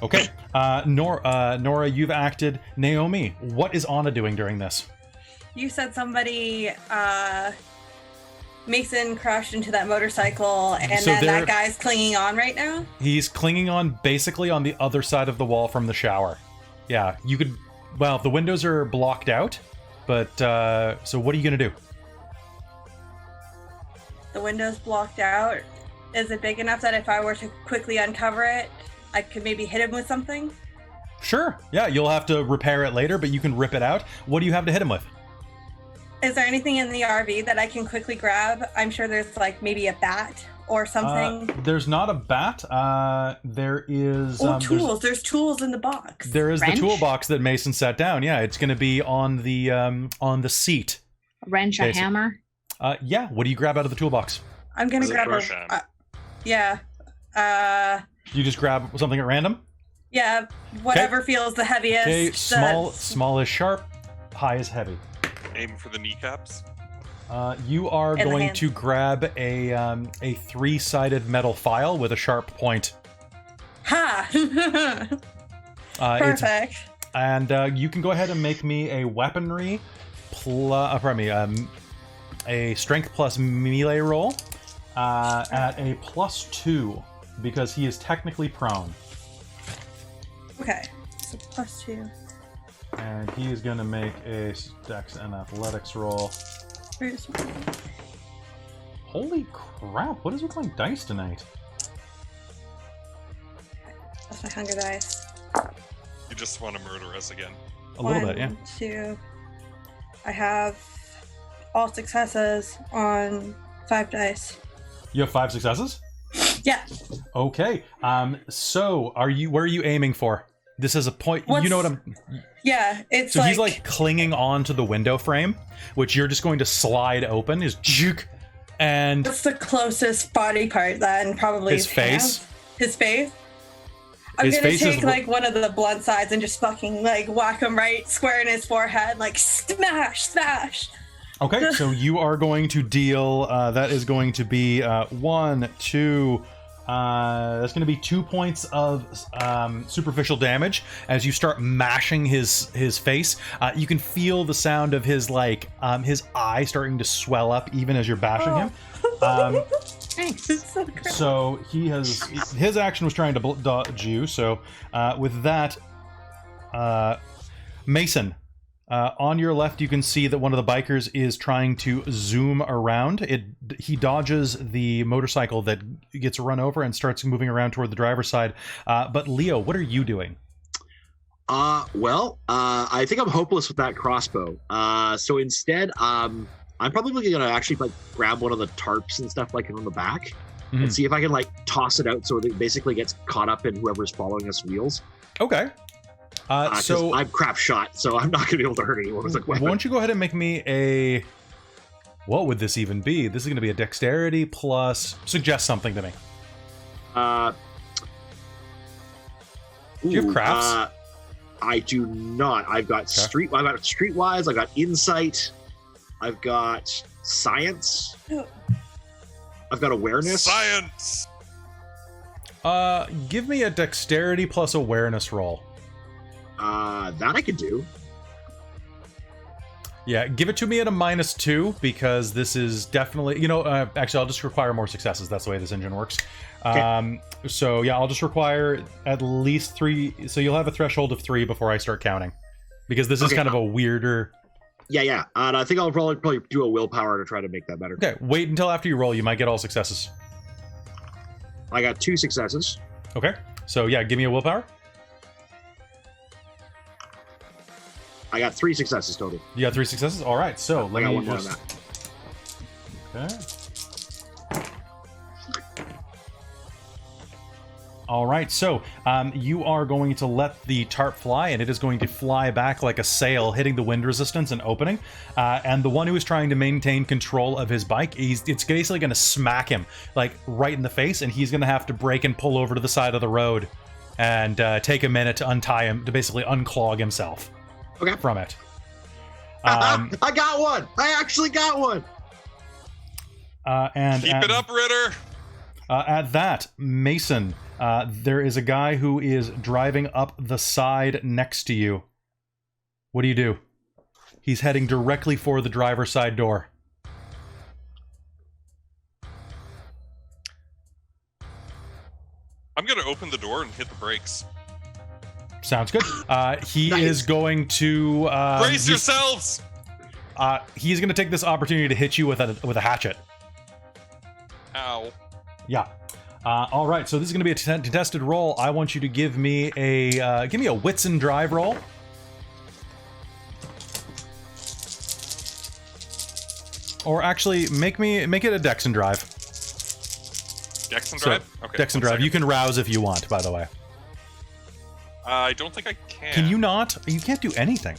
Okay, Nora, you've acted. Naomi, what is Anna doing during this? You said somebody, Mason crashed into that motorcycle, and So then that guy's clinging on right now? He's clinging on basically on the other side of the wall from the shower. Yeah, you could... Well, the windows are blocked out, but, so what are you gonna do? The window's blocked out. Is it big enough that if I were to quickly uncover it, I could maybe hit him with something? Sure, yeah, you'll have to repair it later, but you can rip it out. What do you have to hit him with? Is there anything in the RV that I can quickly grab? I'm sure there's like maybe a bat or something. There's not a bat. There is... tools. There's tools in the box. There is Wrench? the toolbox that Mason set down. Yeah, it's going to be on the seat. A wrench, a hammer? Yeah, what do you grab out of the toolbox? I'm going to grab a... yeah. You just grab something at random? Yeah, whatever feels the heaviest. Okay, small is sharp, high is heavy. Aim for the kneecaps. You are And the going hand. to grab a 3-sided metal file with a sharp point. Ha! It's Perfect. And you can go ahead and make me a weaponry, a strength plus melee roll at a +2 because he is technically prone. Okay, so +2. And he is going to make a dex and athletics roll. Where's my... Holy crap, what is with my dice tonight? That's my hunger dice. You just want to murder us again. A little bit, yeah. 1, 2. I have all successes on 5 dice. You have 5 successes? Yeah. Okay. So where are you aiming for? This is a point. You know what I'm. Yeah, it's So like. he's like clinging on to the window frame, which you're just going to slide open. Is juke, and What's the closest body part then? Probably his face. hands? His face? I'm His gonna face is take like one of the blunt sides and just fucking like whack him right square in his forehead, like smash, smash. Okay, so you are going to deal. That is going to be 1, 2. That's going to be 2 points of superficial damage as you start mashing his face. You can feel the sound of his his eye starting to swell up even as you're bashing him. It's so great. So his action was trying to dodge you. So with that, Mason. On your left, you can see that one of the bikers is trying to zoom around. He dodges the motorcycle that gets run over and starts moving around toward the driver's side. But Leo, what are you doing? I think I'm hopeless with that crossbow. So instead, I'm probably gonna actually like grab one of the tarps and stuff like on the back and see if I can like toss it out so it basically gets caught up in whoever's following us wheels. Okay. So I'm crap shot, so I'm not gonna be able to hurt anyone with a weapon. Why don't you go ahead and make me a... What would this even be? This is going to be a dexterity plus... Suggest something to me. Do you have crafts? I do not. I've got streetwise. I've got insight. I've got science. I've got awareness. Science! Give me a dexterity plus awareness roll. That I could do. Yeah, give it to me at a -2 because this is definitely... actually, I'll just require more successes. That's the way this engine works. Okay. So, yeah, I'll just require at least 3... So you'll have a threshold of 3 before I start counting. Because this is kind of a weirder... Yeah. And I think I'll probably do a willpower to try to make that better. Okay, wait until after you roll. You might get all successes. I got 2 successes. Okay, so yeah, give me a willpower. I got 3 successes total. You got 3 successes? All right, so let me one more on just... Okay. All right, so you are going to let the tarp fly, and it is going to fly back like a sail, hitting the wind resistance and opening. And the one who is trying to maintain control of his bike, it's basically going to smack him like right in the face, and he's going to have to brake and pull over to the side of the road and take a minute to untie him, to basically unclog himself. Okay. From it. I got one! I actually got one! And Keep it up, Ritter! At that, Mason, there is a guy who is driving up the side next to you. What do you do? He's heading directly for the driver's side door. I'm gonna open the door and hit the brakes. Sounds good. He Nice. is going to... Brace yourselves! He's going to take this opportunity to hit you with a hatchet. Ow. Yeah. All right, so this is going to be a contested roll. I want you to give me a wits and drive roll. Or actually, make it a dex and drive. Dex and So, drive? Okay. Dex and one drive. You second. can rouse if you want, by the way. I don't think I can. Can you not? You can't do anything.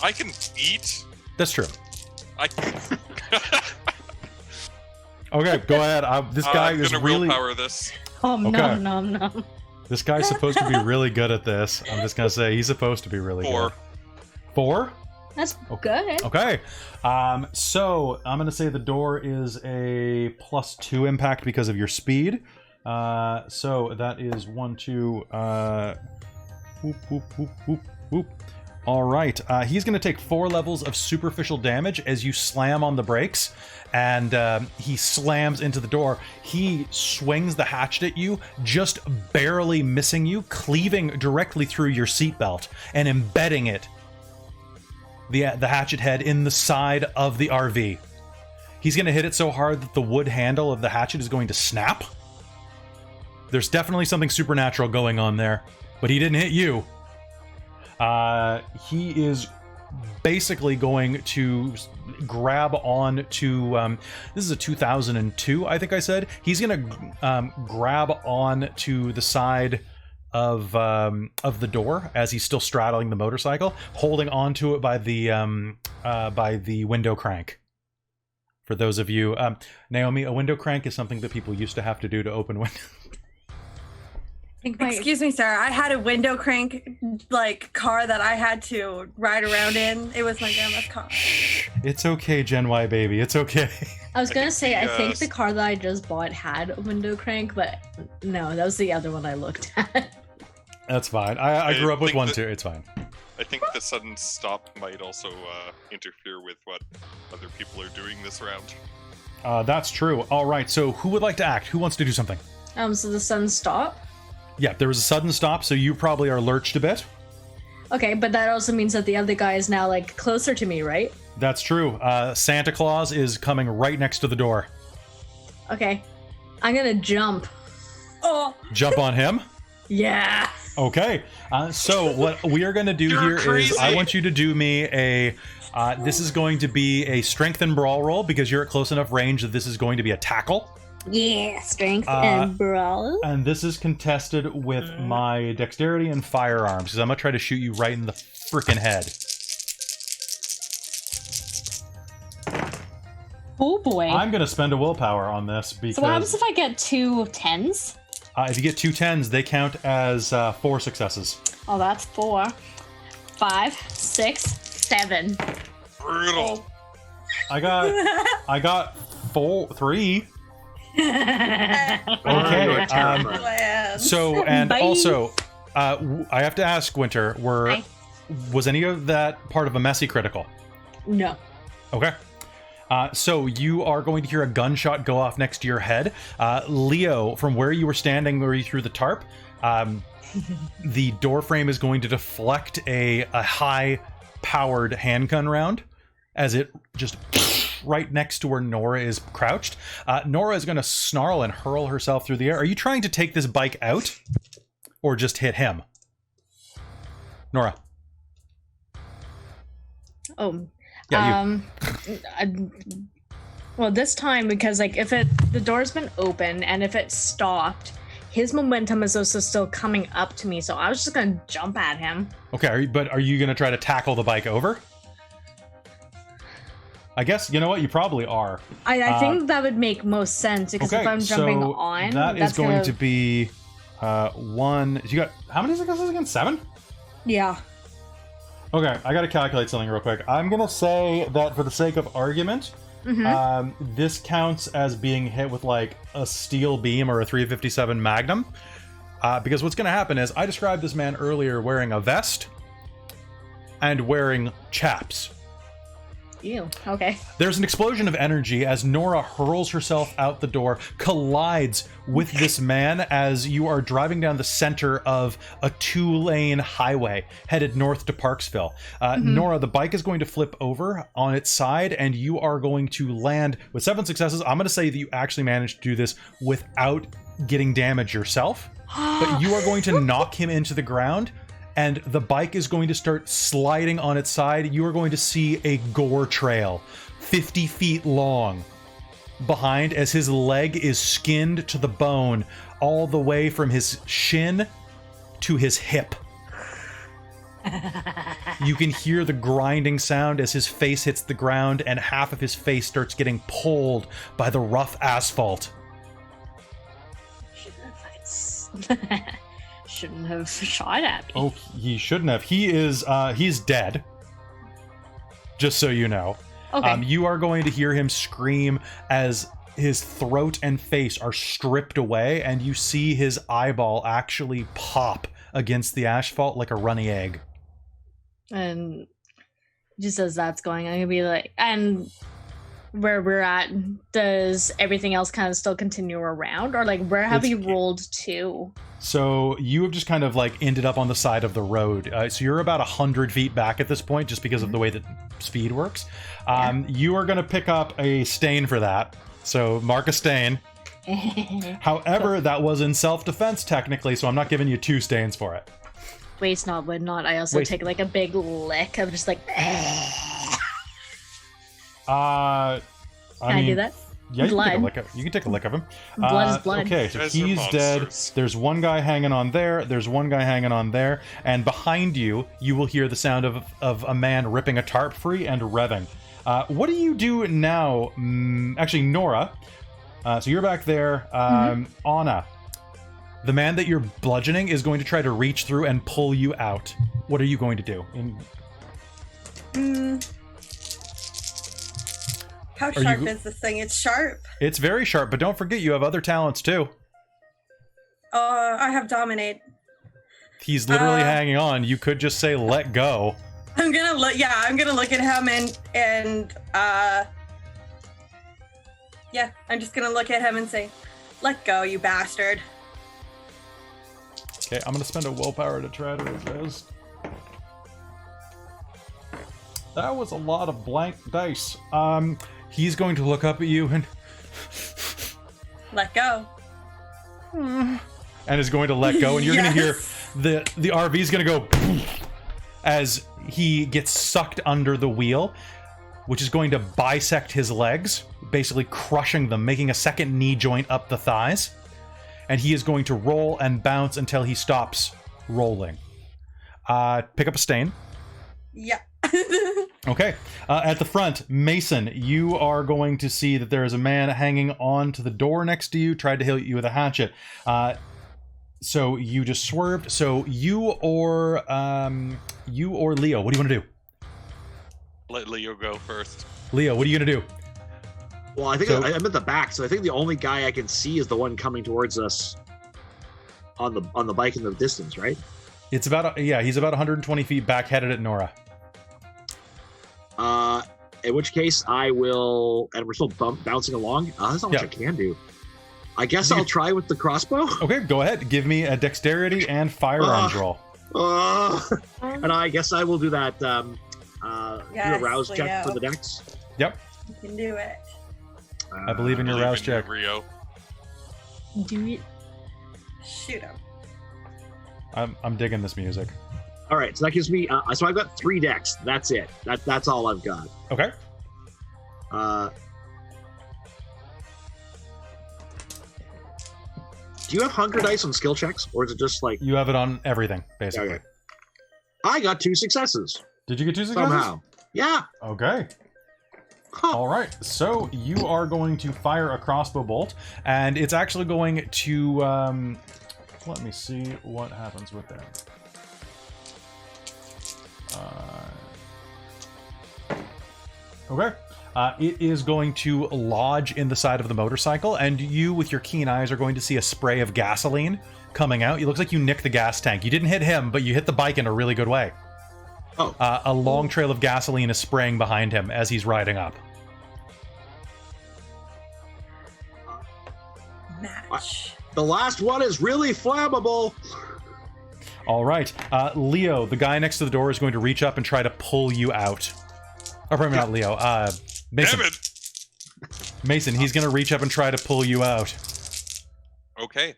I can eat. That's true. I. Okay, go ahead. This guy I'm is gonna really... willpower this. Oh, Okay. no. This guy's supposed to be really good at this. I'm just going to say he's supposed to be really 4. good. 4? That's good. Okay. So I'm going to say the door is a +2 impact because of your speed. So that is 1, 2, whoop, whoop, whoop, whoop, whoop. All right. He's going to take 4 levels of superficial damage as you slam on the brakes, and he slams into the door. He swings the hatchet at you, just barely missing you, cleaving directly through your seatbelt and embedding it, the hatchet head, in the side of the RV. He's going to hit it so hard that the wood handle of the hatchet is going to snap. There's definitely something supernatural going on there, but he didn't hit you. He is basically going to grab on to this is a 2002, I think I said. He's gonna grab on to the side of the door as he's still straddling the motorcycle, holding onto it by the window crank. For those of you, Naomi, a window crank is something that people used to have to do to open windows. Excuse me, sir. I had a window crank, like, car that I had to ride around in. It was my grandma's car. It's okay, Gen Y baby. It's okay. I was gonna say, I think the car that I just bought had a window crank, but no, that was the other one I looked at. That's fine. I grew up with one too. It's fine. I think the sudden stop might also interfere with what other people are doing this round. That's true. All right. So who would like to act? Who wants to do something? So the sun stop? Yeah, there was a sudden stop, so you probably are lurched a bit. Okay, but that also means that the other guy is now, like, closer to me, right? That's true. Santa Claus is coming right next to the door. Okay. I'm gonna jump. Oh! Jump on him? Yeah! Okay. So what we are going to do here is I want you to do me a... this is going to be a strength and brawl roll because you're at close enough range that this is going to be a tackle. Yeah, strength and brawl. And this is contested with my dexterity and firearms because I'm going to try to shoot you right in the freaking head. Oh boy. I'm going to spend a willpower on this because... So what happens if I get 2 10s? If you get 2 10s, they count as 4 successes. Oh, that's 4. 5, 6, 7. Brutal. I got 3. Okay. So, and Bye. also, I have to ask, Winter, was any of that part of a messy critical? No. Okay. So you are going to hear a gunshot go off next to your head. Leo, from where you were standing, where you threw the tarp, the door frame is going to deflect a high-powered handgun round as it just right next to where Nora is crouched. Nora is going to snarl and hurl herself through the air. Are you trying to take this bike out or just hit him? Nora. Oh. Yeah, Well, this time, because, like, the door's been open, and if it stopped, his momentum is also still coming up to me, so I was just gonna jump at him. Okay, are you gonna try to tackle the bike over? I guess, you know what, you probably are. I think that would make most sense, because if I'm jumping on, that is going to be 1... You got, how many successes again? 7? Yeah. Okay, I gotta calculate something real quick. I'm gonna say that for the sake of argument, this counts as being hit with like a steel beam or a 357 Magnum. Because what's gonna happen is, I described this man earlier wearing a vest and wearing chaps. Ew, okay. There's an explosion of energy as Nora hurls herself out the door, collides with this man as you are driving down the center of a 2-lane highway headed north to Parksville. Nora, the bike is going to flip over on its side and you are going to land with 7 successes. I'm going to say that you actually managed to do this without getting damage yourself, but you are going to knock him into the ground. And the bike is going to start sliding on its side. You are going to see a gore trail 50 feet long behind as his leg is skinned to the bone all the way from his shin to his hip. You can hear the grinding sound as his face hits the ground and half of his face starts getting pulled by the rough asphalt. Shouldn't have shot at me. Oh, he shouldn't have. He's dead. Just so you know. Okay. You are going to hear him scream as his throat and face are stripped away, and you see his eyeball actually pop against the asphalt like a runny egg. And just as that's going, I'm gonna be like, and where we're at, does everything else kind of still continue around, or like where have you rolled to? So you have just kind of like ended up on the side of the road. So you're about 100 feet back at this point, just because of the way that speed works. You are going to pick up a stain for that. So mark a stain. However, that was in self-defense technically, so I'm not giving you 2 stains for it. Waste not, would not. I also take like a big lick. I'm just like. Can I do that? Yeah, Blood. You can take a lick of him. Blood is blood. Okay, so You guys are he's dead. monsters. There's one guy hanging on there. There's one guy hanging on there. And behind you, you will hear the sound of a man ripping a tarp free and revving. What do you do now? Actually, Nora. So you're back there. Anna. The man that you're bludgeoning is going to try to reach through and pull you out. What are you going to do? How sharp is this thing? It's sharp. It's very sharp, but don't forget you have other talents too. I have dominate. He's literally hanging on. You could just say let go. I'm gonna look. Yeah, I'm gonna look at him and yeah, I'm just gonna look at him and say, "Let go, you bastard." Okay, I'm gonna spend a willpower to try to resist. That was a lot of blank dice. He's going to look up at you and Let go. and is going to let go, and you're gonna hear the RV's gonna go as he gets sucked under the wheel, which is going to bisect his legs, basically crushing them, making a second knee joint up the thighs. And he is going to roll and bounce until he stops rolling. Pick up a stain. Yeah. Okay. At the front, Mason, you are going to see that there is a man hanging on to the door next to you, tried to hit you with a hatchet. So you just swerved. So you or Leo, what do you want to do? Let Leo go first. Leo, what are you going to do? Well, I think So- I'm at the back, so I think the only guy I can see is the one coming towards us on the bike in the distance, right? It's about, he's about 120 feet back, headed at Nora. In which case I will, and we're still bouncing along. That's not much Yeah. I can do. I guess I'll try with the crossbow. Okay, go ahead. Give me a dexterity and firearms roll. And I guess I will do that. Do Yes, a rouse check Leo. for the dex. Yep, You can do it. I believe in your Believe rouse in you, check. Rio. Do it. Shoot him. I'm digging this music. All right, so that gives me. So I've got 3 decks. That's it. That's all I've got. Okay. Do you have hunger dice on skill checks, or is it just like You have it on everything, basically. Okay. I got 2 successes Did you get 2 successes? somehow? Yeah. Okay. Huh. All right. So you are going to fire a crossbow bolt, and it's actually going to. Let me see what happens with that. Okay. It is going to lodge in the side of the motorcycle, and you, with your keen eyes, are going to see a spray of gasoline coming out. It looks like you nicked the gas tank. You didn't hit him, but you hit the bike in a really good way. Oh. A long trail of gasoline is spraying behind him as he's riding up. Match. The last one is really flammable. All right. Leo, the guy next to the door, is going to reach up and try to pull you out. Or probably not Leo. Mason. Damn it! Mason, he's going to reach up and try to pull you out. Okay.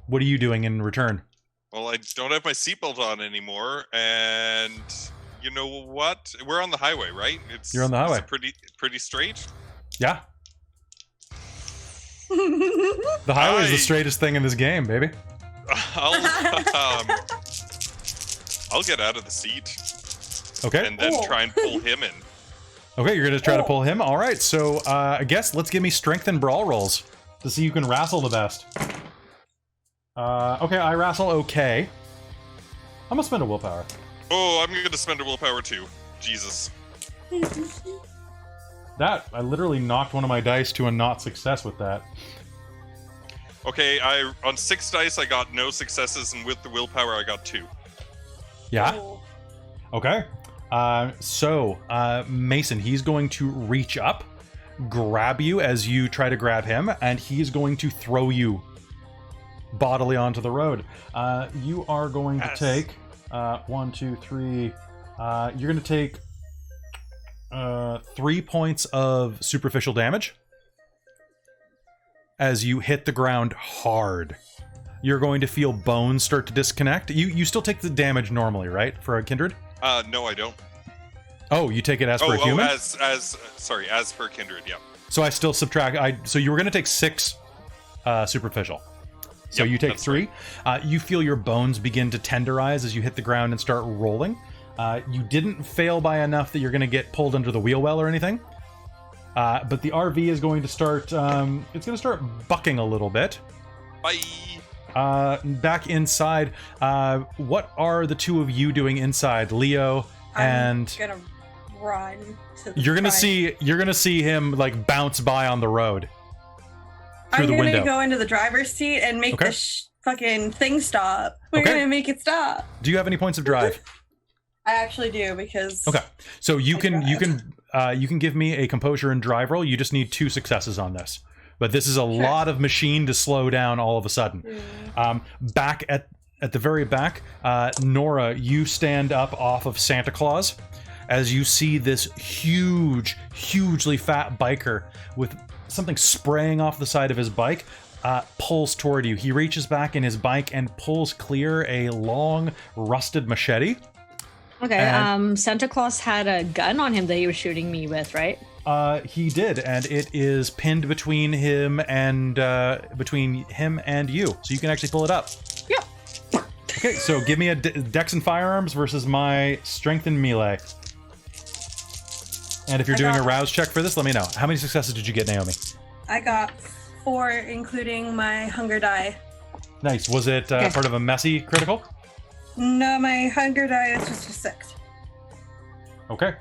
What are you doing in return? Well, I don't have my seatbelt on anymore, and you know what? We're on the highway, right? You're on the highway. It's pretty straight. Yeah. The highway is the straightest thing in this game, baby. I'll get out of the seat Okay. and then try and pull him in. Okay, you're going to try to pull him? All right, so I guess let's give me strength and brawl rolls to see who can wrestle the best. Okay, I wrestle okay. I'm going to spend a willpower. Oh, I'm going to spend a willpower too. Jesus. That, I literally knocked one of my dice to a not success with that. Okay, on 6 dice I got no successes, and with the willpower I got 2. Yeah? Oh. Okay. So, Mason, he's going to reach up, grab you as you try to grab him, and he's going to throw you bodily onto the road. You are going to take 1, 2, 3. You're going to take 3 points of superficial damage. as you hit the ground hard. You're going to feel bones start to disconnect. You still take the damage normally, right? For a kindred? No, I don't. Oh, you take it as for a human? As for kindred, yeah. So I still subtract. So you were going to take 6 superficial. So Yep, you take that's 3. You feel your bones begin to tenderize as you hit the ground and start rolling. You didn't fail by enough that you're going to get pulled under the wheel well or anything. But the RV is going to start. It's going to start bucking a little bit. Bye. Back inside. What are the two of you doing inside, Leo and? I'm gonna run to the You're gonna front. you're gonna see him like bounce by on the road through I'm the gonna window. go into the driver's seat and make Okay. the fucking thing stop. We're Okay. gonna make it stop. Do you have any points of drive? I actually do because Okay, so you I can give me a composure and drive roll. You just need 2 successes on this. But this is a lot of machine to slow down all of a sudden. Back at the very back, Nora, you stand up off of Santa Claus as you see this hugely fat biker with something spraying off the side of his bike pulls toward you. He reaches back in his bike and pulls clear a long, rusted machete. Okay, And- Santa Claus had a gun on him that he was shooting me with, right? He did, and it is pinned between him and you, so you can actually pull it up. Yep. Okay, so give me a Dex and firearms versus my strength and melee. And if you're doing a rouse check for this, let me know. How many successes did you get, Naomi? I got 4, including my hunger die. Nice. Was it part of a messy critical? No, my hunger die is just a 6. Okay.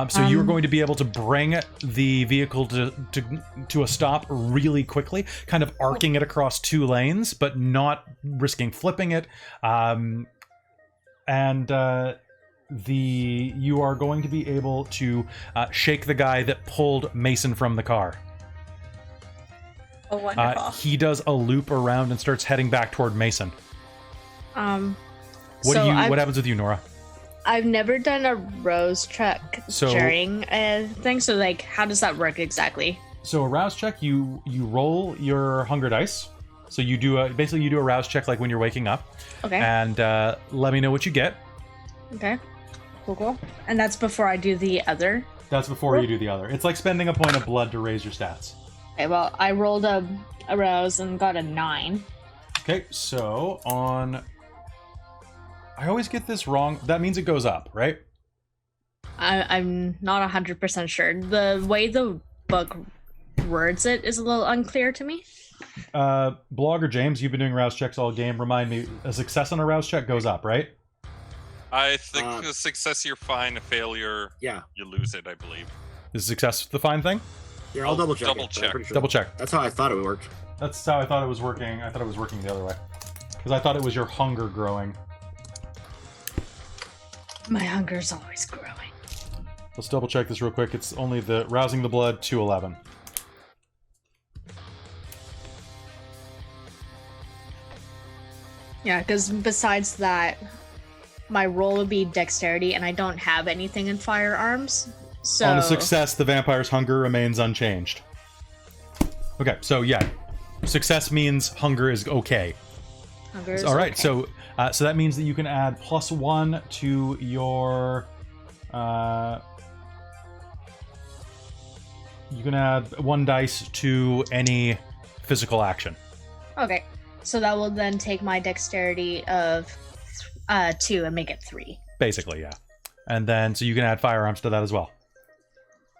So you are going to be able to bring the vehicle to a stop really quickly, kind of arcing it across 2 lanes, but not risking flipping it. You are going to be able to shake the guy that pulled Mason from the car. Oh, wonderful. He does a loop around and starts heading back toward Mason. What happens with you, Nora? I've never done a rose check during a thing, so like, how does that work exactly? So a rouse check, you roll your hunger dice. So you do a rouse check like when you're waking up. Okay. And let me know what you get. Okay. Cool. And that's before I do the other. That's before you do the other. It's like spending a point of blood to raise your stats. Okay. Well, I rolled a rouse and got a 9. Okay. So I always get this wrong. That means it goes up, right? I'm not 100% sure. The way the book words it is a little unclear to me. Blogger James, you've been doing rouse checks all game. Remind me, a success on a rouse check goes up, right? I think a success, you're fine. A failure, Yeah. you lose it, I believe. Is success the fine thing? Yeah, I'll double check. double it, but check. I'm pretty sure. Double check. That's how I thought it worked. That's how I thought it was working. I thought it was working the other way. Because I thought it was your hunger growing. My hunger's always growing. Let's double check this real quick. It's only the rousing the blood 211. Yeah, because besides that, my roll would be dexterity, and I don't have anything in firearms. So On a success, the vampire's hunger remains unchanged. Okay, so yeah. Success means hunger is okay. Hunger is All right, okay. so that means that you can add +1 to your... you can add 1 dice to any physical action. Okay, so that will then take my dexterity of 2 and make it 3. Basically, yeah. And then, so you can add firearms to that as well.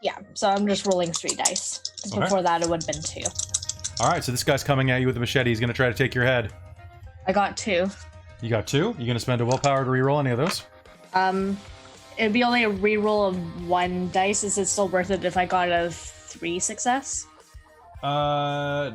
Yeah, so I'm just rolling 3 dice. Okay. Before that, it would have been 2. All right, so this guy's coming at you with a machete. He's going to try to take your head. I got 2. You got 2? You going to spend a willpower to reroll any of those? It'd be only a reroll of 1 dice. Is it still worth it if I got a 3 success? Yeah,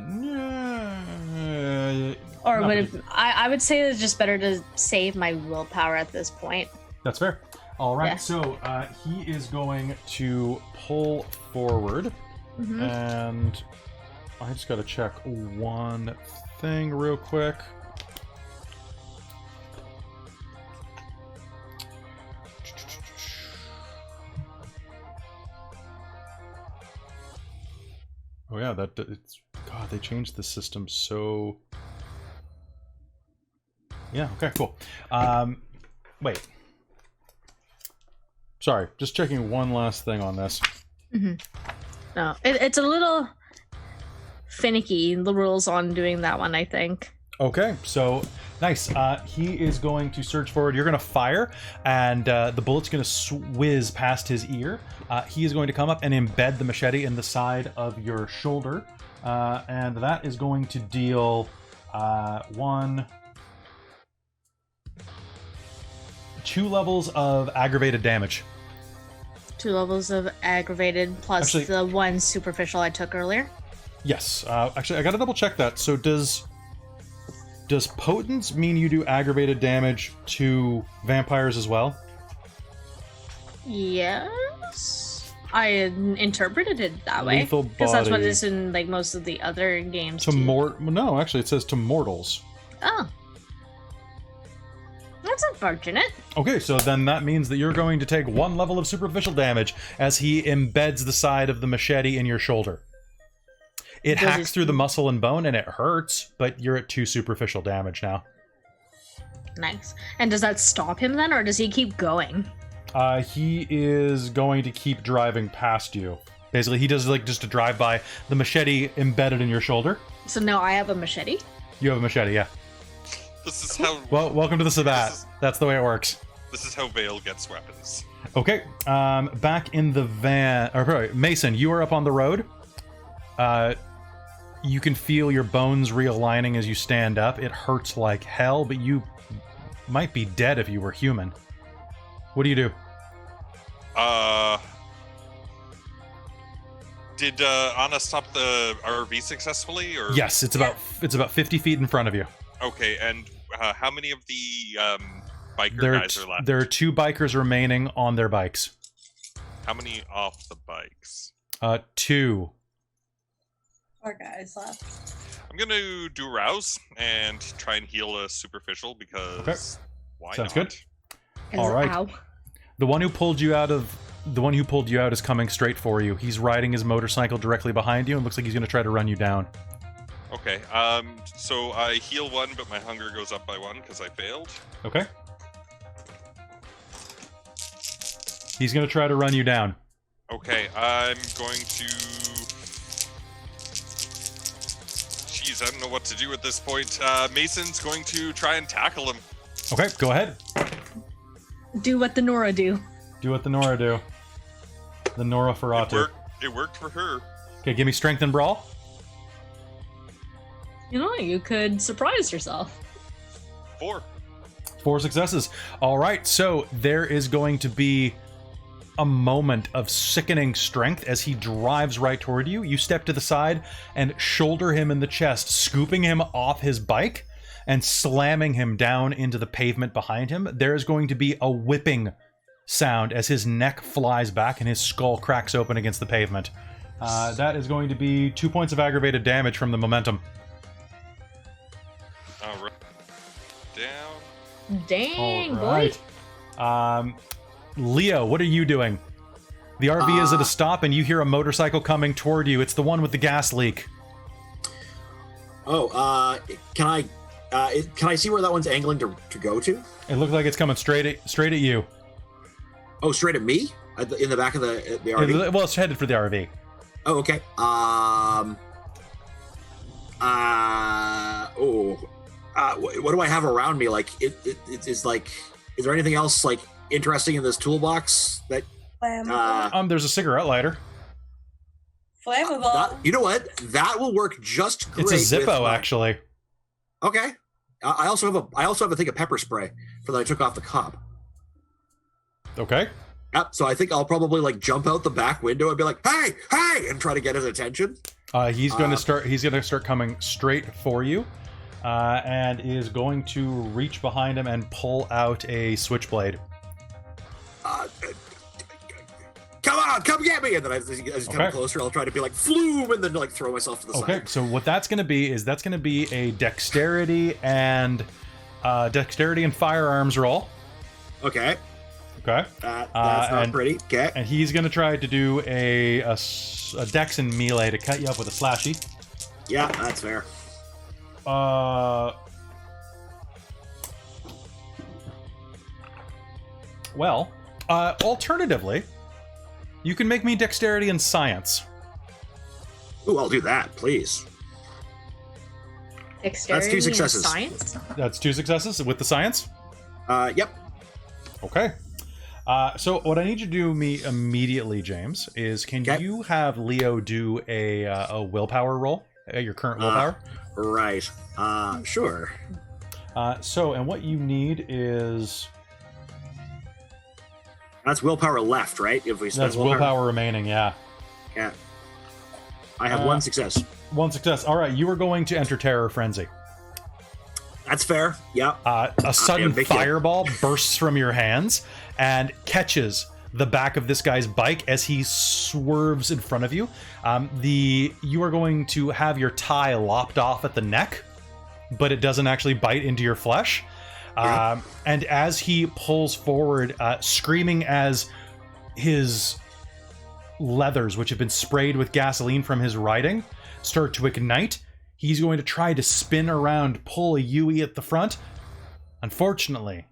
Or not would really. I would say it's just better to save my willpower at this point. That's fair. All right, Yeah. so he is going to pull forward, Mhm. and I just got to check one thing real quick. Oh yeah, it's God, they changed the system so... Yeah, okay, cool. Wait. Sorry, just checking one last thing on this. Mm-hmm. No, it's a little finicky, the rules on doing that one, I think. Okay, so nice. He is going to surge forward. You're going to fire, and the bullet's going to whiz past his ear. He is going to come up and embed the machete in the side of your shoulder, and that is going to deal 2 levels of aggravated damage. 2 levels of aggravated plus Actually, the 1 superficial I took earlier. Yes. Actually, I got to double check that. So does potence mean you do aggravated damage to vampires as well? Yes. I interpreted it that way. Lethal because that's what body. it is in like most of the other games. To too. No, actually, it says to mortals. Oh. That's unfortunate. Okay, so then that means that you're going to take 1 level of superficial damage as he embeds the side of the machete in your shoulder. It Does hacks through the muscle and bone, and it hurts, but you're at 2 superficial damage now. Nice. And does that stop him then, or does he keep going? He is going to keep driving past you. Basically, he does like just a drive-by, the machete embedded in your shoulder. So now I have a machete? You have a machete, yeah. This is how. Well, welcome to the Sabat. That's the way it works. This is how Vale gets weapons. Okay, back in the van... Or, sorry, Mason, you are up on the road. You can feel your bones realigning as you stand up. It hurts like hell, but you might be dead if you were human. What do you do? Did Anna stop the RV successfully, or? Yes, it's about 50 feet in front of you. Okay, and how many of the biker There guys are left? are 2 bikers remaining on their bikes. How many off the bikes? 2. 4 guys left. I'm gonna do rouse and try and heal a superficial because Okay. why Sounds not? good. All right. Ow. The one who pulled you out is coming straight for you. He's riding his motorcycle directly behind you and looks like he's going to try to run you down. Okay. So I heal 1, but my hunger goes up by 1 because I failed. Okay. He's going to try to run you down. Okay. I'm going to. Jeez, I don't know what to do at this point. Mason's going to try and tackle him. Okay, go ahead. Do what the Nora do. Do what the Nora do. The Nora Ferratu. It worked for her. Okay, give me strength and brawl. You know, you could surprise yourself. 4. 4 successes. All right, so there is going to be a moment of sickening strength as he drives right toward you. You step to the side and shoulder him in the chest, scooping him off his bike and slamming him down into the pavement behind him. There is going to be a whipping sound as his neck flies back and his skull cracks open against the pavement. That is going to be 2 points of aggravated damage from the momentum. All right. Down. Dang, All right. Leo, what are you doing? The RV is at a stop and you hear a motorcycle coming toward you. It's the one with the gas leak. Can I see where that one's angling to go to? It looks like it's coming straight at you. Oh, straight at me? In the back of the RV? Well, it's headed for the RV. Oh, okay. What do I have around me? Like, it's like, is there anything else like interesting in this toolbox that? Flammable. There's a cigarette lighter. Flammable. You know what? That will work just great. It's a with Zippo, my- actually. Okay. I also have a thing of pepper spray for that I took off the cop. Okay. Yep. So I think I'll probably like jump out the back window and be like, "Hey, hey!" and try to get his attention. He's going to start. He's going to start coming straight for you, and is going to reach behind him and pull out a switchblade. Come get me! And then as he's coming closer, I'll try to be like, "Floom!" and then like throw myself to the side. Okay. So what that's going to be is a dexterity and firearms roll. Okay. Okay. That's not pretty. Okay. And he's going to try to do a dex and melee to cut you up with a slashy. Yeah, that's fair. Well, alternatively, you can make me dexterity and science. Ooh, I'll do that, please. Dexterity That's 2 successes. and science? That's 2 successes with the science? Yep. Okay. So what I need you to do me immediately, James, is can Okay. you have Leo do a willpower roll? Your current willpower? Right. Sure. And what you need is... That's willpower left, right? If we spend That's willpower remaining, yeah. Yeah. I have 1 success. 1 success. All right, you are going to enter Terror Frenzy. That's fair. Yeah. A sudden big hit. fireball bursts from your hands and catches the back of this guy's bike as he swerves in front of you. You are going to have your tie lopped off at the neck, but it doesn't actually bite into your flesh. Yeah. And as he pulls forward, screaming as his leathers, which have been sprayed with gasoline from his riding, start to ignite, he's going to try to spin around, pull a Yui at the front. Unfortunately,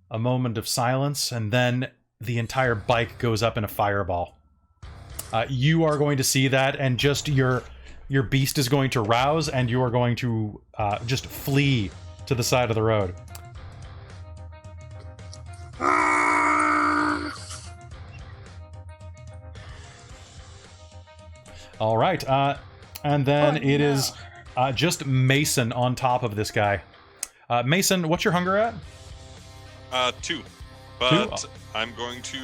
a moment of silence, and then the entire bike goes up in a fireball. You are going to see that, and just your beast is going to rouse, and you are going to just flee to the side of the road. All right, and then it is just Mason on top of this guy. Mason, what's your hunger at? 2. But I'm going to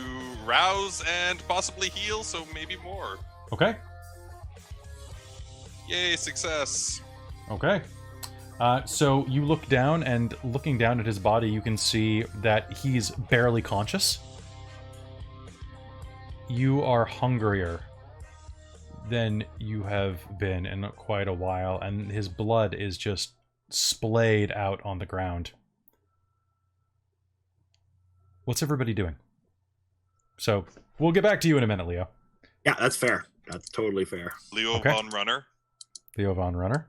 rouse and possibly heal, so maybe more. Okay. Yay, success. Okay. So you look down, and looking down at his body, you can see that he's barely conscious. You are hungrier than you have been in quite a while, and his blood is just splayed out on the ground. What's everybody doing? So, we'll get back to you in a minute, Leo. Yeah, that's fair. That's totally fair. Leo Okay. von Runner. Leo Von Runner.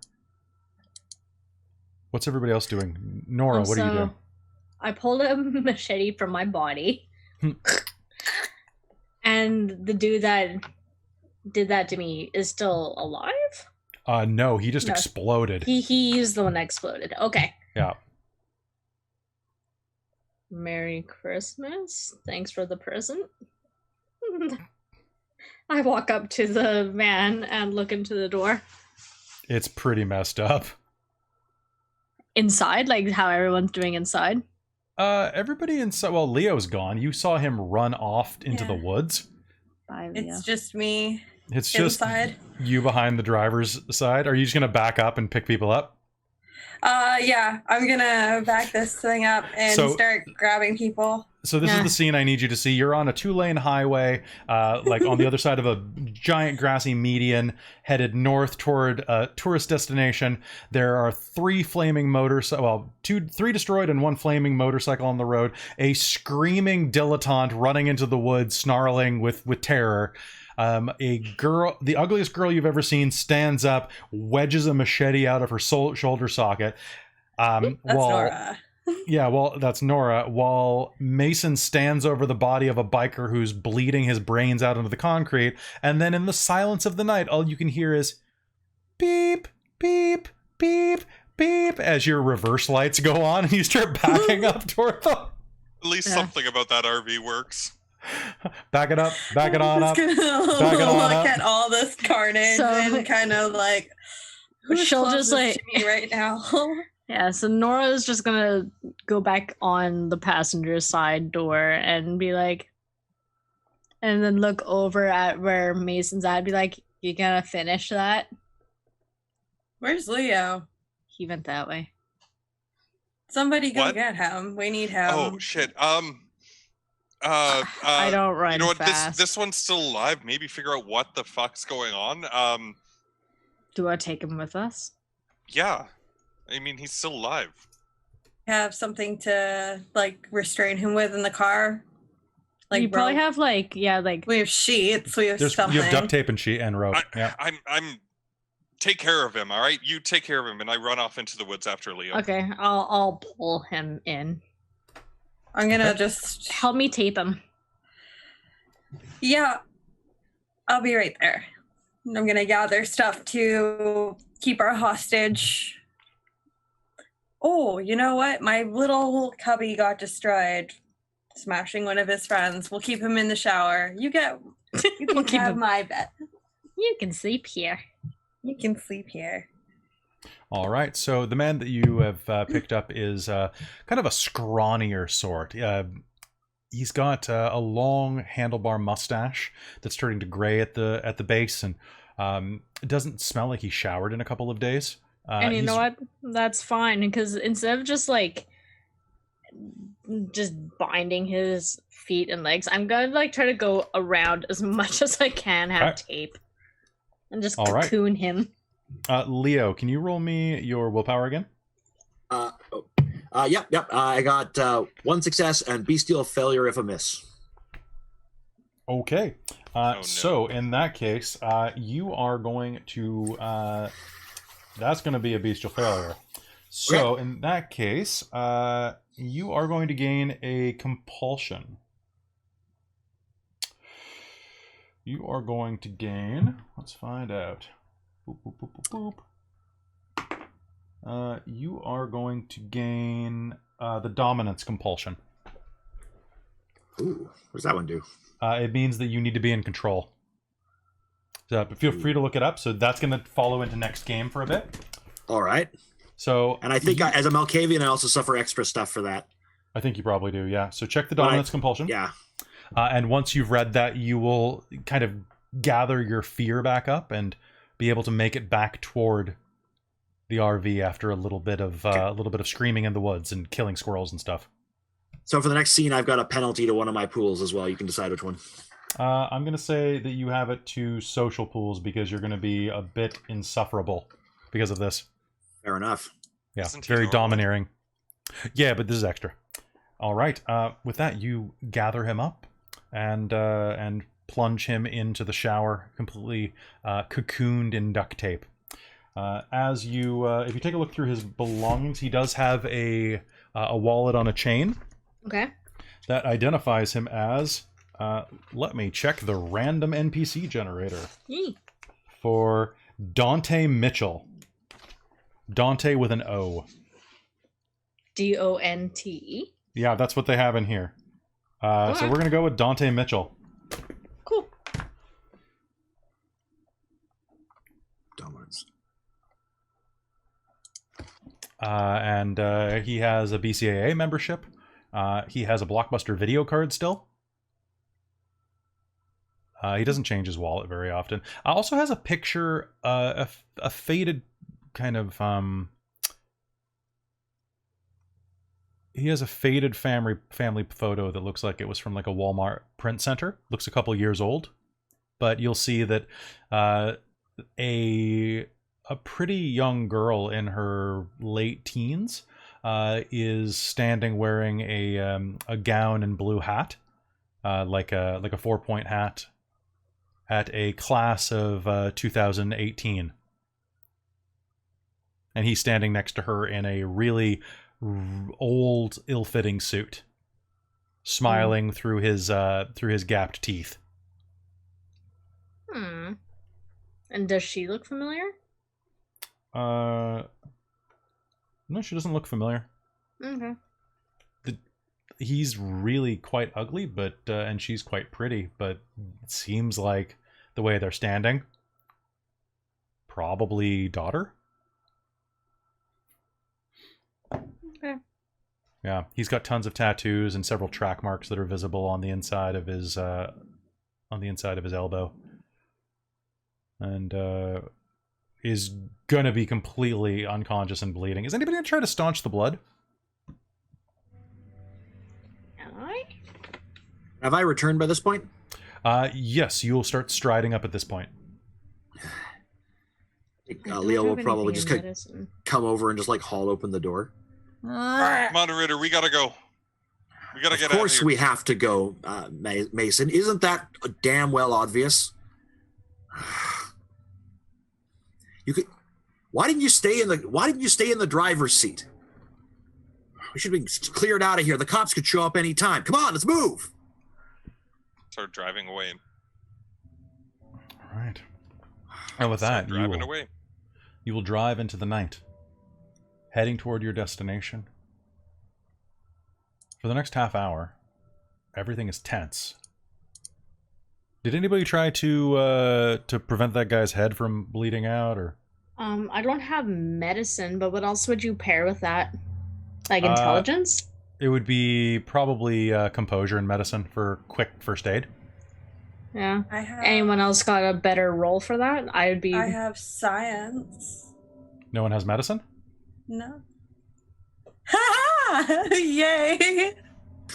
What's everybody else doing? Nora, what are you doing? I pulled a machete from my body. And the dude that did that to me is still alive? No, he just No. exploded. He's the one that exploded. Okay. Yeah. Merry Christmas. Thanks for the present. I walk up to the van and look into the door. It's pretty messed up. Inside, like how everyone's doing inside. Everybody inside. Well, Leo's gone. You saw him run off into the woods. Bye, Leo. It's just me It's just inside. you behind the driver's side. Are you just gonna back up and pick people up? Yeah, I'm gonna back this thing up and start grabbing people. So this is the scene I need you to see. You're on a 2-lane highway, like on the other side of a giant grassy median, headed north toward a tourist destination. There are 3 flaming motorcycles, 3 destroyed and 1 flaming motorcycle on the road. A screaming dilettante running into the woods, snarling with terror. A girl, the ugliest girl you've ever seen, stands up, wedges a machete out of her shoulder socket. That's Nora. Yeah, well, that's Nora. While Mason stands over the body of a biker who's bleeding his brains out into the concrete, and then in the silence of the night, all you can hear is beep, beep, beep, beep, as your reverse lights go on, and you start backing up toward them. At least something about that RV works. Back it up, back it on I'm up, just gonna back it on look up. at all this carnage and kind of like, who's She'll closest just like to me right now? Yeah, so Nora is just gonna go back on the passenger side door and be like, and then look over at where Mason's at and be like, you gonna finish that? Where's Leo? He went that way. Somebody go What? get him. We need him. Oh shit. I don't run You know what? fast. This one's still alive. Maybe figure out what the fuck's going on. Do I take him with us? Yeah. I mean, he's still alive. Have something to like restrain him with in the car. Like you probably rope. have like We have sheets. We have something. You have duct tape and sheet and rope. Yeah. I'm take care of him, all right? You take care of him, and I run off into the woods after Leo. okay. I'll pull him in. I'm gonna just Help me tape him. Yeah, I'll be right there. I'm gonna gather stuff to keep our hostage. Oh, you know what? My little cubby got destroyed, smashing one of his friends. We'll keep him in the shower. You can keep have him. my bed. You can sleep here. You can sleep here. All right. So the man that you have picked up is kind of a scrawnier sort. He's got a long handlebar mustache that's turning to gray at the base, and it doesn't smell like he showered in a couple of days. And you know what? That's fine, because instead of just binding his feet and legs, I'm gonna try to go around as much as I can, have tape, and just cocoon him. Leo, can you roll me your willpower again? Yep. I got 1 success and bestial failure if a miss. Okay. No. So in that case, you are going to. That's going to be a bestial failure. So in that case, you are going to gain a compulsion. You are going to gain. Let's find out. Boop, boop, boop, boop, boop. You are going to gain the dominance compulsion. Ooh, what does that one do? It means that you need to be in control. So feel free to look it up. So that's going to follow into next game for a bit. All right. So, and I think as a Malkavian, I also suffer extra stuff for that. I think you probably do, yeah. So check the dominance compulsion. Yeah. And once you've read that, you will kind of gather your fear back up and be able to make it back toward the RV after a little bit of screaming in the woods and killing squirrels and stuff. So for the next scene, I've got a penalty to one of my pools as well. You can decide which one. I'm going to say that you have it to social pools because you're going to be a bit insufferable because of this. Fair enough. Yeah, very domineering. Yeah, but this is extra. All right. With that, you gather him up and plunge him into the shower, completely cocooned in duct tape. As you, if you take a look through his belongings, he does have a wallet on a chain. Okay. That identifies him as. Let me check the random NPC generator for Dante Mitchell. Dante with an O. Donte? Yeah, that's what they have in here. So we're going to go with Dante Mitchell. Cool. Dominance. And he has a BCAA membership. He has a Blockbuster video card still. He doesn't change his wallet very often. Also has a picture, a faded kind of... he has a faded family photo that looks like it was from like a Walmart print center. Looks a couple years old. But you'll see that a pretty young girl in her late teens is standing wearing a gown and blue hat, like a 4-point hat, at a class of 2018. And he's standing next to her in a really old, ill-fitting suit, smiling through his gapped teeth. And does she look familiar? No, she doesn't look familiar. Okay. He's really quite ugly, but and she's quite pretty, but it seems like the way they're standing, probably daughter. Okay. Yeah, he's got tons of tattoos and several track marks that are visible on the inside of his elbow, and is gonna be completely unconscious and bleeding. Is anybody gonna try to staunch the blood? Have I returned by this point? Yes, you'll start striding up at this point. Leo will probably just come over and just like haul open the door. Moderator, we gotta go. We gotta Of get out course of here. we have to go, Mason. Isn't that damn well obvious? You could. Why didn't you stay in the driver's seat? We should be cleared out of here. The cops could show up any time. Come on, let's move. Start driving away. All right. And with Start that, driving away. you will drive into the night, heading toward your destination. For the next half hour, everything is tense. Did anybody try to prevent that guy's head from bleeding out, or? I don't have medicine, but what else would you pair with that? Like intelligence? It would be probably composure and medicine for quick first aid. Yeah. I have. Anyone else got a better role for that? I would be. I have science. No one has medicine? No. Ha! Yay!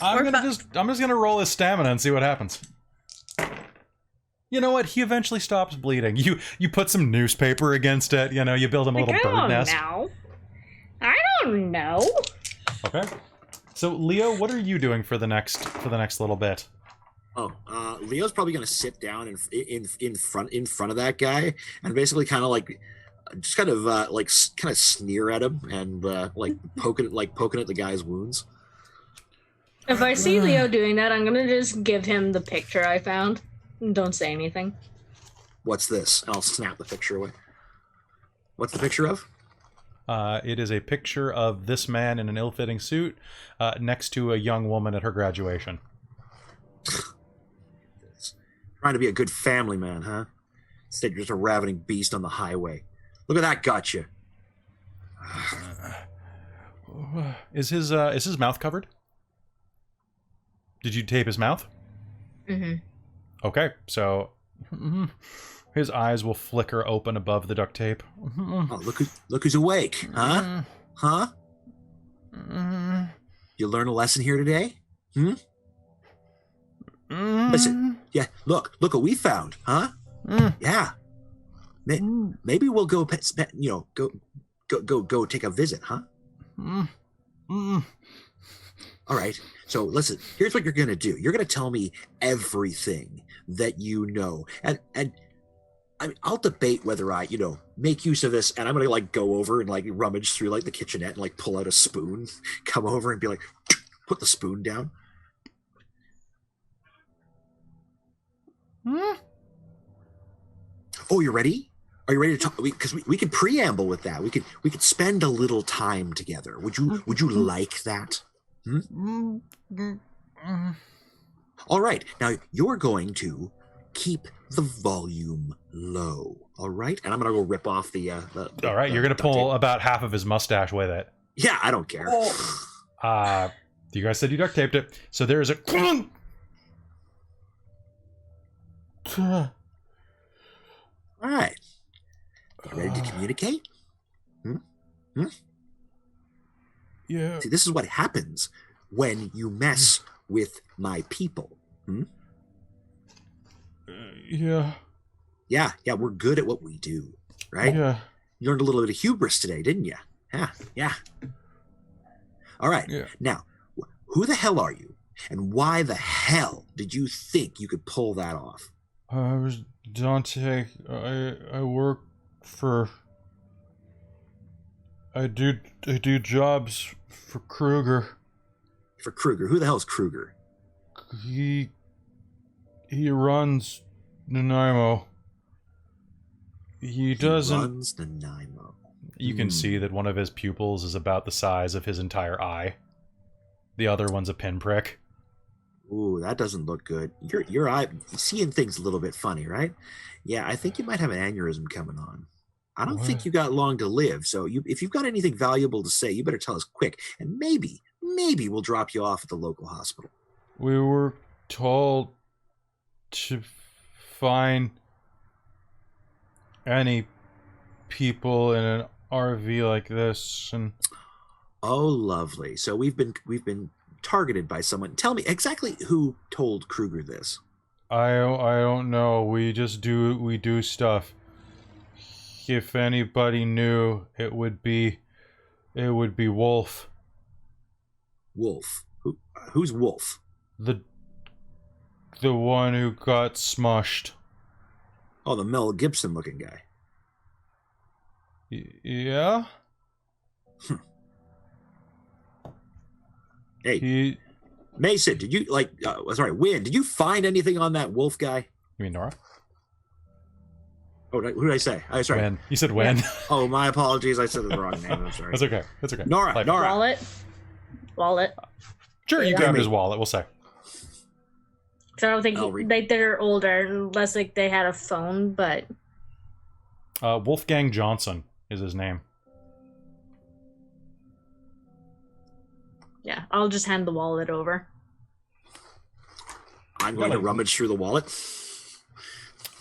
I'm just gonna roll his stamina and see what happens. You know what? He eventually stops bleeding. You put some newspaper against it. You know, you build him a little bird nest. I don't know. Okay. So Leo, what are you doing for the next little bit? Oh, Leo's probably gonna sit down in front of that guy and basically kind of sneer at him and poking at the guy's wounds. If I see Leo doing that, I'm gonna just give him the picture I found. Don't say anything. What's this? I'll snap the picture away. What's the picture of? It is a picture of this man in an ill-fitting suit next to a young woman at her graduation. Trying to be a good family man, huh? Instead, you're just a ravening beast on the highway. Look at that, gotcha. Is his mouth covered? Did you tape his mouth? Mm-hmm. Okay, so his eyes will flicker open above the duct tape. Oh, look who's awake, huh? Huh? You learn a lesson here today? Listen, yeah, look what we found, huh? Yeah. Maybe we'll go go take a visit, huh? All right. So listen, here's what you're gonna do. You're gonna tell me everything that you know, and I mean, I'll debate whether I, make use of this, and I'm gonna go over and rummage through the kitchenette and pull out a spoon, come over and be like, put the spoon down. Oh, you ready? Are you ready to talk? Because we could preamble with that. We could spend a little time together. Would you like that? All right. Now you're going to keep the volume low. All right, and I'm gonna go rip off the all right, you're gonna pull about half of his mustache with it. Yeah, I don't care. You guys said you duct taped it, so there is a. All right. You ready to communicate? Yeah. See, this is what happens when you mess with my people. Yeah. Yeah, we're good at what we do, right? Yeah. You learned a little bit of hubris today, didn't you? Yeah. All right. Yeah. Now, who the hell are you? And why the hell did you think you could pull that off? I was Dante. I work for. I do jobs for Kruger. For Kruger? Who the hell's Kruger? He runs Nanaimo. He doesn't. Runs Nanaimo. You can see that one of his pupils is about the size of his entire eye. The other one's a pinprick. Ooh, that doesn't look good. Your eye, seeing things a little bit funny, right? Yeah, I think you might have an aneurysm coming on. I don't think you got long to live, so if you've got anything valuable to say, you better tell us quick, and maybe we'll drop you off at the local hospital. We were told to find any people in an RV like this, and oh, lovely. So we've been targeted by someone. Tell me exactly who told Kruger this. I don't know. We do stuff. If anybody knew, it would be Wolf. Wolf. Who's Wolf? The one who got smushed. Oh, the Mel Gibson looking guy. Yeah? Hey, Mason, did you, Win, did you find anything on that Wolf guy? You mean Nora? Oh, who did I say? Oh, sorry. When. You said when. Oh, my apologies. I said the wrong name. I'm sorry. That's okay. That's okay. Nora. Wallet. Sure, you grabbed his wallet, we'll say. So I don't think they're older, unless like they had a phone, but... Wolfgang Johnson is his name. Yeah, I'll just hand the wallet over. I'm going to rummage through the wallet.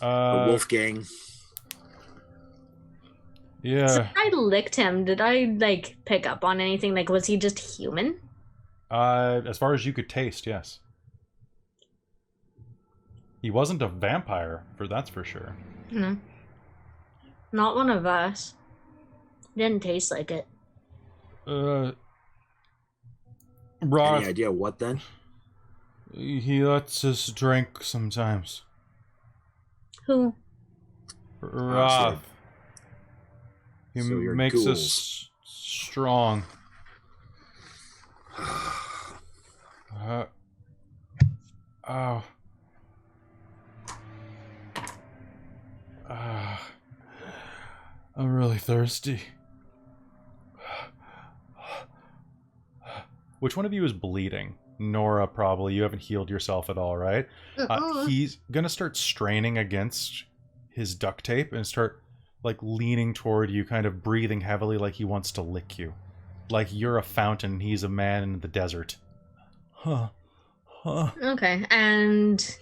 The Wolfgang. Yeah. So I licked him. Did I, like, pick up on anything? Like, was he just human? As far as you could taste, yes. He wasn't a vampire, that's for sure. No. Not one of us. Didn't taste like it. Roth, Any idea what then? he lets us drink sometimes. Who? Roth. He So you're makes ghouls. us strong. Oh. I'm really thirsty. Which one of you is bleeding? Nora, probably. You haven't healed yourself at all, right? He's gonna start straining against his duct tape and start, like, leaning toward you, kind of breathing heavily like he wants to lick you. Like you're a fountain, he's a man in the desert. Okay, and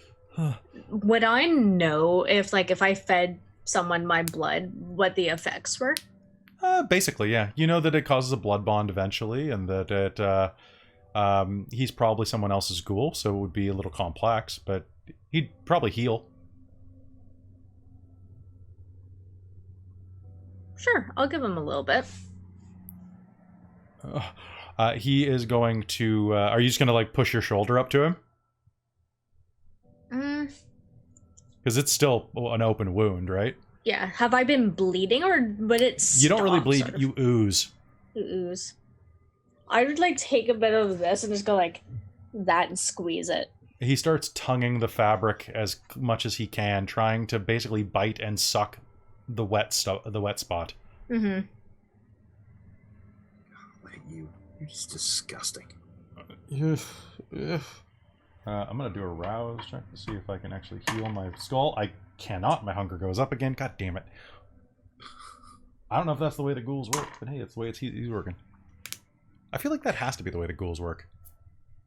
would I know if I fed someone my blood, what the effects were? Basically, yeah. You know that it causes a blood bond eventually, and that he's probably someone else's ghoul, so it would be a little complex, but he'd probably heal. Sure, I'll give him a little bit. He is going to... are you just going to, like, push your shoulder up to him? Because it's still an open wound, right? Yeah. Have I been bleeding, or would it stop, you don't really bleed, sort of? you ooze. You ooze. I would, like, take a bit of this and just go like that and squeeze it. He starts tonguing the fabric as much as he can, trying to basically bite and suck the wet spot. Mm-hmm. You're just disgusting. I'm gonna do a rouse check to see if I can actually heal my skull. I cannot. My hunger goes up again. God damn it. I don't know if that's the way the ghouls work, but hey, it's the way he's working. I feel like that has to be the way the ghouls work.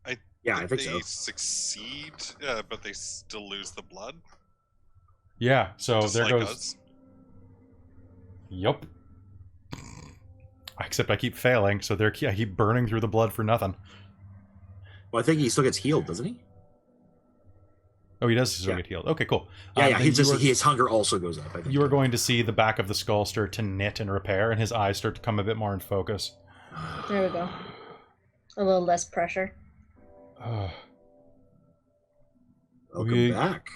I think they so. succeed, but they still lose the blood. Yeah, so Just there like goes... us. Yup. Except I keep failing, so I keep burning through the blood for nothing. Well, I think he still gets healed, doesn't he? Oh, he does still get healed. Okay, cool. Yeah, his hunger also goes up, I think. You are going to see the back of the skull start to knit and repair, and his eyes start to come a bit more in focus. There we go. A little less pressure. Welcome back.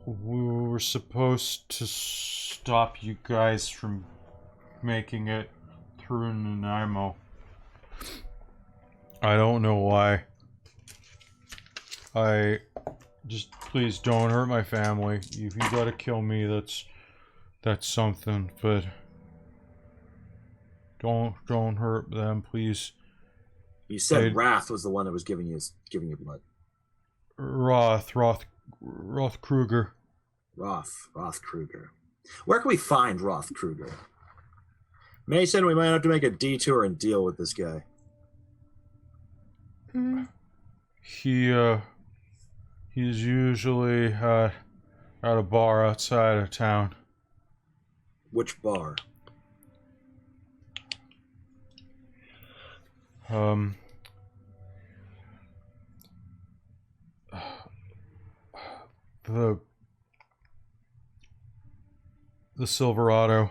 We were supposed to stop you guys from making it through Nanaimo. I don't know why. Just please don't hurt my family. If you gotta kill me, that's something, but don't hurt them, please. You said Wrath was the one that was giving you blood. Roth Kruger. Roth Kruger. Where can we find Roth Kruger? Mason, we might have to make a detour and deal with this guy. He's usually at a bar outside of town. Which bar? The Silverado.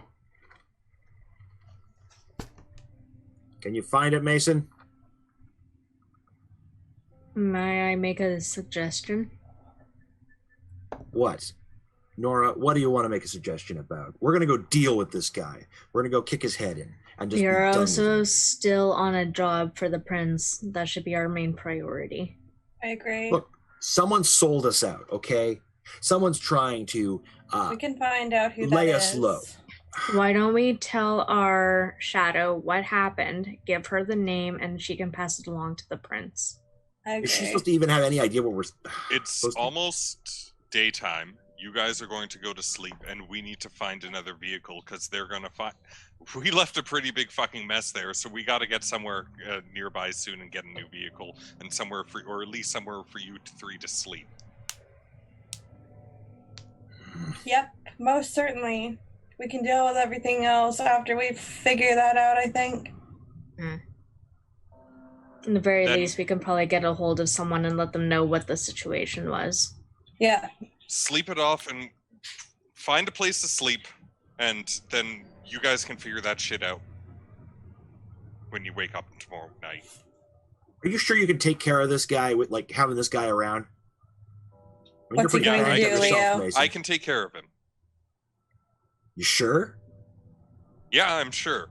Can you find it, Mason? May I make a suggestion? What? Nora, what do you want to make a suggestion about? We're going to go deal with this guy. We're going to go kick his head in and just be You're done also with him. still on a job for the prince. That should be our main priority. I agree. Look, someone sold us out, okay? Someone's trying to We can find out who that lay is. us low. Why don't we tell our shadow what happened, give her the name, and she can pass it along to the prince? I Is she agree. supposed to even have any idea what we're It's supposed to- almost daytime. You guys are going to go to sleep, and we need to find another vehicle because they're going to find. We left a pretty big fucking mess there, so we got to get somewhere nearby soon and get a new vehicle, and somewhere for, or at least somewhere for you three to sleep. Yep, most certainly. We can deal with everything else after we figure that out, I think. In the very Then- least, we can probably get a hold of someone and let them know what the situation was. Yeah. Sleep it off and find a place to sleep, and then you guys can figure that shit out when you wake up tomorrow night. Are you sure you can take care of this guy with like having this guy around? I mean, What's he you're pretty going to bad at do, yourself, Leo? Mason. I can take care of him. You sure? Yeah, I'm sure.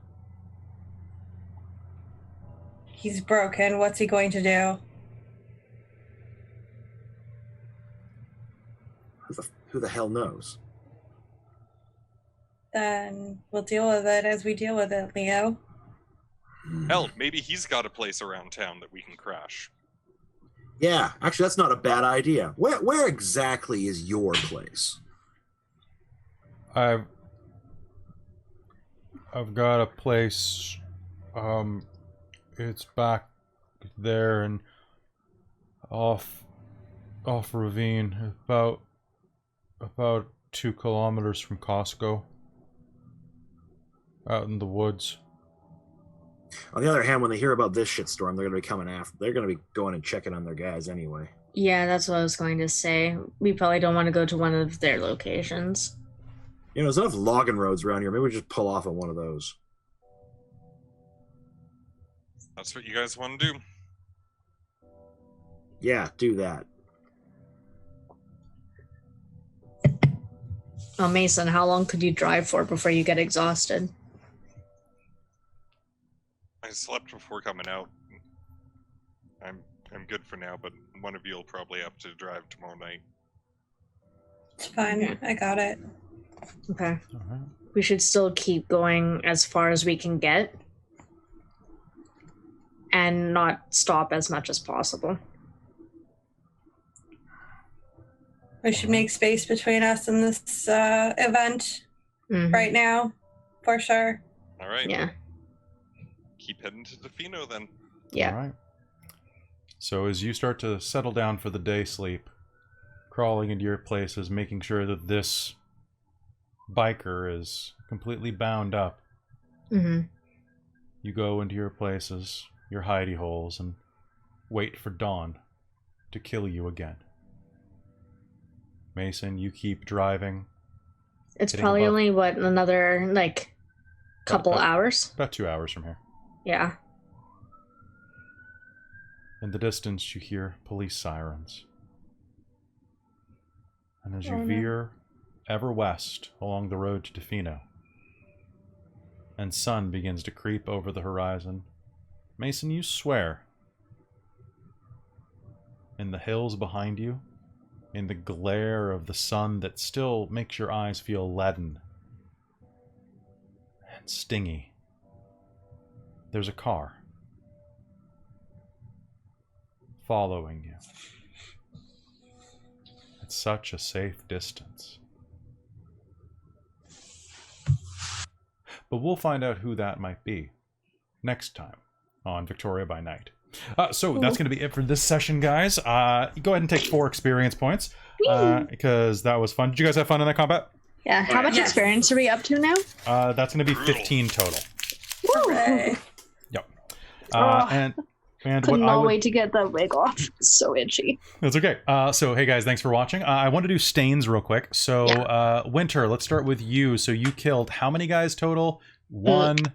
He's broken. What's he going to do? Who the hell knows? Then we'll deal with it as we deal with it, Leo. Hell, maybe he's got a place around town that we can crash. Yeah, actually, that's not a bad idea. Where exactly is your place? I've got a place. It's back there and off ravine, about 2 kilometers from Costco, out in the woods. On the other hand, when they hear about this shitstorm, they're going to be coming after. They're going to be going and checking on their guys anyway. Yeah, that's what I was going to say. We probably don't want to go to one of their locations. You know, there's enough logging roads around here. Maybe we just pull off on one of those. That's what you guys want to do. Yeah, do that. Oh, Mason, how long could you drive for before you get exhausted? I slept before coming out. I'm good for now, but one of you will probably have to drive tomorrow night. It's fine. Okay. I got it. Okay. All right. We should still keep going as far as we can get and not stop as much as possible. We should make space between us and this event Mhm. right now, for sure. All right. Yeah. Keep heading to Defino then. Yeah. All right. So as you start to settle down for the day sleep, crawling into your places, making sure that this biker is completely bound up, Mm-hmm. you go into your places, your hidey holes, and wait for dawn to kill you again. Mason, you keep driving. It's Getting probably above- only, what, another, like, couple About- hours? About 2 hours from here. Yeah. In the distance, you hear police sirens. And as you Oh, no. veer ever west along the road to Defino, and sun begins to creep over the horizon, Mason, you swear, in the hills behind you, in the glare of the sun that still makes your eyes feel leaden and stingy, there's a car following you at such a safe distance. But we'll find out who that might be next time on Victoria by Night. So that's going to be it for this session, guys. Go ahead and take 4 experience points because that was fun. Did you guys have fun in that combat? Yeah. How much Yes. experience are we up to now? That's going to be Brutal. 15 total. Hooray. Yep. Oh. And Could what I not would... wait to get that wig off. It's so itchy. That's okay. So, hey guys, thanks for watching. I want to do stains real quick. So, Winter, let's start with you. So, you killed how many guys total? 1. Did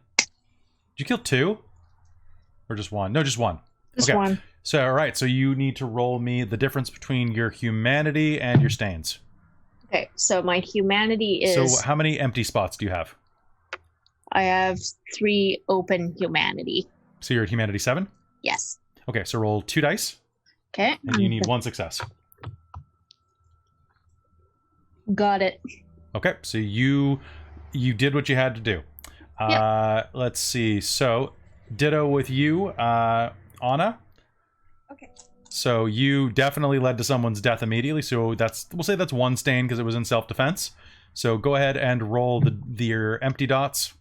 you kill 2? Or just 1? No, just 1. Just Okay. one. So, all right. So you need to roll me the difference between your humanity and your stains. Okay, so my humanity is. So how many empty spots do you have? I have 3 open humanity. So you're at humanity 7? Yes. Okay, so roll 2 dice, Okay. and you need 1 success. Got it. Okay, so you did what you had to do. Let's see. So, ditto with you, Anna. Okay. So you definitely led to someone's death immediately. So we'll say that's 1 stain because it was in self-defense. So go ahead and roll your empty dots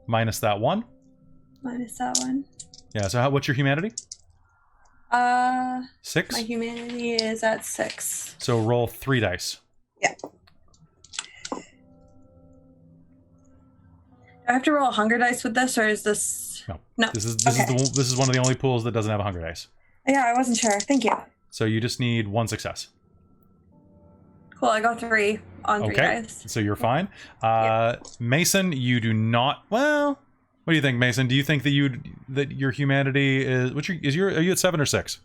minus that 1. Minus that one. Yeah. So what's your humanity? 6. My humanity is at 6. So roll 3 dice. Yeah. Do I have to roll a hunger dice with this, or is this? No. This is Okay. this is one of the only pools that doesn't have a hunger dice. Yeah, I wasn't sure. Thank you. So you just need 1 success. Cool. I got 3 on 3 Okay. dice. So you're fine. Mason, you do not. Well, what do you think, Mason? Do you think that your humanity is? Are you at 7 or 6?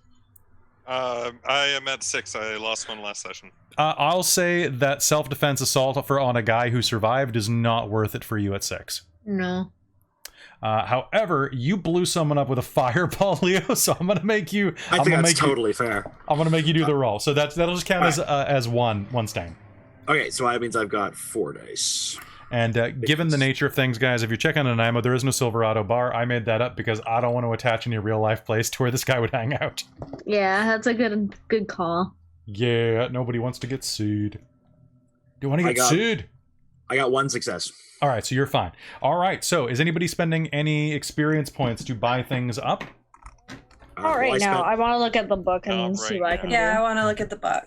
I am at 6. I lost one last session. I'll say that self-defense assault on a guy who survived is not worth it for you at 6. No. However, you blew someone up with a fireball, Leo. So I'm gonna make you. I think that's totally fair. I'm gonna make you do the roll. So that'll just count as one stain. Okay, so that means I've got 4 dice. And given the nature of things, guys, if you're checking an ammo, there is no Silverado bar. I made that up because I don't want to attach any real life place to where this guy would hang out. Yeah, that's a good call. Yeah, nobody wants to get sued. Do you want to get sued? I got 1 success. All right, so you're fine. All right, so is anybody spending any experience points to buy things up? All right, now I want to look at the book and see what I can do. Yeah, I want to look at the book.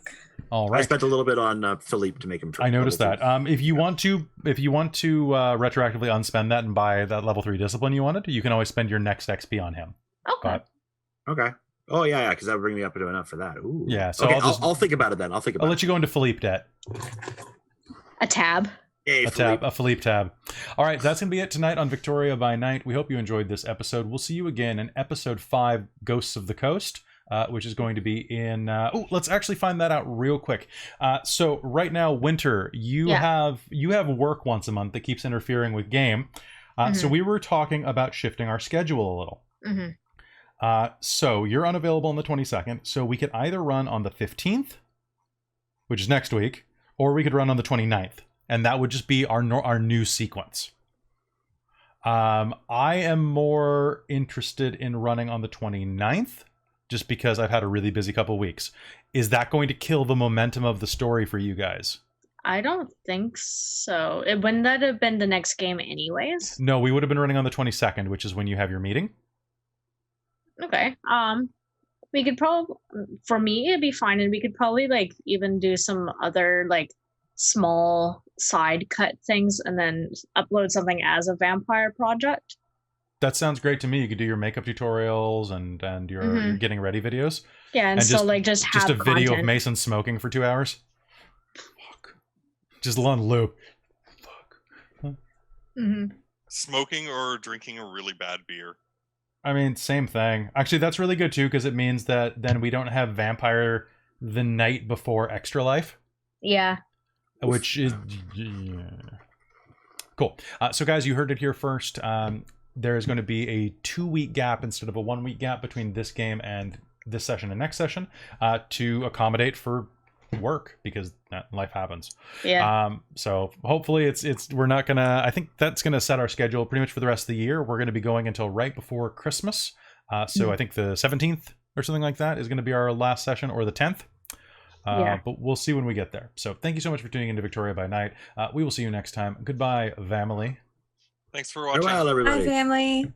All right. I spent a little bit on Philippe to make him. I noticed that. If you want to retroactively unspend that and buy that level 3 discipline you wanted, you can always spend your next XP on him. Okay. Okay. Oh yeah, because that would bring me up to enough for that. Ooh. Yeah. So okay, I'll think about it then. I'll let you go into Philippe debt. A tab. Hey, a Philippe tab. All right, that's gonna be it tonight on Victoria by Night. We hope you enjoyed this episode. We'll see you again in episode 5, Ghosts of the Coast. Which is going to be in. Let's actually find that out real quick. So right now, Winter, you have work once a month that keeps interfering with game. So we were talking about shifting our schedule a little. So you're unavailable on the 22nd. So we could either run on the 15th, which is next week, or we could run on the 29th, and that would just be our new sequence. I am more interested in running on the 29th. Just because I've had a really busy couple weeks. Is that going to kill the momentum of the story for you guys? I don't think so. Wouldn't that have been the next game anyways? No, we would have been running on the 22nd, which is when you have your meeting. Okay. We could probably, for me, it'd be fine, and we could probably even do some other small side cut things, and then upload something as a vampire project. That sounds great to me. You could do your makeup tutorials and your getting ready videos. Yeah, and so just have a video content. of Mason smoking for 2 hours. Fuck. Just on loop. Fuck. Smoking or drinking a really bad beer. I mean, same thing. Actually, that's really good too because it means that then we don't have vampire the night before Extra Life. Yeah. Which is cool. So guys, you heard it here first. There's going to be a 2-week gap instead of a 1-week gap between this game and this session and next session to accommodate for work because life happens. Yeah. So hopefully we're not gonna. I think that's gonna set our schedule pretty much for the rest of the year. We're going to be going until right before Christmas. So I think the 17th or something like that is going to be our last session, or the 10th. But we'll see when we get there. So thank you so much for tuning into Victoria by Night. We will see you next time. Goodbye, family. Thanks for watching. Farewell, everybody. Hi, family.